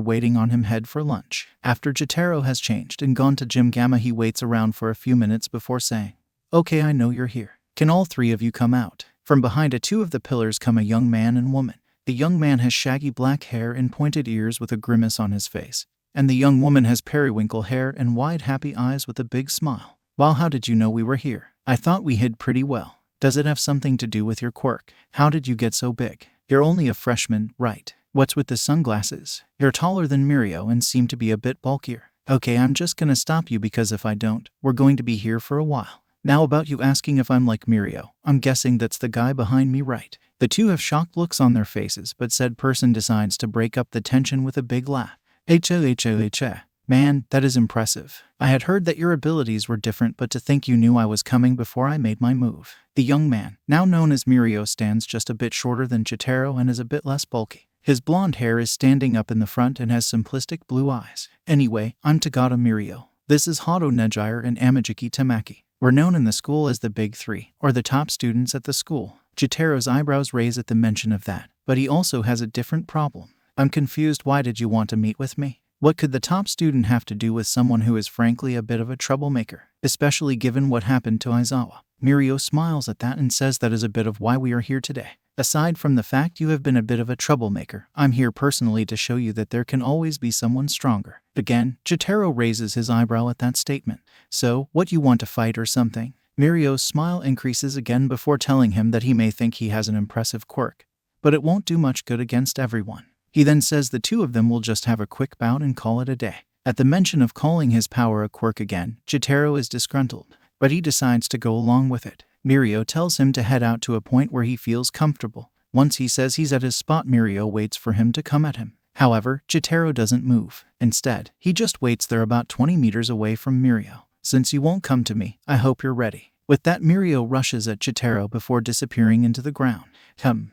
waiting on him head for lunch. After Jotaro has changed and gone to Gym Gamma, he waits around for a few minutes before saying, "Okay, I know you're here. Can all 3 of you come out?" From behind 2 of the pillars come a young man and woman. The young man has shaggy black hair and pointed ears with a grimace on his face, and the young woman has periwinkle hair and wide happy eyes with a big smile. "Well, how did you know we were here? I thought we hid pretty well. Does it have something to do with your quirk? How did you get so big? You're only a freshman, right? What's with the sunglasses? You're taller than Mirio and seem to be a bit bulkier." "Okay, I'm just gonna stop you because if I don't, we're going to be here for a while. Now about you asking if I'm like Mirio. I'm guessing that's the guy behind me, right? The two have shocked looks on their faces, but said person decides to break up the tension with a big laugh. HOHOHA. Man, that is impressive. I had heard that your abilities were different, but to think you knew I was coming before I made my move. The young man, now known as Mirio, stands just a bit shorter than Jotaro and is a bit less bulky. His blonde hair is standing up in the front and has simplistic blue eyes. Anyway, I'm Tagata Mirio. This is Hado Nejire and Amajiki Tamaki. We're known in the school as the Big Three, or the top students at the school. Jotaro's eyebrows raise at the mention of that, but he also has a different problem. I'm confused. Why did you want to meet with me? What could the top student have to do with someone who is frankly a bit of a troublemaker, especially given what happened to Aizawa? Mirio smiles at that and says that is a bit of why we are here today. Aside from the fact you have been a bit of a troublemaker, I'm here personally to show you that there can always be someone stronger. Again, Jotaro raises his eyebrow at that statement. So, what, you want to fight or something? Mirio's smile increases again before telling him that he may think he has an impressive quirk, but it won't do much good against everyone. He then says the two of them will just have a quick bout and call it a day. At the mention of calling his power a quirk again, Jotaro is disgruntled, but he decides to go along with it. Mirio tells him to head out to a point where he feels comfortable. Once he says he's at his spot, Mirio waits for him to come at him. However, Jotaro doesn't move. Instead, he just waits there about 20 meters away from Mirio. Since you won't come to me, I hope you're ready. With that, Mirio rushes at Jotaro before disappearing into the ground.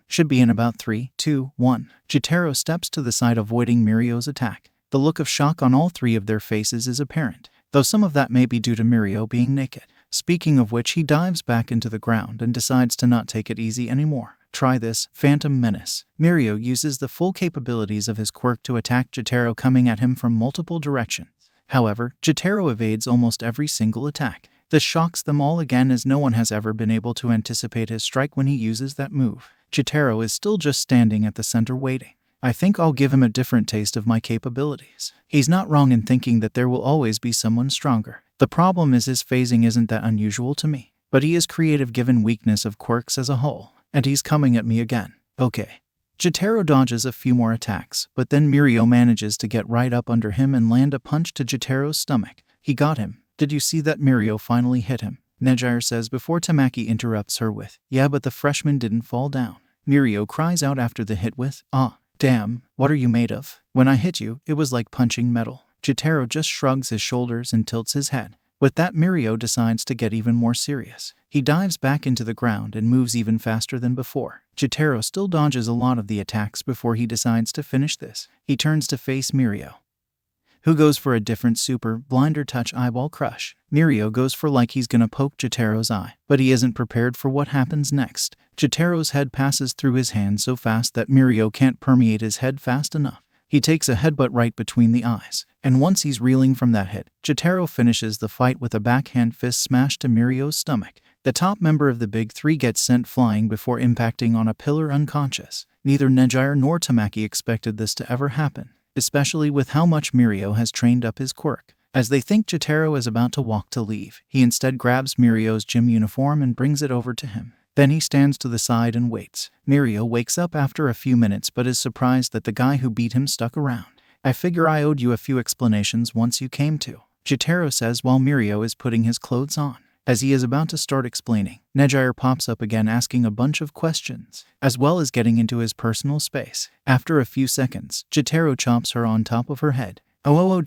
Should be in about 3, 2, 1. Jotaro steps to the side, avoiding Mirio's attack. The look of shock on all three of their faces is apparent, though some of that may be due to Mirio being naked. Speaking of which, he dives back into the ground and decides to not take it easy anymore. Try this, Phantom Menace. Mirio uses the full capabilities of his quirk to attack Jotaro, coming at him from multiple directions. However, Jotaro evades almost every single attack. This shocks them all again, as no one has ever been able to anticipate his strike when he uses that move. Jotaro is still just standing at the center waiting. I think I'll give him a different taste of my capabilities. He's not wrong in thinking that there will always be someone stronger. The problem is his phasing isn't that unusual to me, but he is creative given weakness of quirks as a whole, and he's coming at me again. Okay. Jotaro dodges a few more attacks, but then Mirio manages to get right up under him and land a punch to Jotaro's stomach. He got him. Did you see that? Mirio finally hit him, Nejire says before Tamaki interrupts her with, yeah, but the freshman didn't fall down. Mirio cries out after the hit with, ah, damn, what are you made of? When I hit you, it was like punching metal. Jotaro just shrugs his shoulders and tilts his head. With that, Mirio decides to get even more serious. He dives back into the ground and moves even faster than before. Jotaro still dodges a lot of the attacks before he decides to finish this. He turns to face Mirio, who goes for a different super blinder touch eyeball crush. Mirio goes for like he's gonna poke Jotaro's eye, but he isn't prepared for what happens next. Jotaro's head passes through his hand so fast that Mirio can't permeate his head fast enough. He takes a headbutt right between the eyes, and once he's reeling from that hit, Jotaro finishes the fight with a backhand fist smash to Mirio's stomach. The top member of the Big Three gets sent flying before impacting on a pillar unconscious. Neither Nejire nor Tamaki expected this to ever happen, especially with how much Mirio has trained up his quirk. As they think Jotaro is about to walk to leave, he instead grabs Mirio's gym uniform and brings it over to him. Then he stands to the side and waits. Mirio wakes up after a few minutes but is surprised that the guy who beat him stuck around. I figure I owed you a few explanations once you came to, Jotaro says while Mirio is putting his clothes on. As he is about to start explaining, Nejire pops up again asking a bunch of questions, as well as getting into his personal space. After a few seconds, Jotaro chops her on top of her head. Oh,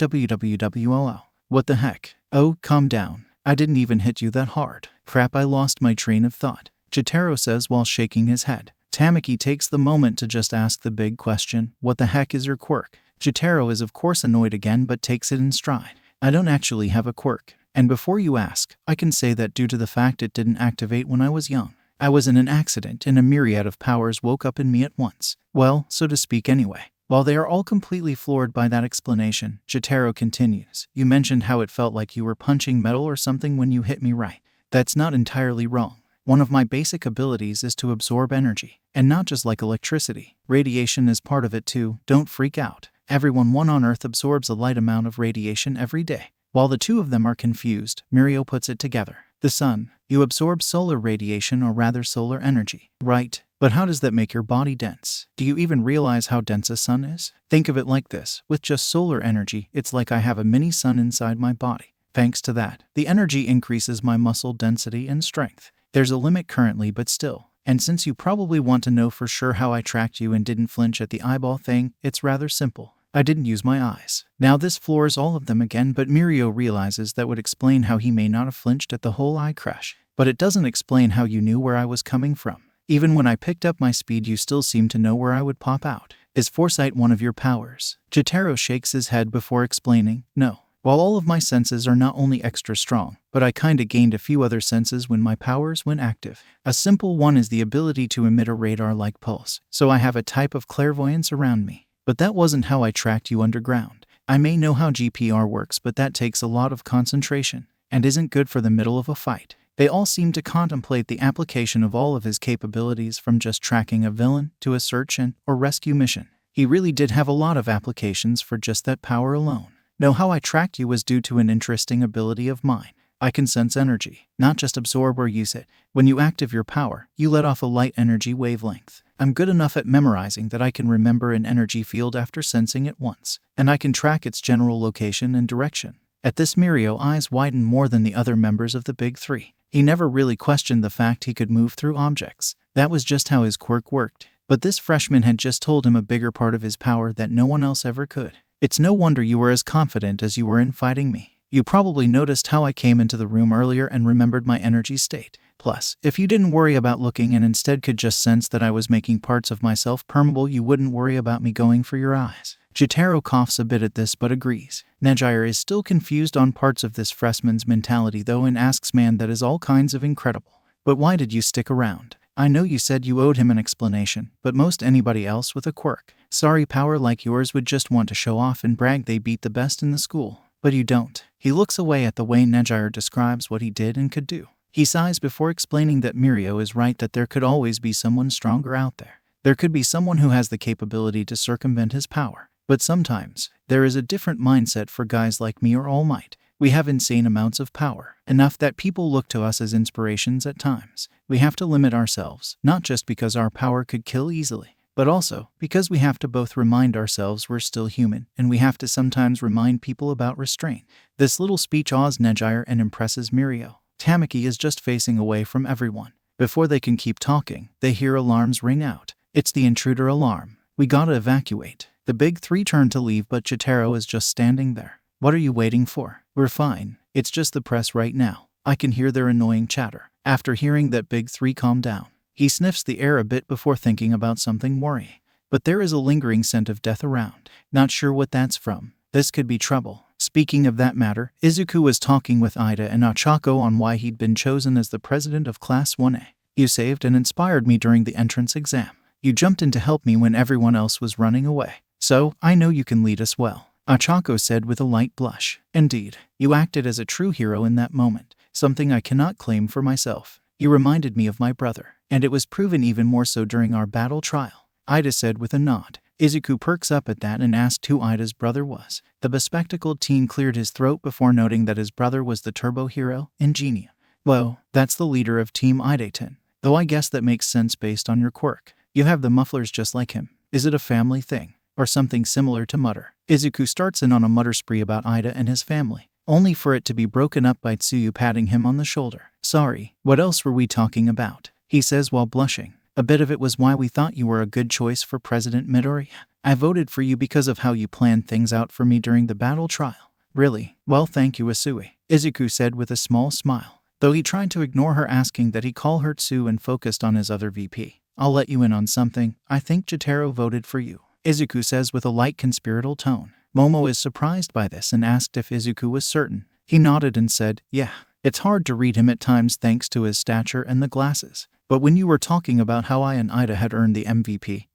what the heck? Oh, calm down. I didn't even hit you that hard. Crap, I lost my train of thought, Jotaro says while shaking his head. Tamaki takes the moment to just ask the big question, what the heck is your quirk? Jotaro is of course annoyed again but takes it in stride. I don't actually have a quirk. And before you ask, I can say that due to the fact it didn't activate when I was young. I was in an accident and a myriad of powers woke up in me at once. Well, so to speak anyway. While they are all completely floored by that explanation, Jotaro continues. You mentioned how it felt like you were punching metal or something when you hit me, right? That's not entirely wrong. One of my basic abilities is to absorb energy, and not just like electricity. Radiation is part of it too, don't freak out. Everyone on Earth absorbs a light amount of radiation every day. While the two of them are confused, Mirio puts it together. The sun. You absorb solar radiation, or rather solar energy, right? But how does that make your body dense? Do you even realize how dense a sun is? Think of it like this. With just solar energy, it's like I have a mini sun inside my body. Thanks to that, the energy increases my muscle density and strength. There's a limit currently, but still. And since you probably want to know for sure how I tracked you and didn't flinch at the eyeball thing, it's rather simple. I didn't use my eyes. Now this floors all of them again, but Mirio realizes that would explain how he may not have flinched at the whole eye crash. But it doesn't explain how you knew where I was coming from. Even when I picked up my speed, you still seemed to know where I would pop out. Is foresight one of your powers? Jotaro shakes his head before explaining, no. While all of my senses are not only extra strong, but I kinda gained a few other senses when my powers went active. A simple one is the ability to emit a radar-like pulse, so I have a type of clairvoyance around me. But that wasn't how I tracked you underground. I may know how GPR works, but that takes a lot of concentration, and isn't good for the middle of a fight. They all seem to contemplate the application of all of his capabilities, from just tracking a villain to a search and or rescue mission. He really did have a lot of applications for just that power alone. Know how I tracked you was due to an interesting ability of mine. I can sense energy, not just absorb or use it. When you active your power, you let off a light energy wavelength. I'm good enough at memorizing that I can remember an energy field after sensing it once, and I can track its general location and direction. At this, Mirio's eyes widen more than the other members of the Big Three. He never really questioned the fact he could move through objects. That was just how his quirk worked. But this freshman had just told him a bigger part of his power that no one else ever could. It's no wonder you were as confident as you were in fighting me. You probably noticed how I came into the room earlier and remembered my energy state. Plus, if you didn't worry about looking and instead could just sense that I was making parts of myself permeable, you wouldn't worry about me going for your eyes. Jotaro coughs a bit at this but agrees. Nejier is still confused on parts of this freshman's mentality though and asks, man, that is all kinds of incredible. But why did you stick around? I know you said you owed him an explanation, but most anybody else with a quirk, sorry, power like yours would just want to show off and brag they beat the best in the school. But you don't. He looks away at the way Nejier describes what he did and could do. He sighs before explaining that Mirio is right, that there could always be someone stronger out there. There could be someone who has the capability to circumvent his power. But sometimes, there is a different mindset for guys like me or All Might. We have insane amounts of power, enough that people look to us as inspirations at times. We have to limit ourselves, not just because our power could kill easily, but also because we have to both remind ourselves we're still human, and we have to sometimes remind people about restraint. This little speech awes Nejier and impresses Mirio. Tamaki is just facing away from everyone. Before they can keep talking, they hear alarms ring out. It's the intruder alarm. We gotta evacuate. The Big Three turn to leave, but Jotaro is just standing there. What are you waiting for? We're fine. It's just the press right now. I can hear their annoying chatter. After hearing that, Big Three calm down. He sniffs the air a bit before thinking about something worrying. But there is a lingering scent of death around. Not sure what that's from. This could be trouble. Speaking of that matter, Izuku was talking with Ida and Ochako on why he'd been chosen as the president of Class 1A. You saved and inspired me during the entrance exam. You jumped in to help me when everyone else was running away. So, I know you can lead us well. Ochako said with a light blush. Indeed, you acted as a true hero in that moment, something I cannot claim for myself. You reminded me of my brother, and it was proven even more so during our battle trial, Ida said with a nod. Izuku perks up at that and asked who Ida's brother was. The bespectacled teen cleared his throat before noting that his brother was the turbo hero, Ingenia. Well, that's the leader of Team Idaten, though I guess that makes sense based on your quirk. You have the mufflers just like him. Is it a family thing? Or something similar to mutter? Izuku starts in on a mutter spree about Ida and his family, only for it to be broken up by Tsuyu patting him on the shoulder. Sorry, what else were we talking about? He says while blushing. A bit of it was why we thought you were a good choice for President Midoriya. I voted for you because of how you planned things out for me during the battle trial. Really? Well, thank you, Isui, Izuku said with a small smile, though he tried to ignore her asking that he call her Tsu and focused on his other VP. I'll let you in on something. I think Jotaro voted for you, Izuku says with a light conspiratorial tone. Momo is surprised by this and asked if Izuku was certain. He nodded and said, yeah. It's hard to read him at times thanks to his stature and the glasses. But when you were talking about how I and Ida had earned the MVP,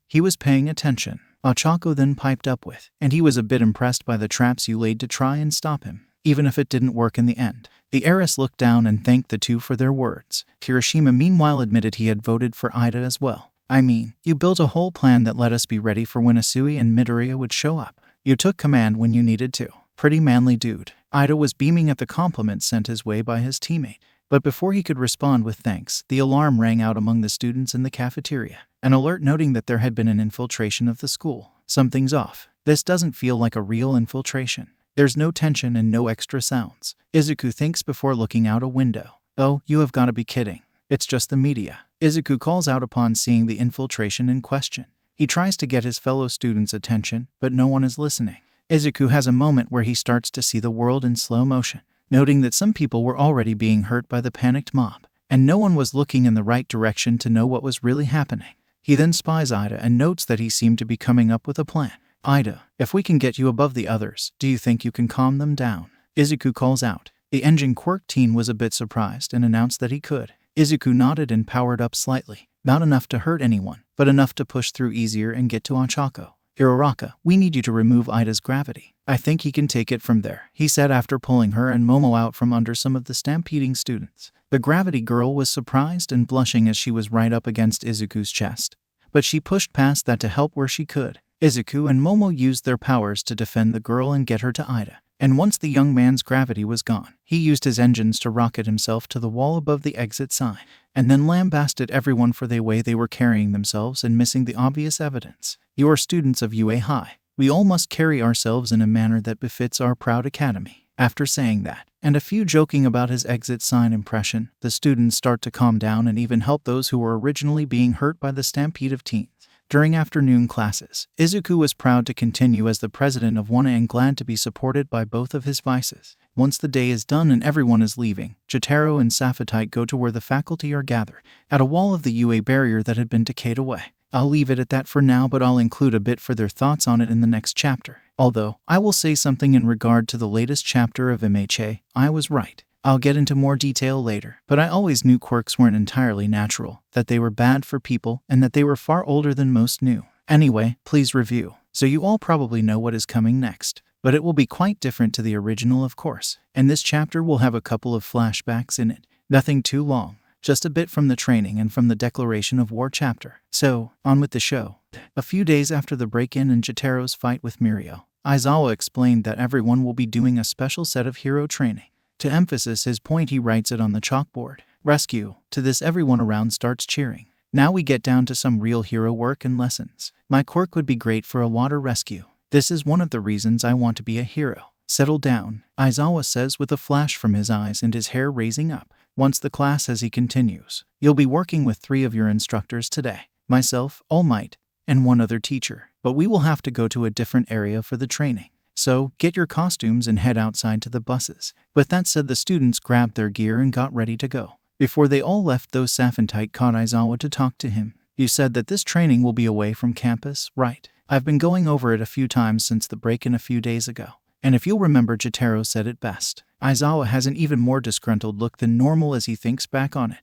he was paying attention. Ochako then piped up with, and he was a bit impressed by the traps you laid to try and stop him, even if it didn't work in the end. The heiress looked down and thanked the two for their words. Hiroshima meanwhile admitted he had voted for Ida as well. I mean, you built a whole plan that let us be ready for when Isui and Midoriya would show up. You took command when you needed to. Pretty manly dude. Ida was beaming at the compliments sent his way by his teammate. But before he could respond with thanks, the alarm rang out among the students in the cafeteria. An alert noting that there had been an infiltration of the school. Something's off. This doesn't feel like a real infiltration. There's no tension and no extra sounds. Izuku thinks before looking out a window. Oh, you have got to be kidding. It's just the media. Izuku calls out upon seeing the infiltration in question. He tries to get his fellow students' attention, but no one is listening. Izuku has a moment where he starts to see the world in slow motion, noting that some people were already being hurt by the panicked mob, and no one was looking in the right direction to know what was really happening. He then spies Ida and notes that he seemed to be coming up with a plan. Ida, if we can get you above the others, do you think you can calm them down? Izuku calls out. The engine quirk teen was a bit surprised and announced that he could. Izuku nodded and powered up slightly, not enough to hurt anyone, but enough to push through easier and get to Ochako. Hiroraka, we need you to remove Ida's gravity. I think he can take it from there, he said after pulling her and Momo out from under some of the stampeding students. The gravity girl was surprised and blushing as she was right up against Izuku's chest, but she pushed past that to help where she could. Izuku and Momo used their powers to defend the girl and get her to Ida. And once the young man's gravity was gone, he used his engines to rocket himself to the wall above the exit sign, and then lambasted everyone for the way they were carrying themselves and missing the obvious evidence. You are students of UA High. We all must carry ourselves in a manner that befits our proud academy. After saying that, and a few joking about his exit sign impression, the students start to calm down and even help those who were originally being hurt by the stampede of teens. During afternoon classes, Izuku was proud to continue as the president of WANA and glad to be supported by both of his vices. Once the day is done and everyone is leaving, Jotaro and Sapphire go to where the faculty are gathered, at a wall of the UA barrier that had been decayed away. I'll leave it at that for now, but I'll include a bit for their thoughts on it in the next chapter. Although, I will say something in regard to the latest chapter of MHA, I was right. I'll get into more detail later, but I always knew quirks weren't entirely natural, that they were bad for people, and that they were far older than most knew. Anyway, please review. So you all probably know what is coming next, but it will be quite different to the original, of course, and this chapter will have a couple of flashbacks in it. Nothing too long, just a bit from the training and from the declaration of war chapter. So, on with the show. A few days after the break-in and Jotaro's fight with Mirio, Aizawa explained that everyone will be doing a special set of hero training. To emphasize his point, he writes it on the chalkboard. Rescue. To this, everyone around starts cheering. Now we get down to some real hero work and lessons. My quirk would be great for a water rescue. This is one of the reasons I want to be a hero. Settle down, Aizawa says with a flash from his eyes and his hair raising up. Once the class, as he continues, you'll be working with 3 of your instructors today. Myself, All Might, and 1 other teacher. But we will have to go to a different area for the training. So, get your costumes and head outside to the buses. With that said, the students grabbed their gear and got ready to go. Before they all left, though, Sapphire caught Aizawa to talk to him. You said that this training will be away from campus, right? I've been going over it a few times since the break-in a few days ago. And if you'll remember, Jotaro said it best. Aizawa has an even more disgruntled look than normal as he thinks back on it.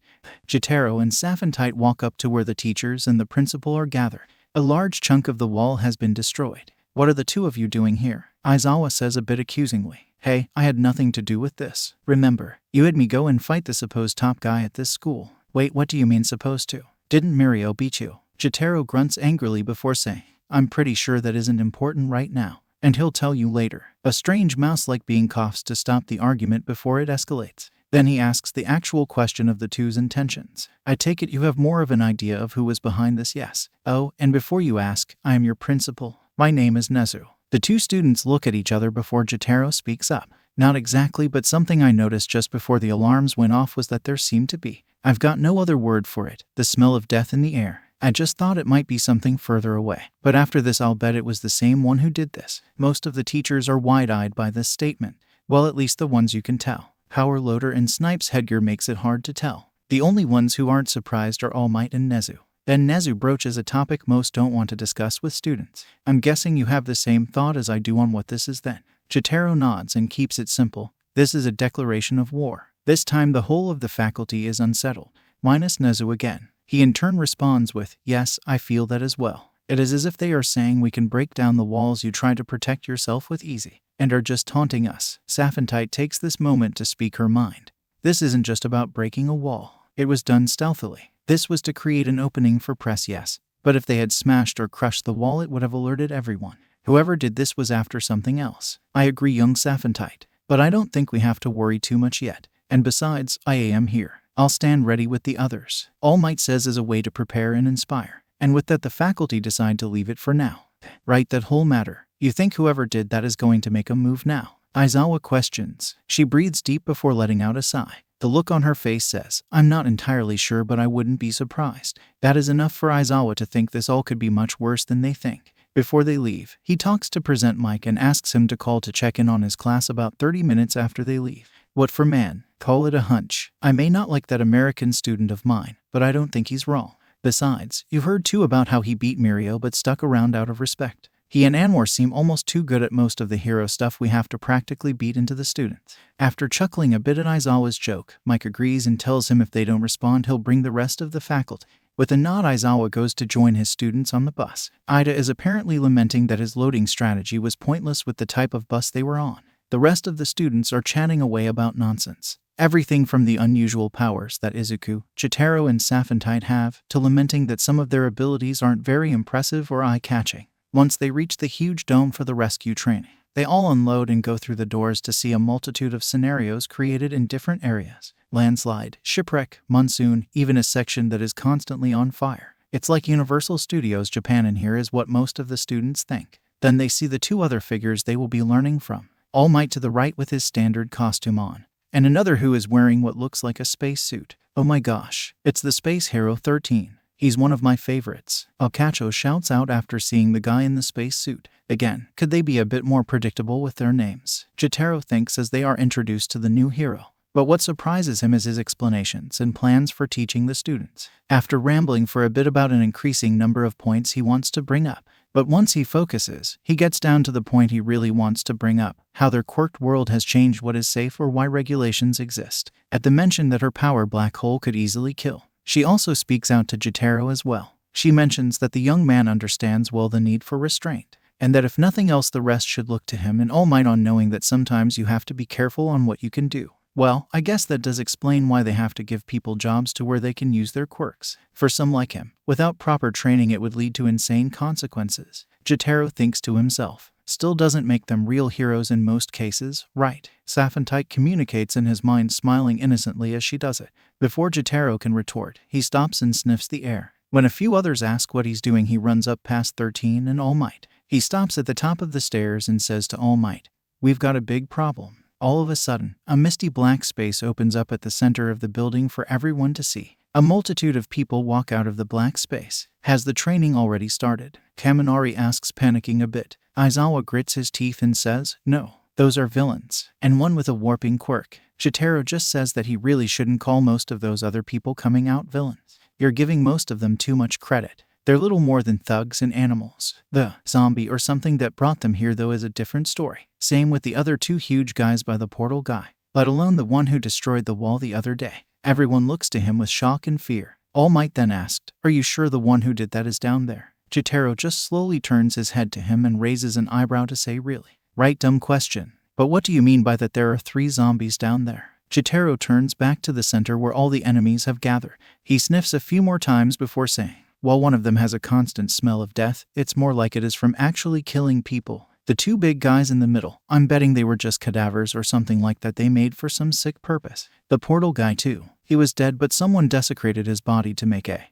Jotaro and Sapphire walk up to where the teachers and the principal are gathered. A large chunk of the wall has been destroyed. What are the 2 of you doing here? Aizawa says a bit accusingly. Hey, I had nothing to do with this. Remember, you had me go and fight the supposed top guy at this school. Wait, what do you mean supposed to? Didn't Mirio beat you? Jotaro grunts angrily before saying, I'm pretty sure that isn't important right now, and he'll tell you later. A strange mouse-like being coughs to stop the argument before it escalates. Then he asks the actual question of the 2's intentions. I take it you have more of an idea of who was behind this, yes? Oh, and before you ask, I am your principal. My name is Nezu. The 2 students look at each other before Jotaro speaks up. Not exactly, but something I noticed just before the alarms went off was that there seemed to be, I've got no other word for it, the smell of death in the air. I just thought it might be something further away. But after this, I'll bet it was the same one who did this. Most of the teachers are wide-eyed by this statement. Well, at least the ones you can tell. Power Loader and Snipe's headgear makes it hard to tell. The only ones who aren't surprised are All Might and Nezu. Then Nezu broaches a topic most don't want to discuss with students. I'm guessing you have the same thought as I do on what this is then. Jotaro nods and keeps it simple. This is a declaration of war. This time the whole of the faculty is unsettled, minus Nezu again. He in turn responds with, yes, I feel that as well. It is as if they are saying we can break down the walls you try to protect yourself with easy, and are just taunting us. Sapphire takes this moment to speak her mind. This isn't just about breaking a wall. It was done stealthily. This was to create an opening for press, yes. But if they had smashed or crushed the wall, it would have alerted everyone. Whoever did this was after something else. I agree, young Sapphire. But I don't think we have to worry too much yet. And besides, I am here. I'll stand ready with the others. All Might says as a way to prepare and inspire. And with that, the faculty decide to leave it for now. Right, that whole matter. You think whoever did that is going to make a move now? Aizawa questions. She breathes deep before letting out a sigh. The look on her face says, I'm not entirely sure, but I wouldn't be surprised. That is enough for Aizawa to think this all could be much worse than they think. Before they leave, he talks to Present Mike and asks him to call to check in on his class about 30 minutes after they leave. What for, man? Call it a hunch. I may not like that American student of mine, but I don't think he's wrong. Besides, you've heard too about how he beat Mirio but stuck around out of respect. He and Anwar seem almost too good at most of the hero stuff we have to practically beat into the students. After chuckling a bit at Aizawa's joke, Mike agrees and tells him if they don't respond he'll bring the rest of the faculty. With a nod, Aizawa goes to join his students on the bus. Ida is apparently lamenting that his loading strategy was pointless with the type of bus they were on. The rest of the students are chatting away about nonsense. Everything from the unusual powers that Izuku, Chitaro, and Safentide have, to lamenting that some of their abilities aren't very impressive or eye-catching. Once they reach the huge dome for the rescue training, they all unload and go through the doors to see a multitude of scenarios created in different areas. Landslide, shipwreck, monsoon, even a section that is constantly on fire. It's like Universal Studios Japan in here is what most of the students think. Then they see the two other figures they will be learning from. All Might to the right with his standard costume on, and another who is wearing what looks like a spacesuit. Oh my gosh, it's the Space Hero 13. He's one of my favorites. Okacho shouts out after seeing the guy in the spacesuit. Again, could they be a bit more predictable with their names? Jotaro thinks as they are introduced to the new hero. But what surprises him is his explanations and plans for teaching the students. After rambling for a bit about an increasing number of points he wants to bring up, but once he focuses, he gets down to the point he really wants to bring up, how their quirked world has changed what is safe or why regulations exist. At the mention that her power black hole could easily kill, she also speaks out to Jotaro as well. She mentions that the young man understands well the need for restraint, and that if nothing else the rest should look to him and All Might on knowing that sometimes you have to be careful on what you can do. Well, I guess that does explain why they have to give people jobs to where they can use their quirks. For some like him, without proper training it would lead to insane consequences. Jotaro thinks to himself. Still doesn't make them real heroes in most cases, right? Safentite communicates in his mind, smiling innocently as she does it. Before Jotaro can retort, he stops and sniffs the air. When a few others ask what he's doing, he runs up past 13 and All Might. He stops at the top of the stairs and says to All Might, "We've got a big problem." All of a sudden, a misty black space opens up at the center of the building for everyone to see. A multitude of people walk out of the black space. Has the training already started? Kaminari asks, panicking a bit. Aizawa grits his teeth and says, "No, those are villains, and one with a warping quirk." Jotaro just says that he really shouldn't call most of those other people coming out villains. You're giving most of them too much credit. They're little more than thugs and animals. The zombie or something that brought them here though is a different story. Same with the other two huge guys by the portal guy, let alone the one who destroyed the wall the other day. Everyone looks to him with shock and fear. All Might then asked, "Are you sure the one who did that is down there?" Jotaro just slowly turns his head to him and raises an eyebrow to say, "Really? Right, dumb question. But what do you mean by that there are 3 zombies down there?" Jotaro turns back to the center where all the enemies have gathered. He sniffs a few more times before saying, "While one of them has a constant smell of death, it's more like it is from actually killing people. The 2 big guys in the middle, I'm betting they were just cadavers or something like that they made for some sick purpose. The portal guy too. He was dead but someone desecrated his body to make a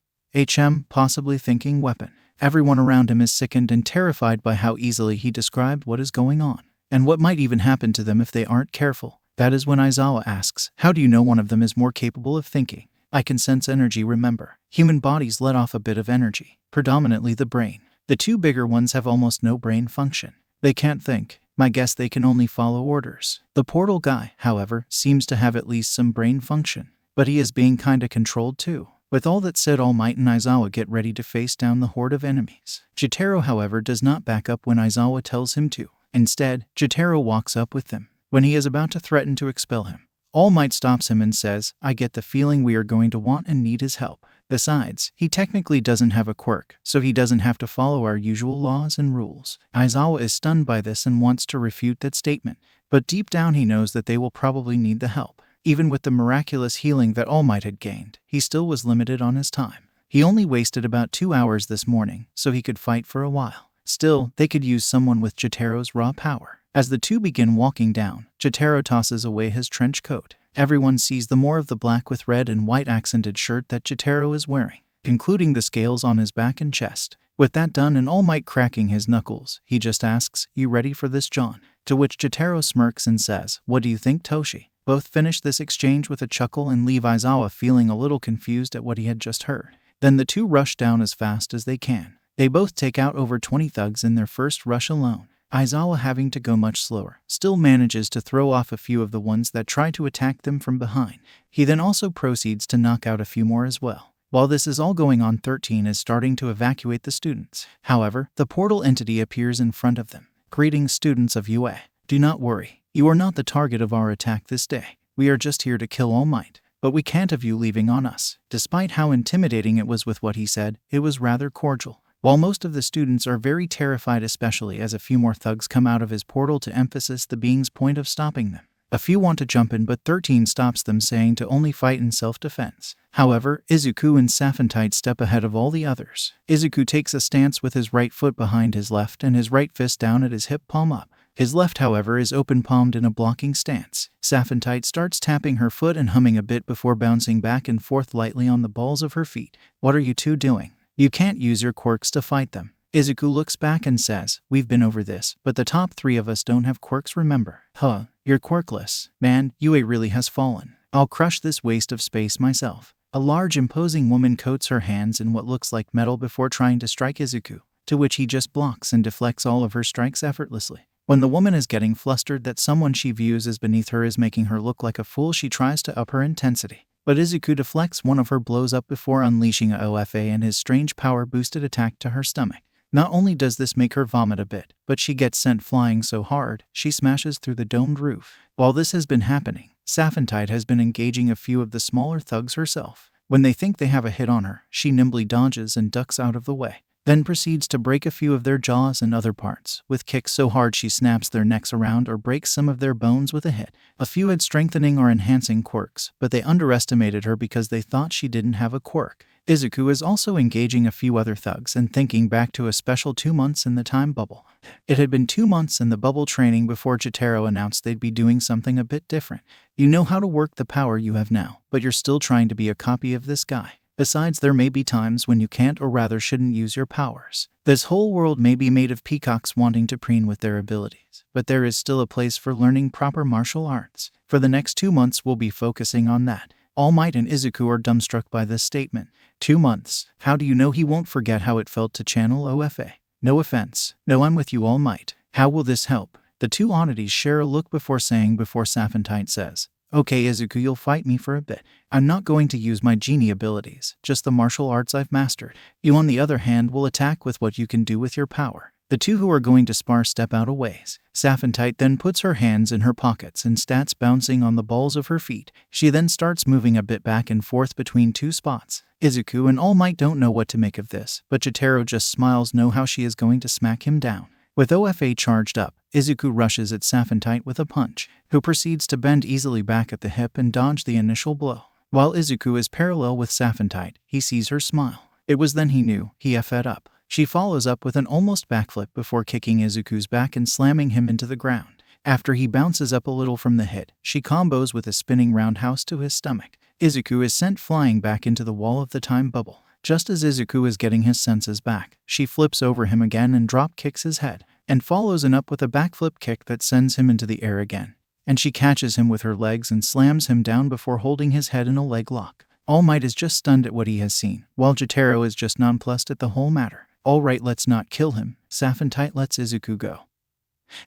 possibly thinking weapon. Everyone around him is sickened and terrified by how easily he described what is going on, and what might even happen to them if they aren't careful. That is when Aizawa asks, "How do you know one of them is more capable of thinking?" "I can sense energy, remember. Human bodies let off a bit of energy, predominantly the brain. The 2 bigger ones have almost no brain function. They can't think. My guess they can only follow orders. The portal guy, however, seems to have at least some brain function, but he is being kinda controlled too." With all that said, All Might and Aizawa get ready to face down the horde of enemies. Jotaro, however, does not back up when Aizawa tells him to. Instead, Jotaro walks up with them. When he is about to threaten to expel him, All Might stops him and says, "I get the feeling we are going to want and need his help. Besides, he technically doesn't have a quirk, so he doesn't have to follow our usual laws and rules." Aizawa is stunned by this and wants to refute that statement, but deep down he knows that they will probably need the help. Even with the miraculous healing that All Might had gained, he still was limited on his time. He only wasted about 2 hours this morning, so he could fight for a while. Still, they could use someone with Jotaro's raw power. As the 2 begin walking down, Jotaro tosses away his trench coat. Everyone sees the more of the black with red and white accented shirt that Jotaro is wearing, including the scales on his back and chest. With that done and All Might cracking his knuckles, he just asks, "You ready for this, John?" To which Jotaro smirks and says, "What do you think, Toshi?" Both finish this exchange with a chuckle and leave Aizawa feeling a little confused at what he had just heard. Then the two rush down as fast as they can. They both take out over 20 thugs in their first rush alone. Aizawa, having to go much slower, still manages to throw off a few of the ones that try to attack them from behind. He then also proceeds to knock out a few more as well. While this is all going on, 13 is starting to evacuate the students. However, the portal entity appears in front of them. "Greetings, students of UA. Do not worry. You are not the target of our attack this day. We are just here to kill All Might. But we can't have you leaving on us." Despite how intimidating it was with what he said, it was rather cordial. While most of the students are very terrified, especially as a few more thugs come out of his portal to emphasize the being's point of stopping them. A few want to jump in, but 13 stops them, saying to only fight in self-defense. However, Izuku and Saphentite step ahead of all the others. Izuku takes a stance with his right foot behind his left and his right fist down at his hip, palm up. His left, however, is open-palmed in a blocking stance. Saphentite starts tapping her foot and humming a bit before bouncing back and forth lightly on the balls of her feet. "What are you two doing? You can't use your quirks to fight them." Izuku looks back and says, "We've been over this, but the top 3 of us don't have quirks, remember?" "Huh, you're quirkless. Man, UA really has fallen. I'll crush this waste of space myself." A large, imposing woman coats her hands in what looks like metal before trying to strike Izuku, to which he just blocks and deflects all of her strikes effortlessly. When the woman is getting flustered that someone she views as beneath her is making her look like a fool, she tries to up her intensity. But Izuku deflects one of her blows up before unleashing a OFA and his strange power-boosted attack to her stomach. Not only does this make her vomit a bit, but she gets sent flying so hard, she smashes through the domed roof. While this has been happening, Saphentite has been engaging a few of the smaller thugs herself. When they think they have a hit on her, she nimbly dodges and ducks out of the way, then proceeds to break a few of their jaws and other parts, with kicks so hard she snaps their necks around or breaks some of their bones with a hit. A few had strengthening or enhancing quirks, but they underestimated her because they thought she didn't have a quirk. Izuku is also engaging a few other thugs and thinking back to a special 2 months in the time bubble. It had been 2 months in the bubble training before Jotaro announced they'd be doing something a bit different. "You know how to work the power you have now, but you're still trying to be a copy of this guy. Besides, there may be times when you can't, or rather shouldn't, use your powers. This whole world may be made of peacocks wanting to preen with their abilities, but there is still a place for learning proper martial arts. For the next 2 months we'll be focusing on that." All Might and Izuku are dumbstruck by this statement. 2 months? How do you know he won't forget how it felt to channel OFA? "No offense. No, I'm with you, All Might. How will this help?" The two oddities share a look before Saphentite says, "Okay, Izuku, you'll fight me for a bit. I'm not going to use my genie abilities, just the martial arts I've mastered. You, on the other hand, will attack with what you can do with your power." The two who are going to spar step out a ways. Saphentite then puts her hands in her pockets and starts bouncing on the balls of her feet. She then starts moving a bit back and forth between 2 spots. Izuku and All Might don't know what to make of this, but Jotaro just smiles, know how she is going to smack him down. With OFA charged up, Izuku rushes at Saphentite with a punch, who proceeds to bend easily back at the hip and dodge the initial blow. While Izuku is parallel with Saphentite, he sees her smile. It was then he knew he effed up. She follows up with an almost backflip before kicking Izuku's back and slamming him into the ground. After he bounces up a little from the hit, she combos with a spinning roundhouse to his stomach. Izuku is sent flying back into the wall of the time bubble. Just as Izuku is getting his senses back, she flips over him again and drop kicks his head, and follows it up with a backflip kick that sends him into the air again. And she catches him with her legs and slams him down before holding his head in a leg lock. All Might is just stunned at what he has seen, while Jotaro is just nonplussed at the whole matter. "Alright, let's not kill him." Saphentite lets Izuku go,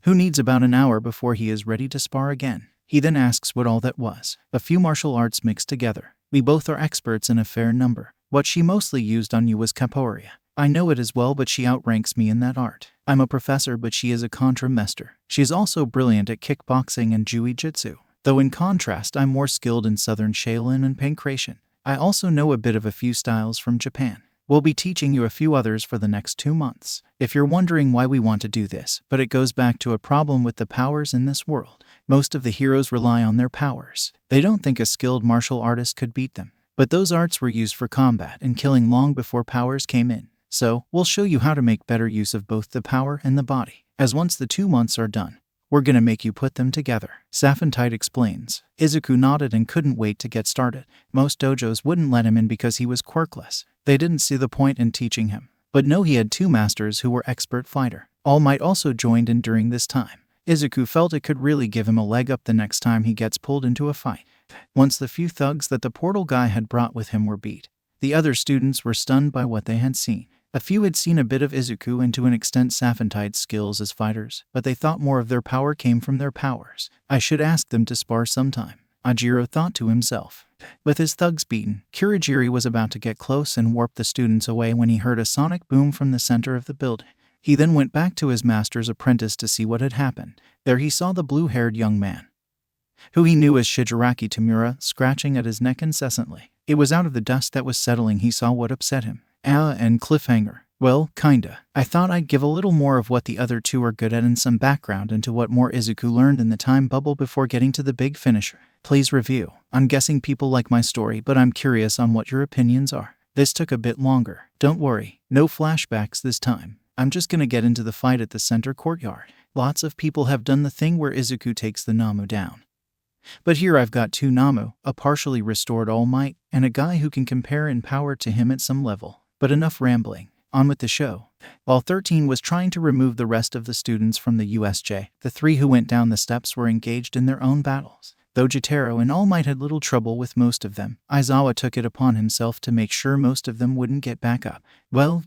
who needs about an hour before he is ready to spar again. He then asks what all that was. "A few martial arts mixed together. We both are experts in a fair number. What she mostly used on you was capoeira. I know it as well, but she outranks me in that art. I'm a professor, but she is a contramaster. She's also brilliant at kickboxing and jiu-jitsu, though in contrast I'm more skilled in southern Shaolin and pankration. I also know a bit of a few styles from Japan. We'll be teaching you a few others for the next 2 months. If you're wondering why we want to do this, but it goes back to a problem with the powers in this world. Most of the heroes rely on their powers. They don't think a skilled martial artist could beat them. But those arts were used for combat and killing long before powers came in. So, we'll show you how to make better use of both the power and the body. As once the 2 months are done, we're gonna make you put them together." Saphentite explains. Izuku nodded and couldn't wait to get started. Most dojos wouldn't let him in because he was quirkless. They didn't see the point in teaching him. But no, he had 2 masters who were expert fighter. All Might also joined in during this time. Izuku felt it could really give him a leg up the next time he gets pulled into a fight. Once the few thugs that the portal guy had brought with him were beat, the other students were stunned by what they had seen. A few had seen a bit of Izuku and to an extent Safentai's skills as fighters, but they thought more of their power came from their powers. I should ask them to spar sometime, Ajiro thought to himself. With his thugs beaten, Kurogiri was about to get close and warp the students away when he heard a sonic boom from the center of the building. He then went back to his master's apprentice to see what had happened. There he saw the blue-haired young man, who he knew as Shigaraki Tamura, scratching at his neck incessantly. It was out of the dust that was settling he saw what upset him. And cliffhanger. Well, kinda. I thought I'd give a little more of what the other two are good at and some background into what more Izuku learned in the time bubble before getting to the big finisher. Please review. I'm guessing people like my story, but I'm curious on what your opinions are. This took a bit longer. Don't worry, no flashbacks this time. I'm just gonna get into the fight at the center courtyard. Lots of people have done the thing where Izuku takes the Namu down. But here I've got two Namu, a partially restored All Might, and a guy who can compare in power to him at some level. But enough rambling. On with the show. While 13 was trying to remove the rest of the students from the USJ, the three who went down the steps were engaged in their own battles. Though Jotaro and All Might had little trouble with most of them, Aizawa took it upon himself to make sure most of them wouldn't get back up. Well,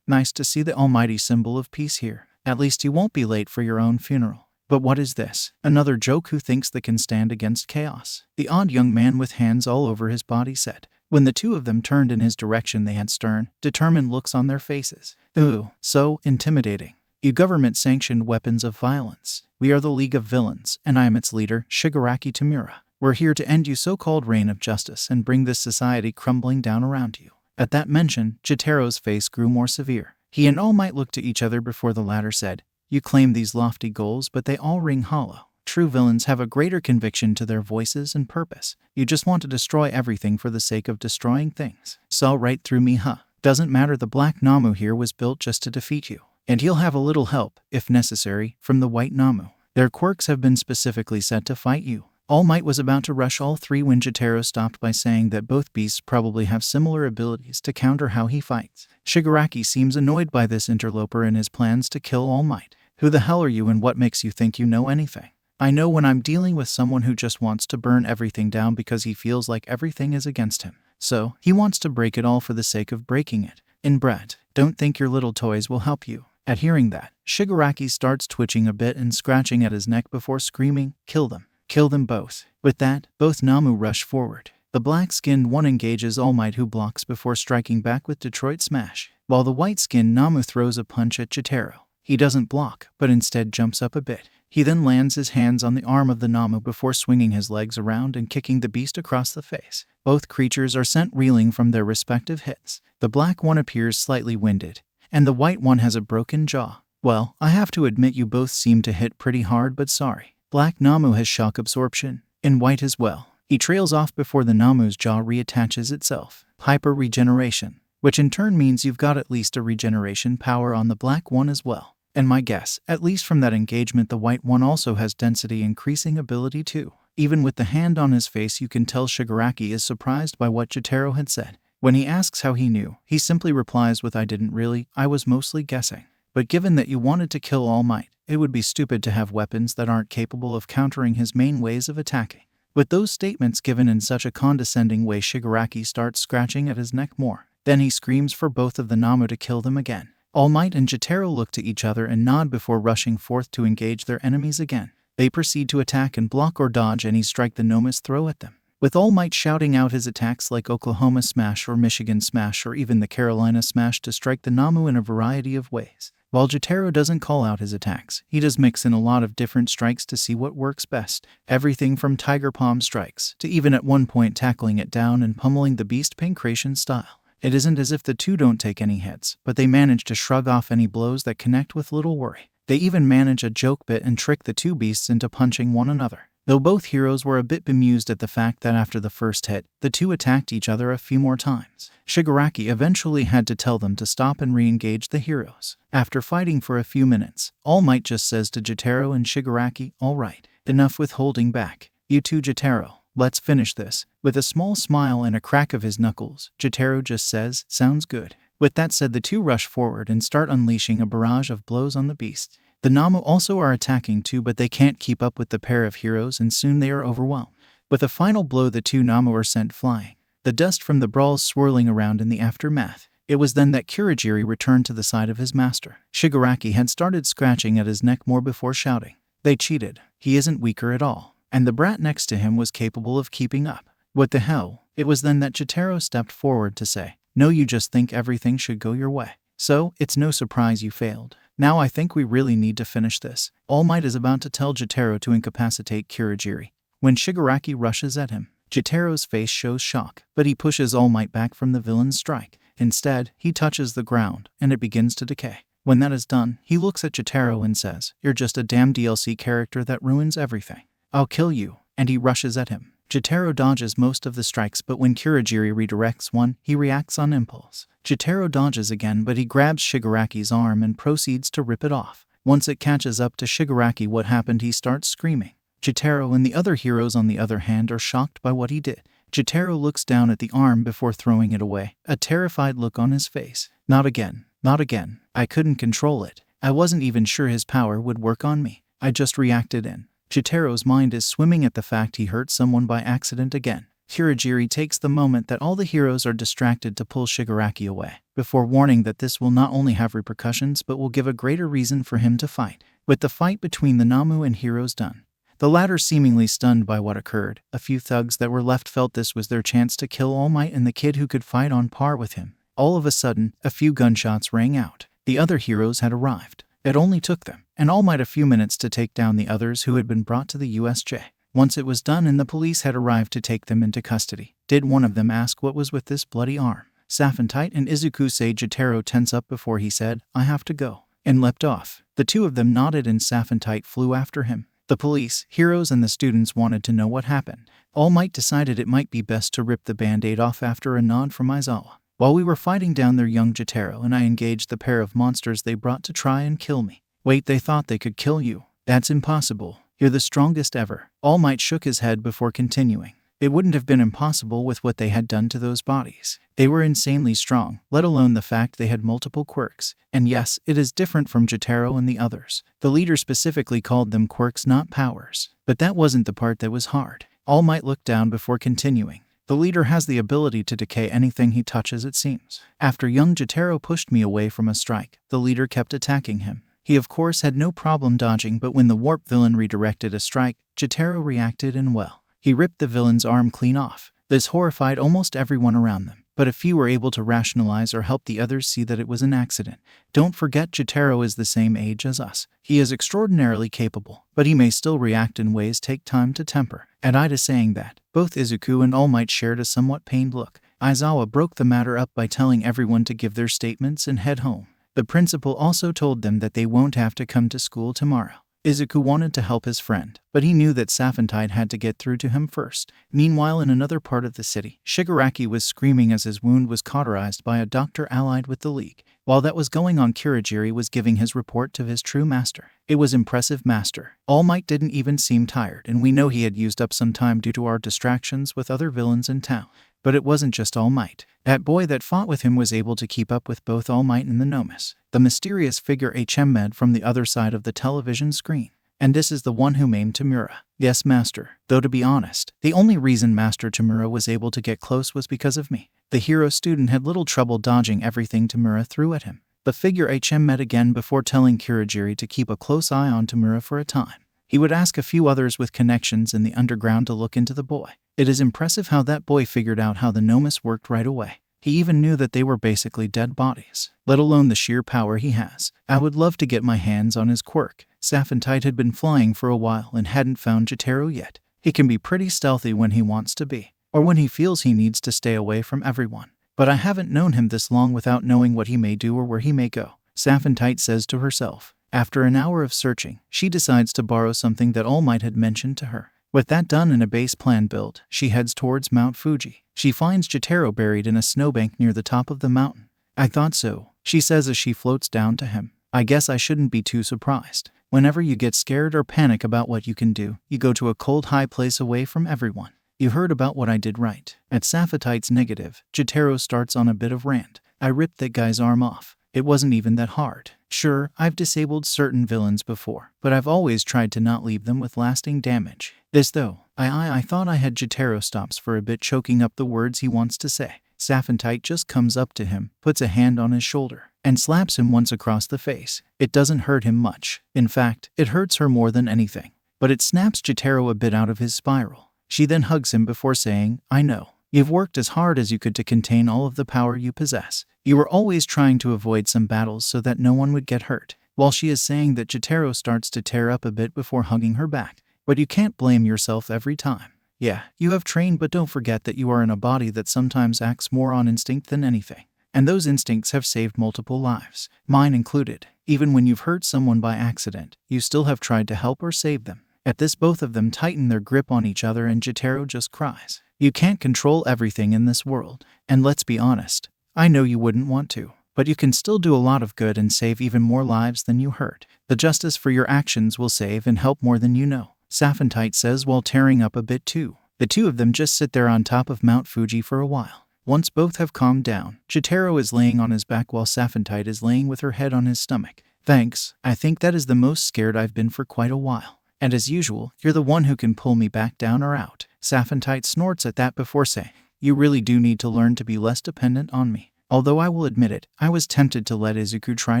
nice to see the almighty symbol of peace here. At least you won't be late for your own funeral. But what is this? Another joke who thinks they can stand against chaos? The odd young man with hands all over his body said. When the two of them turned in his direction, they had stern, determined looks on their faces. Ooh, so intimidating. You government-sanctioned weapons of violence. We are the League of Villains, and I am its leader, Shigaraki Tamura. We're here to end your so-called reign of justice and bring this society crumbling down around you. At that mention, Jotaro's face grew more severe. He and All Might looked to each other before the latter said, You claim these lofty goals, but they all ring hollow. True villains have a greater conviction to their voices and purpose. You just want to destroy everything for the sake of destroying things. Saw right through me, huh? Doesn't matter, the Black Namu here was built just to defeat you. And he'll have a little help, if necessary, from the White Namu. Their quirks have been specifically set to fight you. All Might was about to rush all three when Jotaro stopped by saying that both beasts probably have similar abilities to counter how he fights. Shigaraki seems annoyed by this interloper and his plans to kill All Might. Who the hell are you and what makes you think you know anything? I know when I'm dealing with someone who just wants to burn everything down because he feels like everything is against him. So, he wants to break it all for the sake of breaking it. And Brett, don't think your little toys will help you. At hearing that, Shigaraki starts twitching a bit and scratching at his neck before screaming, Kill them. Kill them both. With that, both Namu rush forward. The black-skinned one engages All Might, who blocks before striking back with Detroit Smash, while the white-skinned Namu throws a punch at Jotaro. He doesn't block, but instead jumps up a bit. He then lands his hands on the arm of the Namu before swinging his legs around and kicking the beast across the face. Both creatures are sent reeling from their respective hits. The black one appears slightly winded, and the white one has a broken jaw. Well, I have to admit you both seem to hit pretty hard, but sorry. Black Namu has shock absorption, and white as well. He trails off before the Namu's jaw reattaches itself. Hyper regeneration, which in turn means you've got at least a regeneration power on the black one as well. And my guess, at least from that engagement, the white one also has density increasing ability too. Even with the hand on his face, you can tell Shigaraki is surprised by what Jotaro had said. When he asks how he knew, he simply replies with I didn't really, I was mostly guessing. But given that you wanted to kill All Might, it would be stupid to have weapons that aren't capable of countering his main ways of attacking. With those statements given in such a condescending way, Shigaraki starts scratching at his neck more. Then he screams for both of the Namu to kill them again. All Might and Jotaro look to each other and nod before rushing forth to engage their enemies again. They proceed to attack and block or dodge any strike the Nomas throw at them, with All Might shouting out his attacks like Oklahoma Smash or Michigan Smash or even the Carolina Smash to strike the Namu in a variety of ways. While Jotaro doesn't call out his attacks, he does mix in a lot of different strikes to see what works best. Everything from Tiger Palm strikes, to even at one point tackling it down and pummeling the beast Pancration style. It isn't as if the two don't take any hits, but they manage to shrug off any blows that connect with little worry. They even manage a joke bit and trick the two beasts into punching one another. Though both heroes were a bit bemused at the fact that after the first hit, the two attacked each other a few more times. Shigaraki eventually had to tell them to stop and re-engage the heroes. After fighting for a few minutes, All Might just says to Jotaro and Shigaraki, All right, enough with holding back. You two, Jotaro, let's finish this. With a small smile and a crack of his knuckles, Jotaro just says, sounds good. With that said, the two rush forward and start unleashing a barrage of blows on the beast. The Namu also are attacking too, but they can't keep up with the pair of heroes and soon they are overwhelmed. With a final blow, the two Namu are sent flying, the dust from the brawls swirling around in the aftermath. It was then that Kurogiri returned to the side of his master. Shigaraki had started scratching at his neck more before shouting, "They cheated. He isn't weaker at all." And the brat next to him was capable of keeping up. What the hell? It was then that Jotaro stepped forward to say, "No, you just think everything should go your way. So, it's no surprise you failed. Now I think we really need to finish this." All Might is about to tell Jotaro to incapacitate Kurogiri when Shigaraki rushes at him. Jotaro's face shows shock, but he pushes All Might back from the villain's strike. Instead, he touches the ground, and it begins to decay. When that is done, he looks at Jotaro and says, "You're just a damn DLC character that ruins everything. I'll kill you," and he rushes at him. Jotaro dodges most of the strikes, but when Kurogiri redirects one, he reacts on impulse. Jotaro dodges again, but he grabs Shigaraki's arm and proceeds to rip it off. Once it catches up to Shigaraki what happened, he starts screaming. Jotaro and the other heroes on the other hand are shocked by what he did. Jotaro looks down at the arm before throwing it away, a terrified look on his face. "Not again. Not again. I couldn't control it. I wasn't even sure his power would work on me. I just reacted in." Jotaro's mind is swimming at the fact he hurt someone by accident again. Kurogiri takes the moment that all the heroes are distracted to pull Shigaraki away, before warning that this will not only have repercussions but will give a greater reason for him to fight. With the fight between the Namu and heroes done, the latter seemingly stunned by what occurred, a few thugs that were left felt this was their chance to kill All Might and the kid who could fight on par with him. All of a sudden, a few gunshots rang out. The other heroes had arrived. It only took them, and All Might, a few minutes to take down the others who had been brought to the USJ. Once it was done and the police had arrived to take them into custody, did one of them ask what was with this bloody arm? Saphentite and Izuku say. Jotaro tense up before he said, "I have to go," and leapt off. The two of them nodded and Saphentite flew after him. The police, heroes, and the students wanted to know what happened. All Might decided it might be best to rip the band-aid off after a nod from Aizawa. "While we were fighting down there, young Jotaro and I engaged the pair of monsters they brought to try and kill me." "Wait, they thought they could kill you? That's impossible. You're the strongest ever." All Might shook his head before continuing. "It wouldn't have been impossible with what they had done to those bodies. They were insanely strong, let alone the fact they had multiple quirks. And yes, it is different from Jotaro and the others. The leader specifically called them quirks, not powers. But that wasn't the part that was hard." All Might looked down before continuing. "The leader has the ability to decay anything he touches, it seems. After young Jotaro pushed me away from a strike, the leader kept attacking him. He of course had no problem dodging, but when the warp villain redirected a strike, Jotaro reacted and well, he ripped the villain's arm clean off. This horrified almost everyone around them, but a few were able to rationalize or help the others see that it was an accident. Don't forget, Jotaro is the same age as us. He is extraordinarily capable, but he may still react in ways take time to temper." And Ida saying that, both Izuku and All Might shared a somewhat pained look. Aizawa broke the matter up by telling everyone to give their statements and head home. The principal also told them that they won't have to come to school tomorrow. Izuku wanted to help his friend, but he knew that Saphentite had to get through to him first. Meanwhile, in another part of the city, Shigaraki was screaming as his wound was cauterized by a doctor allied with the League. While that was going on, Kurogiri was giving his report to his true master. It was impressive, master. All Might didn't even seem tired, and we know he had used up some time due to our distractions with other villains in town. But it wasn't just All Might. That boy that fought with him was able to keep up with both All Might and the Nomus, the mysterious figure HanBaron from the other side of the television screen. And this is the one who maimed Tamura. Yes, master. Though to be honest, the only reason Master Tamura was able to get close was because of me. The hero student had little trouble dodging everything Tamura threw at him. The figure met again before telling Kurogiri to keep a close eye on Tamura for a time. He would ask a few others with connections in the underground to look into the boy. It is impressive how that boy figured out how the Nomus worked right away. He even knew that they were basically dead bodies, let alone the sheer power he has. I would love to get my hands on his quirk. Saphentite had been flying for a while and hadn't found Jotaro yet. He can be pretty stealthy when he wants to be, or when he feels he needs to stay away from everyone. But I haven't known him this long without knowing what he may do or where he may go, Saphentite says to herself. After an hour of searching, she decides to borrow something that All Might had mentioned to her. With that done and a base plan built, she heads towards Mount Fuji. She finds Jotaro buried in a snowbank near the top of the mountain. I thought so, she says as she floats down to him. I guess I shouldn't be too surprised. Whenever you get scared or panic about what you can do, you go to a cold, high place away from everyone. You heard about what I did, right? At Sapphitite's negative, Jotaro starts on a bit of rant. I ripped that guy's arm off. It wasn't even that hard. Sure, I've disabled certain villains before, but I've always tried to not leave them with lasting damage. This though, I thought I had. Jotaro stops for a bit, choking up the words he wants to say. Sapphitite just comes up to him, puts a hand on his shoulder, and slaps him once across the face. It doesn't hurt him much. In fact, it hurts her more than anything. But it snaps Jotaro a bit out of his spiral. She then hugs him before saying, I know. You've worked as hard as you could to contain all of the power you possess. You were always trying to avoid some battles so that no one would get hurt. While she is saying that, Jotaro starts to tear up a bit before hugging her back. But you can't blame yourself every time. Yeah, you have trained, but don't forget that you are in a body that sometimes acts more on instinct than anything. And those instincts have saved multiple lives, mine included. Even when you've hurt someone by accident, you still have tried to help or save them. At this, both of them tighten their grip on each other and Jotaro just cries. You can't control everything in this world. And let's be honest, I know you wouldn't want to, but you can still do a lot of good and save even more lives than you hurt. The justice for your actions will save and help more than you know, Sapphitite says while tearing up a bit too. The two of them just sit there on top of Mount Fuji for a while. Once both have calmed down, Jotaro is laying on his back while Sapphitite is laying with her head on his stomach. Thanks, I think that is the most scared I've been for quite a while. And as usual, you're the one who can pull me back down or out. Sapphitite snorts at that before saying, you really do need to learn to be less dependent on me. Although I will admit it, I was tempted to let Izuku try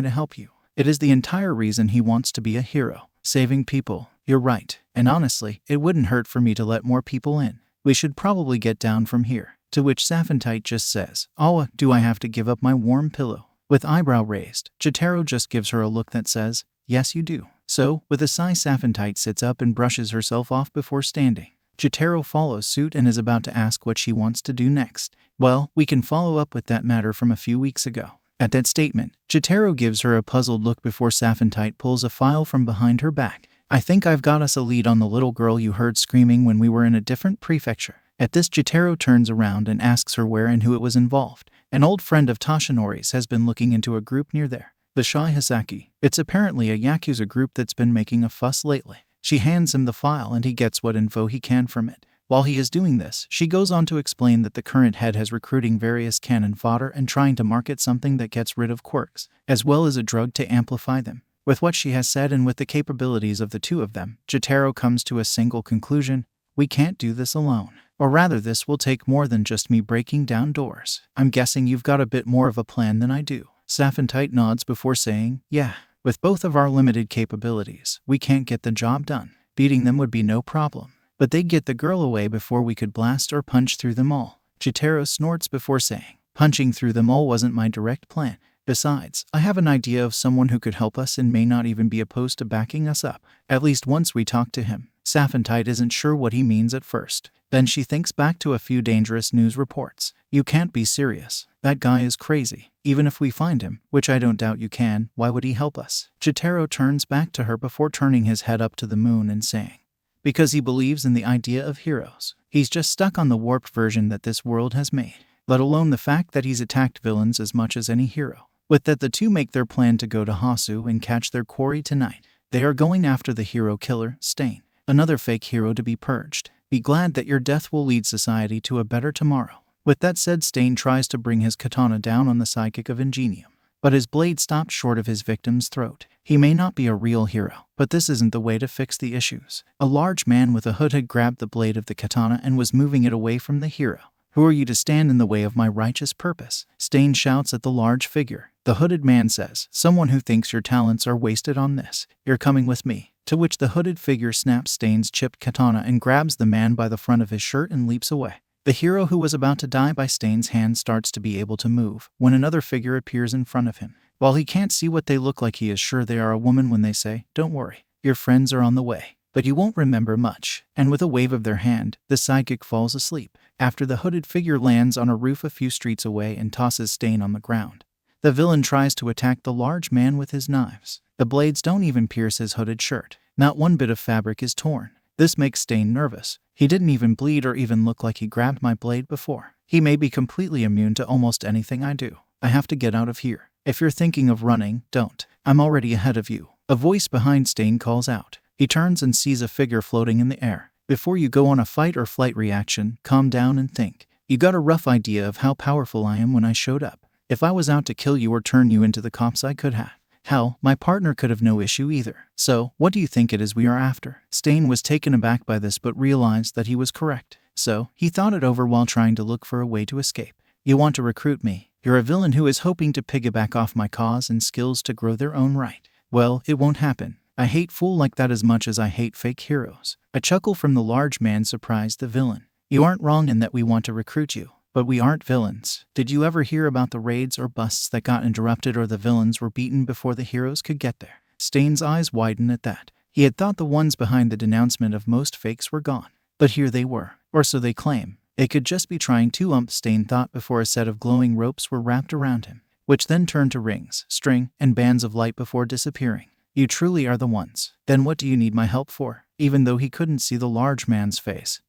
to help you. It is the entire reason he wants to be a hero. Saving people. You're right. And honestly, it wouldn't hurt for me to let more people in. We should probably get down from here. To which Sapphitite just says, oh, do I have to give up my warm pillow? With eyebrow raised, Jotaro just gives her a look that says, yes you do. So, with a sigh, Sapphitite sits up and brushes herself off before standing. Jotaro follows suit and is about to ask what she wants to do next. Well, we can follow up with that matter from a few weeks ago. At that statement, Jotaro gives her a puzzled look before Sapphitite pulls a file from behind her back. I think I've got us a lead on the little girl you heard screaming when we were in a different prefecture. At this, Jotaro turns around and asks her where and who it was involved. An old friend of Toshinori's has been looking into a group near there. The Shy Hisaki. It's apparently a Yakuza group that's been making a fuss lately. She hands him the file and he gets what info he can from it. While he is doing this, she goes on to explain that the current head has recruiting various cannon fodder and trying to market something that gets rid of quirks, as well as a drug to amplify them. With what she has said and with the capabilities of the two of them, Jotaro comes to a single conclusion: we can't do this alone. Or rather, this will take more than just me breaking down doors. I'm guessing you've got a bit more of a plan than I do. Sapphitite nods before saying, yeah, with both of our limited capabilities, we can't get the job done. Beating them would be no problem, but they'd get the girl away before we could blast or punch through them all. Jotaro snorts before saying, punching through them all wasn't my direct plan. Besides, I have an idea of someone who could help us and may not even be opposed to backing us up, at least once we talk to him. Sapphitite isn't sure what he means at first. Then she thinks back to a few dangerous news reports. You can't be serious. That guy is crazy. Even if we find him, which I don't doubt you can, why would he help us? Jotaro turns back to her before turning his head up to the moon and saying, because he believes in the idea of heroes. He's just stuck on the warped version that this world has made, let alone the fact that he's attacked villains as much as any hero. With that, the two make their plan to go to Hasu and catch their quarry tonight. They are going after the hero killer, Stain, another fake hero to be purged. Be glad that your death will lead society to a better tomorrow. With that said, Stain tries to bring his katana down on the sidekick of Ingenium, but his blade stops short of his victim's throat. He may not be a real hero, but this isn't the way to fix the issues. A large man with a hood had grabbed the blade of the katana and was moving it away from the hero. Who are you to stand in the way of my righteous purpose? Stain shouts at the large figure. The hooded man says, someone who thinks your talents are wasted on this. You're coming with me. To which the hooded figure snaps Stain's chipped katana and grabs the man by the front of his shirt and leaps away. The hero who was about to die by Stain's hand starts to be able to move when another figure appears in front of him. While he can't see what they look like, he is sure they are a woman when they say, don't worry, your friends are on the way. But you won't remember much. And with a wave of their hand, the sidekick falls asleep. After the hooded figure lands on a roof a few streets away and tosses Stain on the ground, the villain tries to attack the large man with his knives. The blades don't even pierce his hooded shirt. Not one bit of fabric is torn. This makes Stain nervous. He didn't even bleed or even look like he grabbed my blade before. He may be completely immune to almost anything I do. I have to get out of here. If you're thinking of running, don't. I'm already ahead of you. A voice behind Stain calls out. He turns and sees a figure floating in the air. Before you go on a fight or flight reaction, calm down and think. You got a rough idea of how powerful I am when I showed up. If I was out to kill you or turn you into the cops, I could have. Hell, my partner could have no issue either. So, what do you think it is we are after? Stain was taken aback by this but realized that he was correct. So, he thought it over while trying to look for a way to escape. You want to recruit me? You're a villain who is hoping to piggyback off my cause and skills to grow their own right. Well, it won't happen. I hate fool like that as much as I hate fake heroes. A chuckle from the large man surprised the villain. You aren't wrong in that we want to recruit you. But we aren't villains. Did you ever hear about the raids or busts that got interrupted or the villains were beaten before the heroes could get there? Stain's eyes widened at that. He had thought the ones behind the denouncement of most fakes were gone. But here they were. Or so they claim. It could just be trying to Stain thought before a set of glowing ropes were wrapped around him, which then turned to rings, string, and bands of light before disappearing. You truly are the ones. Then what do you need my help for? Even though he couldn't see the large man's face,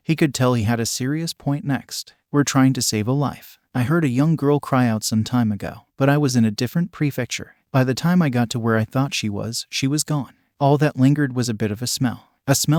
he could tell he had a serious point next. We're trying to save a life. I heard a young girl cry out some time ago, but I was in a different prefecture. By the time I got to where I thought she was gone. All that lingered was a bit of a smell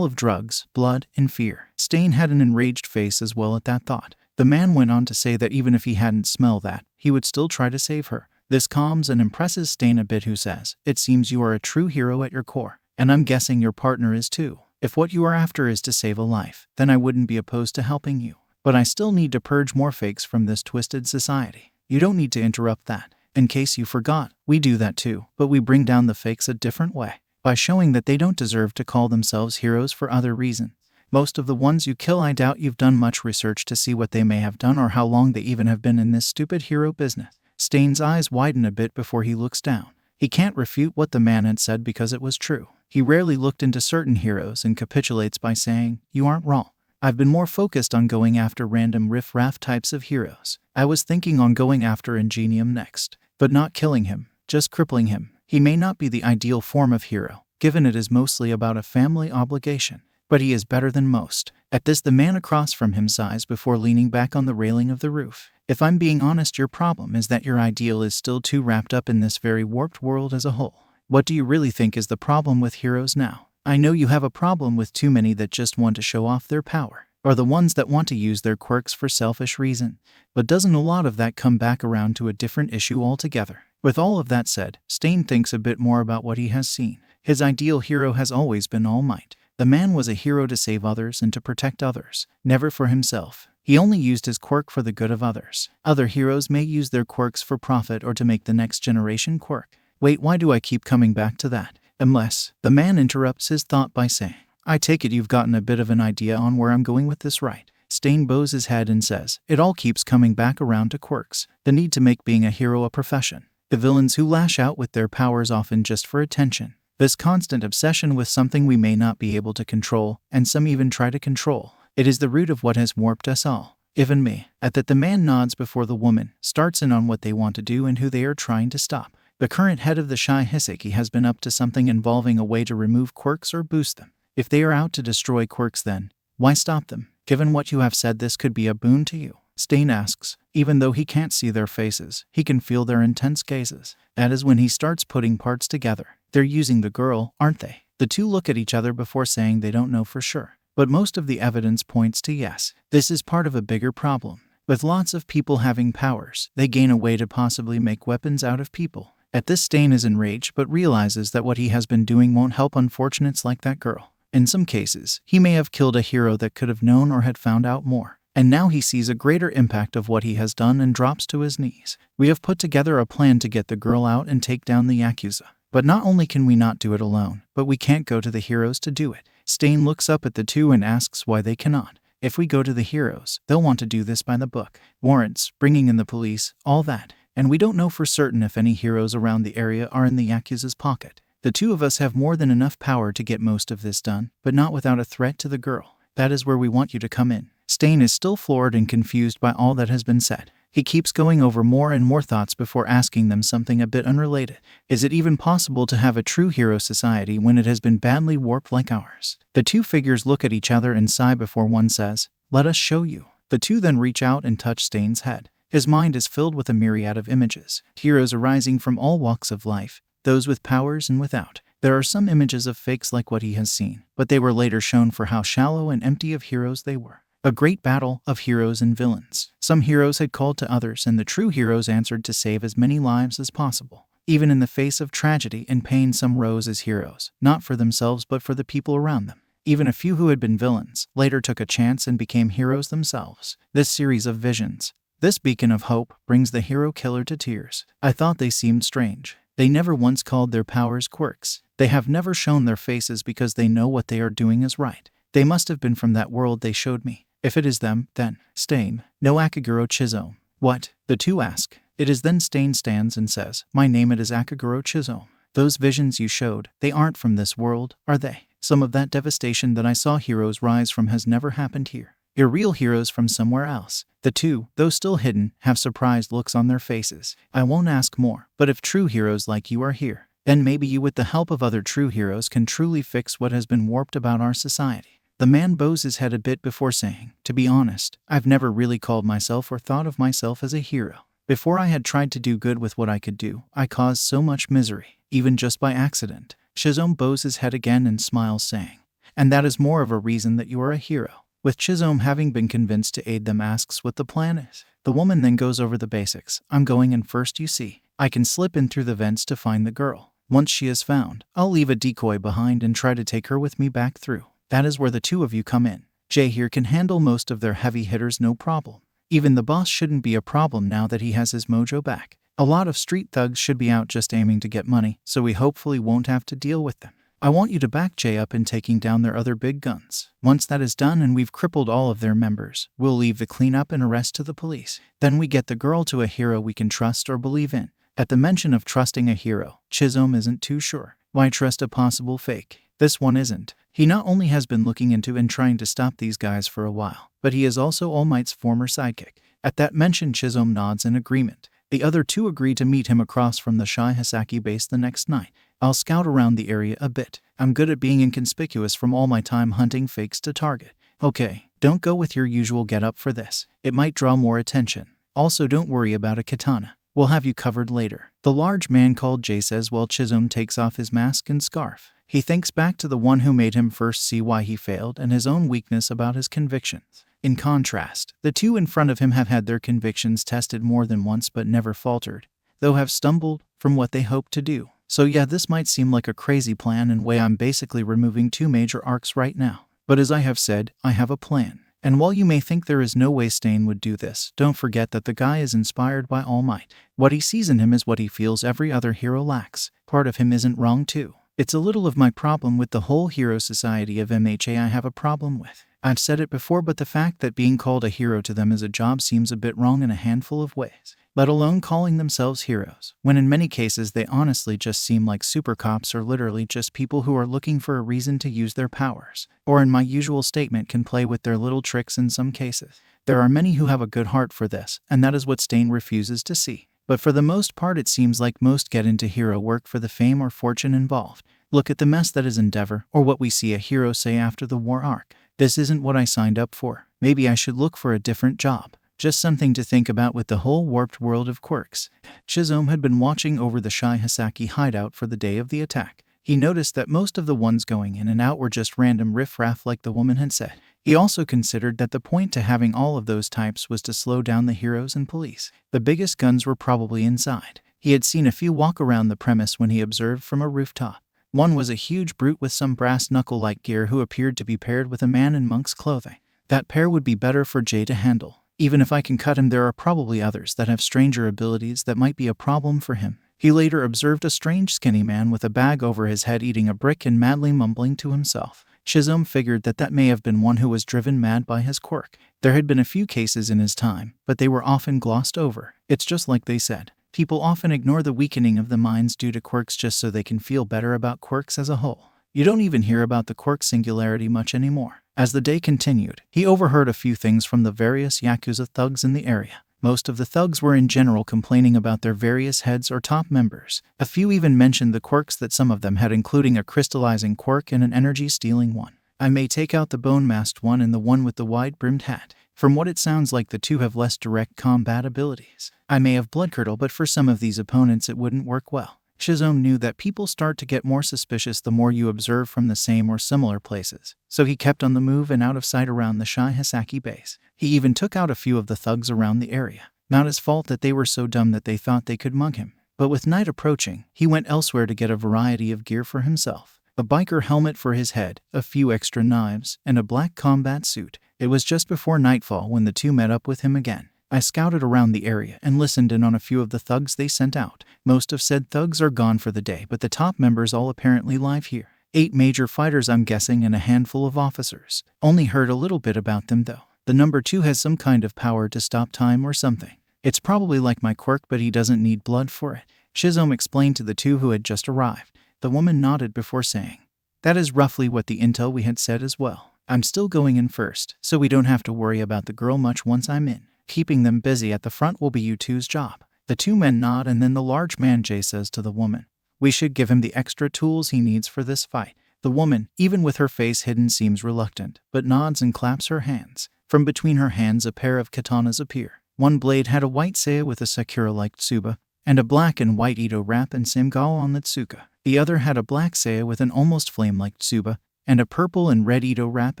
of drugs, blood, and fear. Stain had an enraged face as well at that thought. The man went on to say that even if he hadn't smelled that, he would still try to save her. This calms and impresses Stain a bit, who says, "It seems you are a true hero at your core, and I'm guessing your partner is too. If what you are after is to save a life, then I wouldn't be opposed to helping you. But I still need to purge more fakes from this twisted society." You don't need to interrupt that. In case you forgot, we do that too, but we bring down the fakes a different way, by showing that they don't deserve to call themselves heroes for other reasons. Most of the ones you kill, I doubt you've done much research to see what they may have done or how long they even have been in this stupid hero business. Stain's eyes widen a bit before he looks down. He can't refute what the man had said because it was true. He rarely looked into certain heroes and capitulates by saying, "You aren't wrong. I've been more focused on going after random riff-raff types of heroes. I was thinking on going after Ingenium next, but not killing him, just crippling him. He may not be the ideal form of hero, given it is mostly about a family obligation, but he is better than most." At this, the man across from him sighs before leaning back on the railing of the roof. "If I'm being honest, your problem is that your ideal is still too wrapped up in this very warped world as a whole. What do you really think is the problem with heroes now? I know you have a problem with too many that just want to show off their power, or the ones that want to use their quirks for selfish reason. But doesn't a lot of that come back around to a different issue altogether?" With all of that said, Stain thinks a bit more about what he has seen. His ideal hero has always been All Might. The man was a hero to save others and to protect others, never for himself. He only used his quirk for the good of others. Other heroes may use their quirks for profit or to make the next generation quirk. Wait, why do I keep coming back to that? Unless, the man interrupts his thought by saying, "I take it you've gotten a bit of an idea on where I'm going with this, right?" Stain bows his head and says, "It all keeps coming back around to quirks. The need to make being a hero a profession. The villains who lash out with their powers often just for attention. This constant obsession with something we may not be able to control, and some even try to control. It is the root of what has warped us all. Even me." At that, the man nods before the woman starts in on what they want to do and who they are trying to stop. The current head of the Shy Hiseki has been up to something involving a way to remove quirks or boost them. If they are out to destroy quirks, then why stop them? Given what you have said, this could be a boon to you. Stain asks. Even though he can't see their faces, he can feel their intense gazes. That is when he starts putting parts together. They're using the girl, aren't they? The two look at each other before saying they don't know for sure. But most of the evidence points to yes. This is part of a bigger problem. With lots of people having powers, they gain a way to possibly make weapons out of people. At this, Stain is enraged but realizes that what he has been doing won't help unfortunates like that girl. In some cases, he may have killed a hero that could have known or had found out more. And now he sees a greater impact of what he has done and drops to his knees. We have put together a plan to get the girl out and take down the Yakuza. But not only can we not do it alone, but we can't go to the heroes to do it. Stain looks up at the two and asks why they cannot. If we go to the heroes, they'll want to do this by the book. Warrants, bringing in the police, all that. And we don't know for certain if any heroes around the area are in the Yakuza's pocket. The two of us have more than enough power to get most of this done, but not without a threat to the girl. That is where we want you to come in." Stain is still floored and confused by all that has been said. He keeps going over more and more thoughts before asking them something a bit unrelated. Is it even possible to have a true hero society when it has been badly warped like ours? The two figures look at each other and sigh before one says, "Let us show you." The two then reach out and touch Stain's head. His mind is filled with a myriad of images. Heroes arising from all walks of life, those with powers and without. There are some images of fakes like what he has seen, but they were later shown for how shallow and empty of heroes they were. A great battle of heroes and villains. Some heroes had called to others, and the true heroes answered to save as many lives as possible. Even in the face of tragedy and pain, some rose as heroes, not for themselves but for the people around them. Even a few who had been villains later took a chance and became heroes themselves. This series of visions, this beacon of hope, brings the hero killer to tears. I thought they seemed strange. They never once called their powers quirks. They have never shown their faces because they know what they are doing is right. They must have been from that world they showed me. If it is them, then Stain. No Akaguro Chizome. What? The two ask. It is then Stain stands and says, "My name it is Akaguro Chizome. Those visions you showed, they aren't from this world, are they? Some of that devastation that I saw heroes rise from has never happened here. You're real heroes from somewhere else." The two, though still hidden, have surprised looks on their faces. I won't ask more, but if true heroes like you are here, then maybe you with the help of other true heroes can truly fix what has been warped about our society. The man bows his head a bit before saying, "To be honest, I've never really called myself or thought of myself as a hero. Before I had tried to do good with what I could do, I caused so much misery, even just by accident." Chizome bows his head again and smiles, saying, "And that is more of a reason that you are a hero." With Chizome having been convinced to aid them, asks what the plan is. The woman then goes over the basics. "I'm going in first, you see. I can slip in through the vents to find the girl. Once she is found, I'll leave a decoy behind and try to take her with me back through. That is where the two of you come in. Jay here can handle most of their heavy hitters no problem. Even the boss shouldn't be a problem now that he has his mojo back. A lot of street thugs should be out just aiming to get money, so we hopefully won't have to deal with them. I want you to back Jay up in taking down their other big guns. Once that is done and we've crippled all of their members, we'll leave the cleanup and arrest to the police. Then we get the girl to a hero we can trust or believe in." At the mention of trusting a hero, Chizome isn't too sure. Why trust a possible fake? This one isn't. He not only has been looking into and trying to stop these guys for a while, but he is also All Might's former sidekick. At that mention, Chizome nods in agreement. The other two agree to meet him across from the Shai Hisaki base the next night. "I'll scout around the area a bit. I'm good at being inconspicuous from all my time hunting fakes to target." "Okay, don't go with your usual getup for this. It might draw more attention. Also, don't worry about a katana. We'll have you covered later." The large man called Jay says while Chizome takes off his mask and scarf. He thinks back to the one who made him first see why he failed and his own weakness about his convictions. In contrast, the two in front of him have had their convictions tested more than once but never faltered, though have stumbled from what they hoped to do. So yeah, this might seem like a crazy plan and way I'm basically removing two major arcs right now. But as I have said, I have a plan. And while you may think there is no way Stain would do this, don't forget that the guy is inspired by All Might. What he sees in him is what he feels every other hero lacks. Part of him isn't wrong too. It's a little of my problem with the whole hero society of MHA I have a problem with. I've said it before, but the fact that being called a hero to them as a job seems a bit wrong in a handful of ways. Let alone calling themselves heroes, when in many cases they honestly just seem like super cops or literally just people who are looking for a reason to use their powers, or in my usual statement can play with their little tricks in some cases. There are many who have a good heart for this, and that is what Stain refuses to see. But for the most part it seems like most get into hero work for the fame or fortune involved. Look at the mess that is Endeavor, or what we see a hero say after the war arc. This isn't what I signed up for. Maybe I should look for a different job. Just something to think about with the whole warped world of quirks. Chizome had been watching over the Shai Hisaki hideout for the day of the attack. He noticed that most of the ones going in and out were just random riffraff like the woman had said. He also considered that the point to having all of those types was to slow down the heroes and police. The biggest guns were probably inside. He had seen a few walk around the premise when he observed from a rooftop. One was a huge brute with some brass knuckle-like gear who appeared to be paired with a man in monk's clothing. That pair would be better for Jay to handle. Even if I can cut him, there are probably others that have stranger abilities that might be a problem for him. He later observed a strange skinny man with a bag over his head eating a brick and madly mumbling to himself. Chizome figured that may have been one who was driven mad by his quirk. There had been a few cases in his time, but they were often glossed over. It's just like they said. People often ignore the weakening of the minds due to quirks just so they can feel better about quirks as a whole. You don't even hear about the quirk singularity much anymore. As the day continued, he overheard a few things from the various Yakuza thugs in the area. Most of the thugs were in general complaining about their various heads or top members. A few even mentioned the quirks that some of them had, including a crystallizing quirk and an energy-stealing one. I may take out the bone-masked one and the one with the wide-brimmed hat. From what it sounds like, the two have less direct combat abilities. I may have Bloodcurdle, but for some of these opponents it wouldn't work well. Shizome knew that people start to get more suspicious the more you observe from the same or similar places, so he kept on the move and out of sight around the Shihisaki base. He even took out a few of the thugs around the area. Not his fault that they were so dumb that they thought they could mug him. But with night approaching, he went elsewhere to get a variety of gear for himself. A biker helmet for his head, a few extra knives, and a black combat suit. It was just before nightfall when the two met up with him again. I scouted around the area and listened in on a few of the thugs they sent out. Most of said thugs are gone for the day, but the top members all apparently live here. 8 major fighters I'm guessing and a handful of officers. Only heard a little bit about them though. The number 2 has some kind of power to stop time or something. It's probably like my quirk, but he doesn't need blood for it. Shizome explained to the 2 who had just arrived. The woman nodded before saying, "That is roughly what the intel we had said as well. I'm still going in first, so we don't have to worry about the girl much once I'm in. Keeping them busy at the front will be you two's job." The 2 men nod, and then the large man Jay says to the woman, "We should give him the extra tools he needs for this fight." The woman, even with her face hidden, seems reluctant, but nods and claps her hands. From between her hands a pair of katanas appear. One blade had a white saya with a sakura-like tsuba, and a black and white Ito wrap and samgawa on the tsuka. The other had a black saya with an almost flame-like tsuba, and a purple and red Ito wrap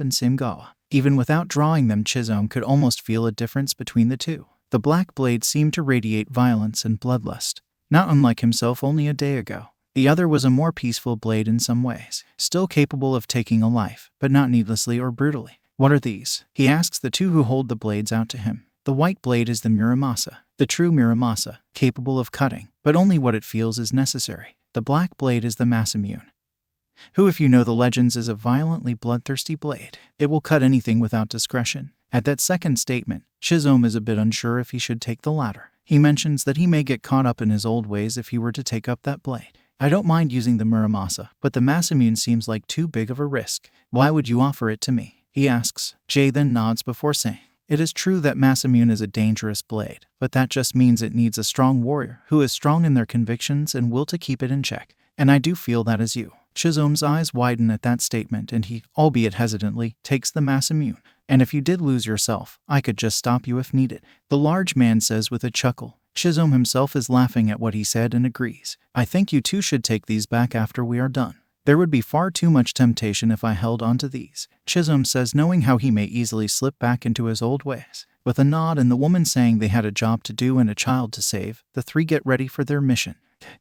and samgawa. Even without drawing them, Shizome could almost feel a difference between the two. The black blade seemed to radiate violence and bloodlust, not unlike himself only a day ago. The other was a more peaceful blade in some ways, still capable of taking a life, but not needlessly or brutally. "What are these?" he asks the 2 who hold the blades out to him. The white blade is the Muramasa, the true Muramasa, capable of cutting, but only what it feels is necessary. The black blade is the Masamune, who, if you know the legends, is a violently bloodthirsty blade. It will cut anything without discretion. At that second statement, Shizome is a bit unsure if he should take the latter. He mentions that he may get caught up in his old ways if he were to take up that blade. "I don't mind using the Muramasa, but the Masamune seems like too big of a risk. Why would you offer it to me?" he asks. Jay then nods before saying, "It is true that Masamune is a dangerous blade, but that just means it needs a strong warrior who is strong in their convictions and will to keep it in check. And I do feel that is you." Shizome's eyes widen at that statement, and he, albeit hesitantly, takes the Masamune. "And if you did lose yourself, I could just stop you if needed," the large man says with a chuckle. Shizome himself is laughing at what he said and agrees. "I think you two should take these back after we are done. There would be far too much temptation if I held on to these," Shizome says, knowing how he may easily slip back into his old ways. With a nod and the woman saying they had a job to do and a child to save, the 3 get ready for their mission.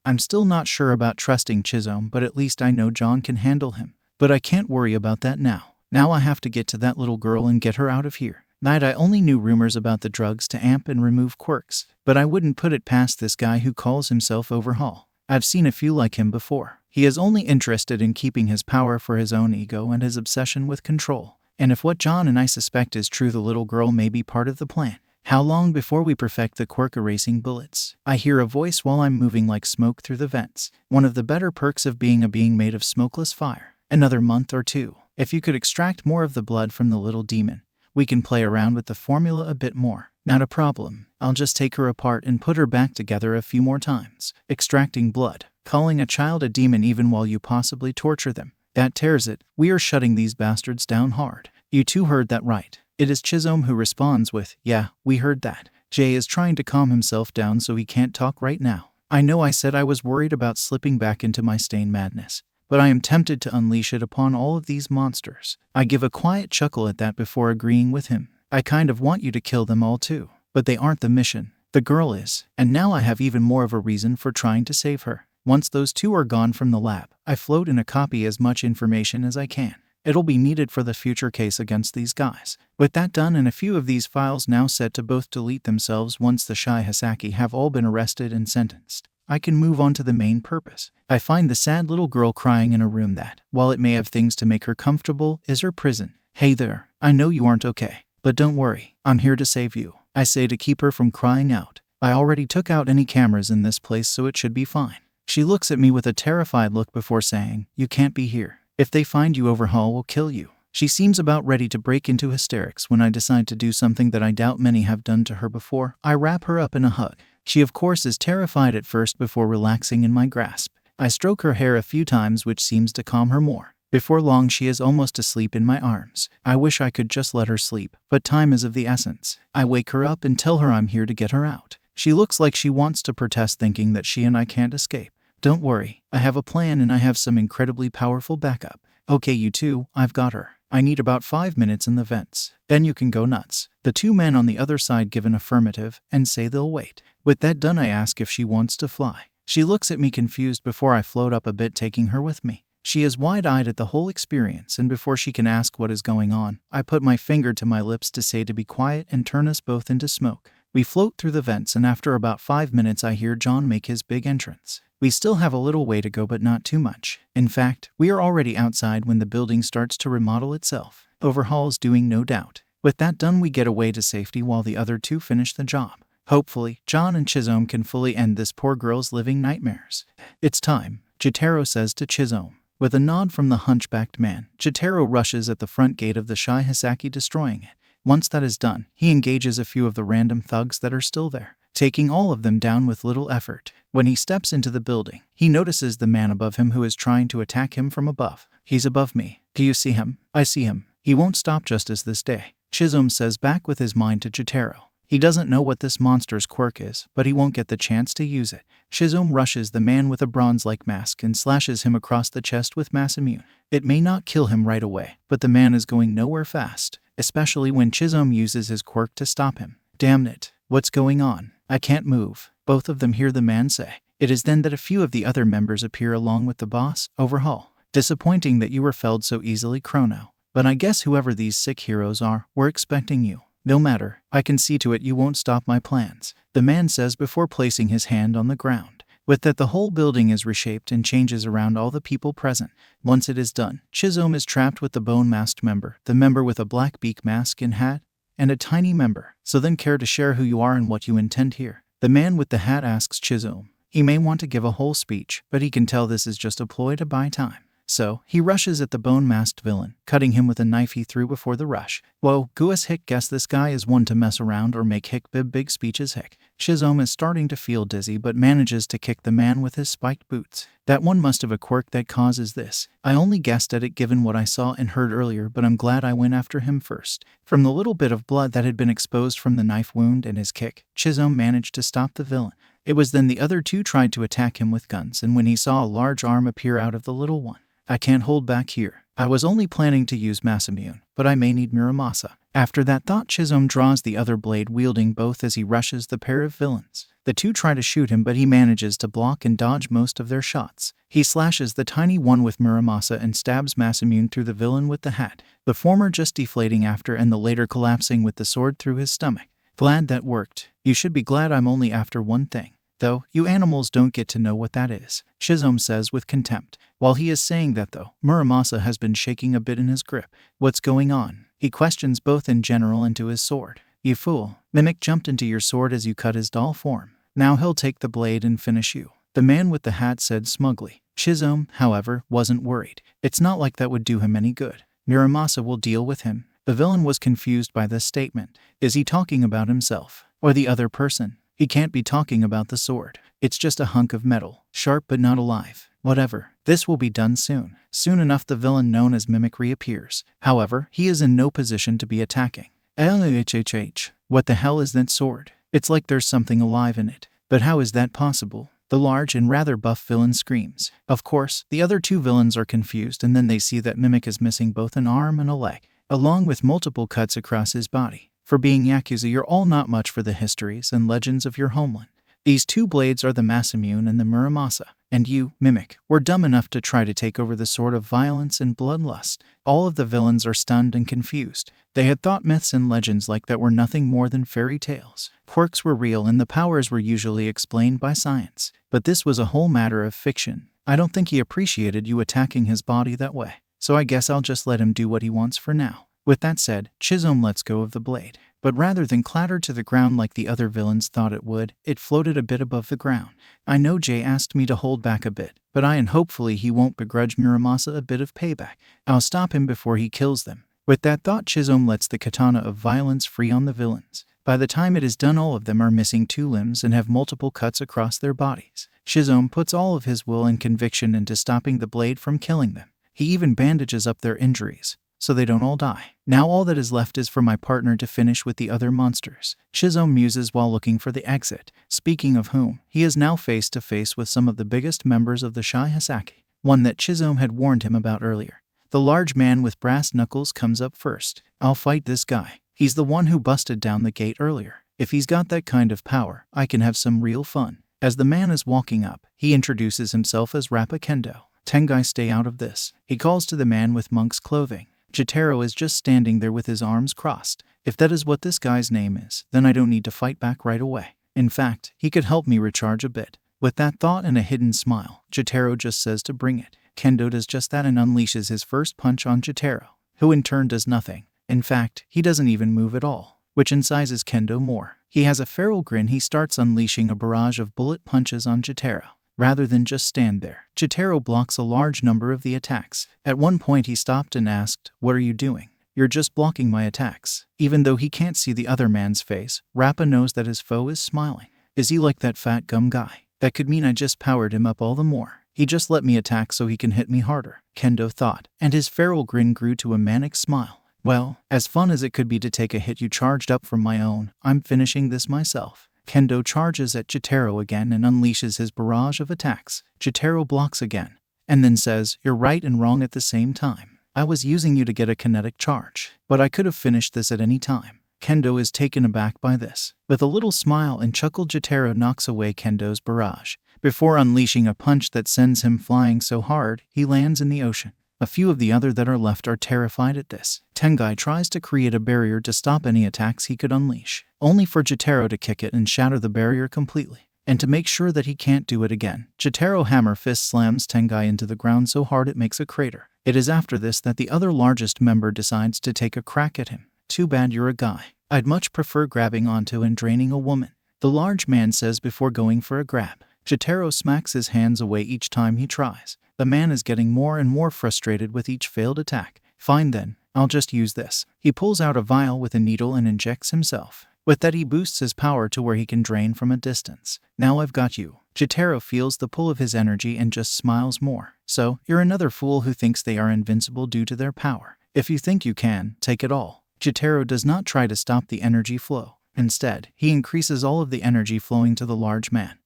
I'm still not sure about trusting Shizome, but at least I know John can handle him. But I can't worry about that now. Now I have to get to that little girl and get her out of here. Night, I only knew rumors about the drugs to amp and remove quirks, but I wouldn't put it past this guy who calls himself Overhaul. I've seen a few like him before. He is only interested in keeping his power for his own ego and his obsession with control. And if what John and I suspect is true, the little girl may be part of the plan. How long before we perfect the quirk erasing bullets? I hear a voice while I'm moving like smoke through the vents. One of the better perks of being a being made of smokeless fire. Another month or 2. If you could extract more of the blood from the little demon, we can play around with the formula a bit more. Not a problem. I'll just take her apart and put her back together a few more times. Extracting blood. Calling a child a demon even while you possibly torture them. That tears it. We are shutting these bastards down hard. You two heard that right. It is Shizome who responds with, "Yeah, we heard that." Jay is trying to calm himself down so he can't talk right now. "I know I said I was worried about slipping back into my stain madness, but I am tempted to unleash it upon all of these monsters." I give a quiet chuckle at that before agreeing with him. "I kind of want you to kill them all too, but they aren't the mission. The girl is, and now I have even more of a reason for trying to save her. Once those 2 are gone from the lab, I float in a copy as much information as I can. It'll be needed for the future case against these guys. With that done and a few of these files now set to both delete themselves once the Shihisaki have all been arrested and sentenced, I can move on to the main purpose. I find the sad little girl crying in a room that, while it may have things to make her comfortable, is her prison. "Hey there, I know you aren't okay, but don't worry, I'm here to save you," I say to keep her from crying out. I already took out any cameras in this place, so it should be fine. She looks at me with a terrified look before saying, "You can't be here. If they find you, Overhaul will kill you." She seems about ready to break into hysterics when I decide to do something that I doubt many have done to her before. I wrap her up in a hug. She of course is terrified at first before relaxing in my grasp. I stroke her hair a few times, which seems to calm her more. Before long she is almost asleep in my arms. I wish I could just let her sleep, but time is of the essence. I wake her up and tell her I'm here to get her out. She looks like she wants to protest, thinking that she and I can't escape. Don't worry, I have a plan and I have some incredibly powerful backup. Okay, you two, I've got her. I need about 5 minutes in the vents. Then you can go nuts. The two men on the other side give an affirmative and say they'll wait. With that done, I ask if she wants to fly. She looks at me confused before I float up a bit, taking her with me. She is wide-eyed at the whole experience, and before she can ask what is going on, I put my finger to my lips to say to be quiet and turn us both into smoke. We float through the vents, and after about 5 minutes I hear John make his big entrance. We still have a little way to go, but not too much. In fact, we are already outside when the building starts to remodel itself. Overhauls doing, no doubt. With that done, we get away to safety while the other two finish the job. Hopefully, John and Chisholm can fully end this poor girl's living nightmares. It's time, Jotaro says to Chisholm. With a nod from the hunchbacked man, Jotaro rushes at the front gate of the Shihisaki, destroying it. Once that is done, he engages a few of the random thugs that are still there, taking all of them down with little effort. When he steps into the building, he notices the man above him who is trying to attack him from above. He's above me. Do you see him? I see him. He won't stop justice this day, Chisholm says back with his mind to Jotaro. He doesn't know what this monster's quirk is, but he won't get the chance to use it. Chisholm rushes the man with a bronze-like mask and slashes him across the chest with mass immune. It may not kill him right away, but the man is going nowhere fast, especially when Chisholm uses his quirk to stop him. Damn it, what's going on? I can't move, both of them hear the man say. It is then that a few of the other members appear along with the boss, Overhaul. Disappointing that you were felled so easily, Chrono. But I guess whoever these sick heroes are, we're expecting you. No matter, I can see to it you won't stop my plans, the man says before placing his hand on the ground. With that, the whole building is reshaped and changes around all the people present. Once it is done, Chisholm is trapped with the bone-masked member, the member with a black beak mask and hat, and a tiny member. So then, care to share who you are and what you intend here? The man with the hat asks Chisholm. He may want to give a whole speech, but he can tell this is just a ploy to buy time. So, he rushes at the bone-masked villain, cutting him with a knife he threw before the rush. Whoa, Guas Hick, guess this guy is one to mess around or make Hick big speeches Hick. Chisholm is starting to feel dizzy but manages to kick the man with his spiked boots. That one must have a quirk that causes this. I only guessed at it given what I saw and heard earlier, but I'm glad I went after him first. From the little bit of blood that had been exposed from the knife wound and his kick, Chisholm managed to stop the villain. It was then the other two tried to attack him with guns, and when he saw a large arm appear out of the little one. I can't hold back here. I was only planning to use mass immune, but I may need Muramasa. After that thought, Chisholm draws the other blade, wielding both as he rushes the pair of villains. The two try to shoot him, but he manages to block and dodge most of their shots. He slashes the tiny one with Muramasa and stabs mass immune through the villain with the hat, the former just deflating after and the later collapsing with the sword through his stomach. Glad that worked. You should be glad I'm only after one thing. Though, you animals don't get to know what that is, Chisholm says with contempt. While he is saying that though, Muramasa has been shaking a bit in his grip. What's going on? He questions both in general and to his sword. You fool. Mimic jumped into your sword as you cut his doll form. Now he'll take the blade and finish you, the man with the hat said smugly. Chisholm, however, wasn't worried. It's not like that would do him any good. Muramasa will deal with him. The villain was confused by this statement. Is he talking about himself? Or the other person? He can't be talking about the sword. It's just a hunk of metal, sharp but not alive. Whatever. This will be done soon. Soon enough, the villain known as Mimic reappears. However, he is in no position to be attacking. LHHH. What the hell is that sword? It's like there's something alive in it. But how is that possible? The large and rather buff villain screams. Of course, the other two villains are confused, and then they see that Mimic is missing both an arm and a leg, along with multiple cuts across his body. For being Yakuza, you're all not much for the histories and legends of your homeland. These two blades are the Masamune and the Muramasa. And you, Mimic, were dumb enough to try to take over the sword of violence and bloodlust. All of the villains are stunned and confused. They had thought myths and legends like that were nothing more than fairy tales. Quirks were real and the powers were usually explained by science. But this was a whole matter of fiction. I don't think he appreciated you attacking his body that way. So I guess I'll just let him do what he wants for now. With that said, Chisholm lets go of the blade. But rather than clatter to the ground like the other villains thought it would, it floated a bit above the ground. I know Jay asked me to hold back a bit, but and hopefully he won't begrudge Muramasa a bit of payback. I'll stop him before he kills them. With that thought, Chisholm lets the katana of violence free on the villains. By the time it is done, all of them are missing 2 limbs and have multiple cuts across their bodies. Chisholm puts all of his will and conviction into stopping the blade from killing them. He even bandages up their injuries. so they don't all die. Now all that is left is for my partner to finish with the other monsters. Chizome muses while looking for the exit. Speaking of whom, he is now face to face with some of the biggest members of the Shihisaki, one that Chizome had warned him about earlier. The large man with brass knuckles comes up first. I'll fight this guy. He's the one who busted down the gate earlier. If he's got that kind of power, I can have some real fun. As the man is walking up, he introduces himself as Rappa Kendo. Tengai, stay out of this, he calls to the man with monk's clothing. Jotaro is just standing there with his arms crossed. If that is what this guy's name is, then I don't need to fight back right away. In fact, he could help me recharge a bit. With that thought and a hidden smile, Jotaro just says to bring it. Kendo does just that and unleashes his first punch on Jotaro, who in turn does nothing. In fact, he doesn't even move at all, which incises Kendo more. He has a feral grin. He starts unleashing a barrage of bullet punches on Jotaro. Rather than just stand there, Jotaro blocks a large number of the attacks. At one point he stopped and asked, "What are you doing?" "You're just blocking my attacks." Even though he can't see the other man's face, Rappa knows that his foe is smiling. Is he like that fat gum guy? That could mean I just powered him up all the more. He just let me attack so he can hit me harder, Kendo thought, and his feral grin grew to a manic smile. Well, as fun as it could be to take a hit you charged up from my own, I'm finishing this myself. Kendo charges at Jotaro again and unleashes his barrage of attacks. Jotaro blocks again, and then says, "You're right and wrong at the same time. I was using you to get a kinetic charge, but I could have finished this at any time." Kendo is taken aback by this. With a little smile and chuckle, Jotaro knocks away Kendo's barrage, before unleashing a punch that sends him flying so hard he lands in the ocean. A few of the other that are left are terrified at this. Tengai tries to create a barrier to stop any attacks he could unleash, only for Jotaro to kick it and shatter the barrier completely. And to make sure that he can't do it again, Jotaro hammer fist slams Tengai into the ground so hard it makes a crater. It is after this that the other largest member decides to take a crack at him. "Too bad you're a guy. I'd much prefer grabbing onto and draining a woman," the large man says before going for a grab. Jotaro smacks his hands away each time he tries. The man is getting more and more frustrated with each failed attack. "Fine then, I'll just use this." He pulls out a vial with a needle and injects himself. With that he boosts his power to where he can drain from a distance. "Now I've got you." Jotaro feels the pull of his energy and just smiles more. "So, you're another fool who thinks they are invincible due to their power. If you think you can, take it all." Jotaro does not try to stop the energy flow. Instead, he increases all of the energy flowing to the large man,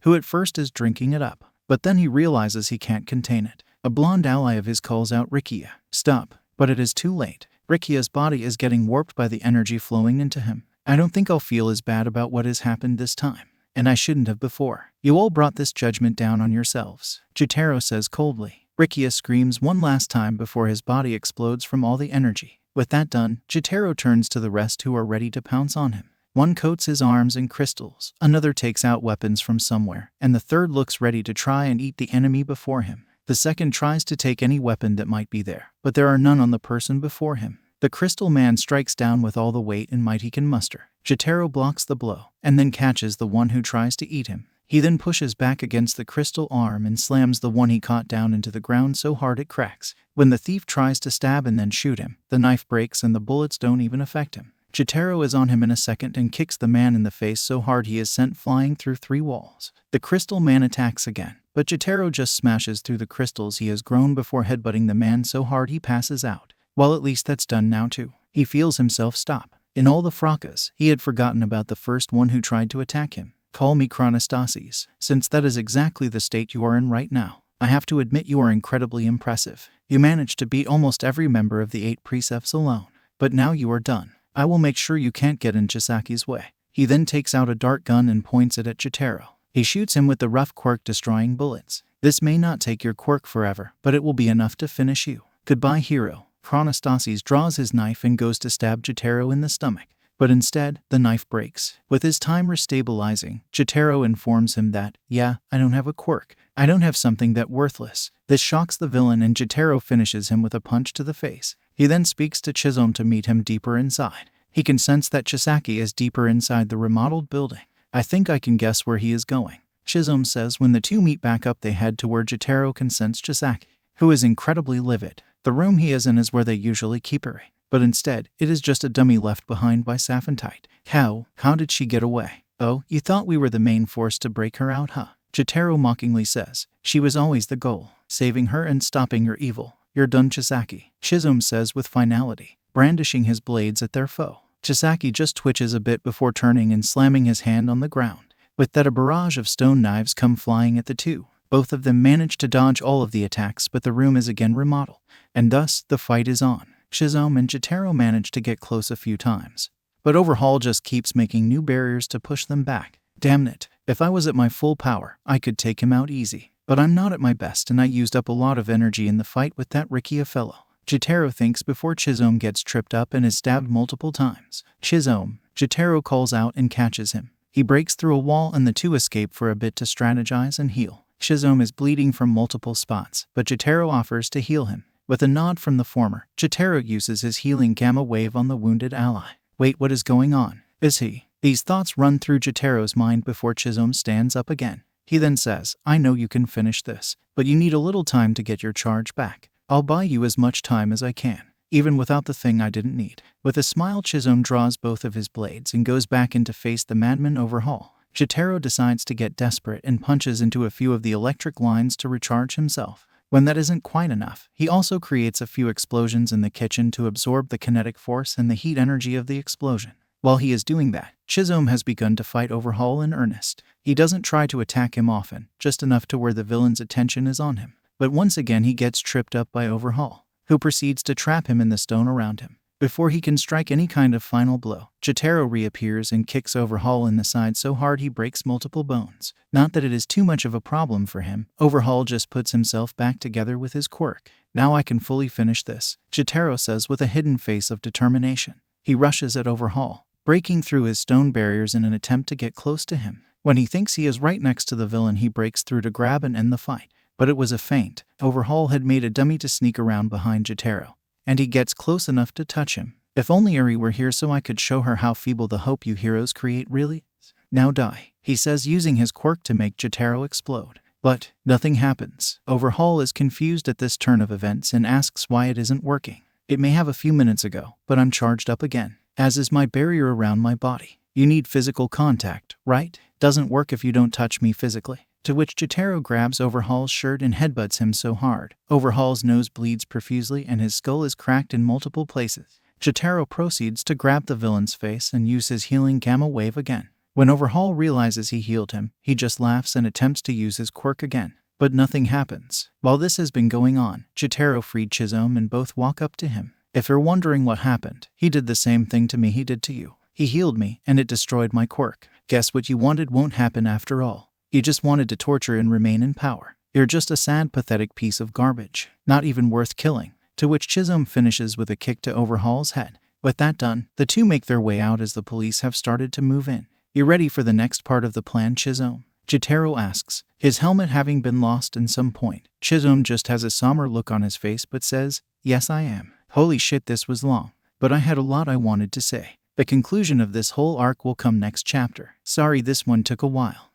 who at first is drinking it up. But then he realizes he can't contain it. A blonde ally of his calls out, "Rikia, stop." But it is too late. Rikia's body is getting warped by the energy flowing into him. "I don't think I'll feel as bad about what has happened this time. And I shouldn't have before. You all brought this judgment down on yourselves," Jotaro says coldly. Rikia screams one last time before his body explodes from all the energy. With that done, Jotaro turns to the rest who are ready to pounce on him. One coats his arms in crystals, another takes out weapons from somewhere, and the third looks ready to try and eat the enemy before him. The second tries to take any weapon that might be there, but there are none on the person before him. The crystal man strikes down with all the weight and might he can muster. Jotaro blocks the blow, and then catches the one who tries to eat him. He then pushes back against the crystal arm and slams the one he caught down into the ground so hard it cracks. When the thief tries to stab and then shoot him, the knife breaks and the bullets don't even affect him. Jotaro is on him in a second and kicks the man in the face so hard he is sent flying through 3 walls. The crystal man attacks again, but Jotaro just smashes through the crystals he has grown before headbutting the man so hard he passes out. Well, at least that's done now too. He feels himself stop. In all the fracas, he had forgotten about the first one who tried to attack him. "Call me Chronostasis, since that is exactly the state you are in right now. I have to admit you are incredibly impressive. You managed to beat almost every member of the 8 precepts alone. But now you are done. I will make sure you can't get in Chisaki's way." He then takes out a dart gun and points it at Jotaro. He shoots him with the rough quirk-destroying bullets. "This may not take your quirk forever, but it will be enough to finish you. Goodbye, hero." Chronostasis draws his knife and goes to stab Jotaro in the stomach. But instead, the knife breaks. With his timer stabilizing, Jotaro informs him that, "Yeah, I don't have a quirk. I don't have something that worthless." This shocks the villain and Jotaro finishes him with a punch to the face. He then speaks to Chizome to meet him deeper inside. He can sense that Chisaki is deeper inside the remodeled building. "I think I can guess where he is going," Chizome says. When the two meet back up, they head to where Jotaro can sense Chisaki, who is incredibly livid. The room he is in is where they usually keep her, but instead, it is just a dummy left behind by Saphantite. How did she get away?" "Oh, you thought we were the main force to break her out, huh?" Jotaro mockingly says. "She was always the goal, saving her and stopping your evil." "You're done, Chisaki," Chisholm says with finality, brandishing his blades at their foe. Chisaki just twitches a bit before turning and slamming his hand on the ground. With that, a barrage of stone knives come flying at the two. Both of them manage to dodge all of the attacks, but the room is again remodeled, and thus the fight is on. Chisholm and Jotaro manage to get close a few times, but Overhaul just keeps making new barriers to push them back. Damn it, if I was at my full power, I could take him out easy. But I'm not at my best, and I used up a lot of energy in the fight with that Rikia fellow. Jotaro thinks before Chisholm gets tripped up and is stabbed multiple times. Chisholm, Jotaro calls out and catches him. He breaks through a wall and the two escape for a bit to strategize and heal. Chisholm is bleeding from multiple spots, but Jotaro offers to heal him. With a nod from the former, Jotaro uses his healing gamma wave on the wounded ally. Wait, what is going on? Is he? These thoughts run through Jotaro's mind before Chisholm stands up again. He then says, "I know you can finish this, but you need a little time to get your charge back. I'll buy you as much time as I can, even without the thing I didn't need." With a smile, Chisholm draws both of his blades and goes back in to face the madman Overhaul. Jotaro decides to get desperate and punches into a few of the electric lines to recharge himself. When that isn't quite enough, he also creates a few explosions in the kitchen to absorb the kinetic force and the heat energy of the explosion. While he is doing that, Chisholm has begun to fight Overhaul in earnest. He doesn't try to attack him often, just enough to where the villain's attention is on him. But once again he gets tripped up by Overhaul, who proceeds to trap him in the stone around him. Before he can strike any kind of final blow, Jotaro reappears and kicks Overhaul in the side so hard he breaks multiple bones. Not that it is too much of a problem for him, Overhaul just puts himself back together with his quirk. "Now I can fully finish this," Jotaro says with a hidden face of determination. He rushes at Overhaul, breaking through his stone barriers in an attempt to get close to him. When he thinks he is right next to the villain, he breaks through to grab and end the fight. But it was a feint. Overhaul had made a dummy to sneak around behind Jotaro, and he gets close enough to touch him. "If only Eri were here so I could show her how feeble the hope you heroes create really is. Now die," he says, using his quirk to make Jotaro explode. But nothing happens. Overhaul is confused at this turn of events and asks why it isn't working. "It may have a few minutes ago, but I'm charged up again, as is my barrier around my body. You need physical contact, right? Doesn't work if you don't touch me physically." To which Jotaro grabs Overhaul's shirt and headbutts him so hard, Overhaul's nose bleeds profusely and his skull is cracked in multiple places. Jotaro proceeds to grab the villain's face and use his healing gamma wave again. When Overhaul realizes he healed him, he just laughs and attempts to use his quirk again. But nothing happens. While this has been going on, Jotaro freed Chisholm and both walk up to him. "If you're wondering what happened, he did the same thing to me he did to you. He healed me, and it destroyed my quirk. Guess what you wanted won't happen after all. You just wanted to torture and remain in power. You're just a sad, pathetic piece of garbage. Not even worth killing." To which Chisholm finishes with a kick to Overhaul's head. With that done, the two make their way out as the police have started to move in. "You ready for the next part of the plan, Chisholm?" Jotaro asks, his helmet having been lost in some point. Chisholm just has a somber look on his face but says, "Yes, I am. Holy shit, this was long. But I had a lot I wanted to say." The conclusion of this whole arc will come next chapter. Sorry this one took a while.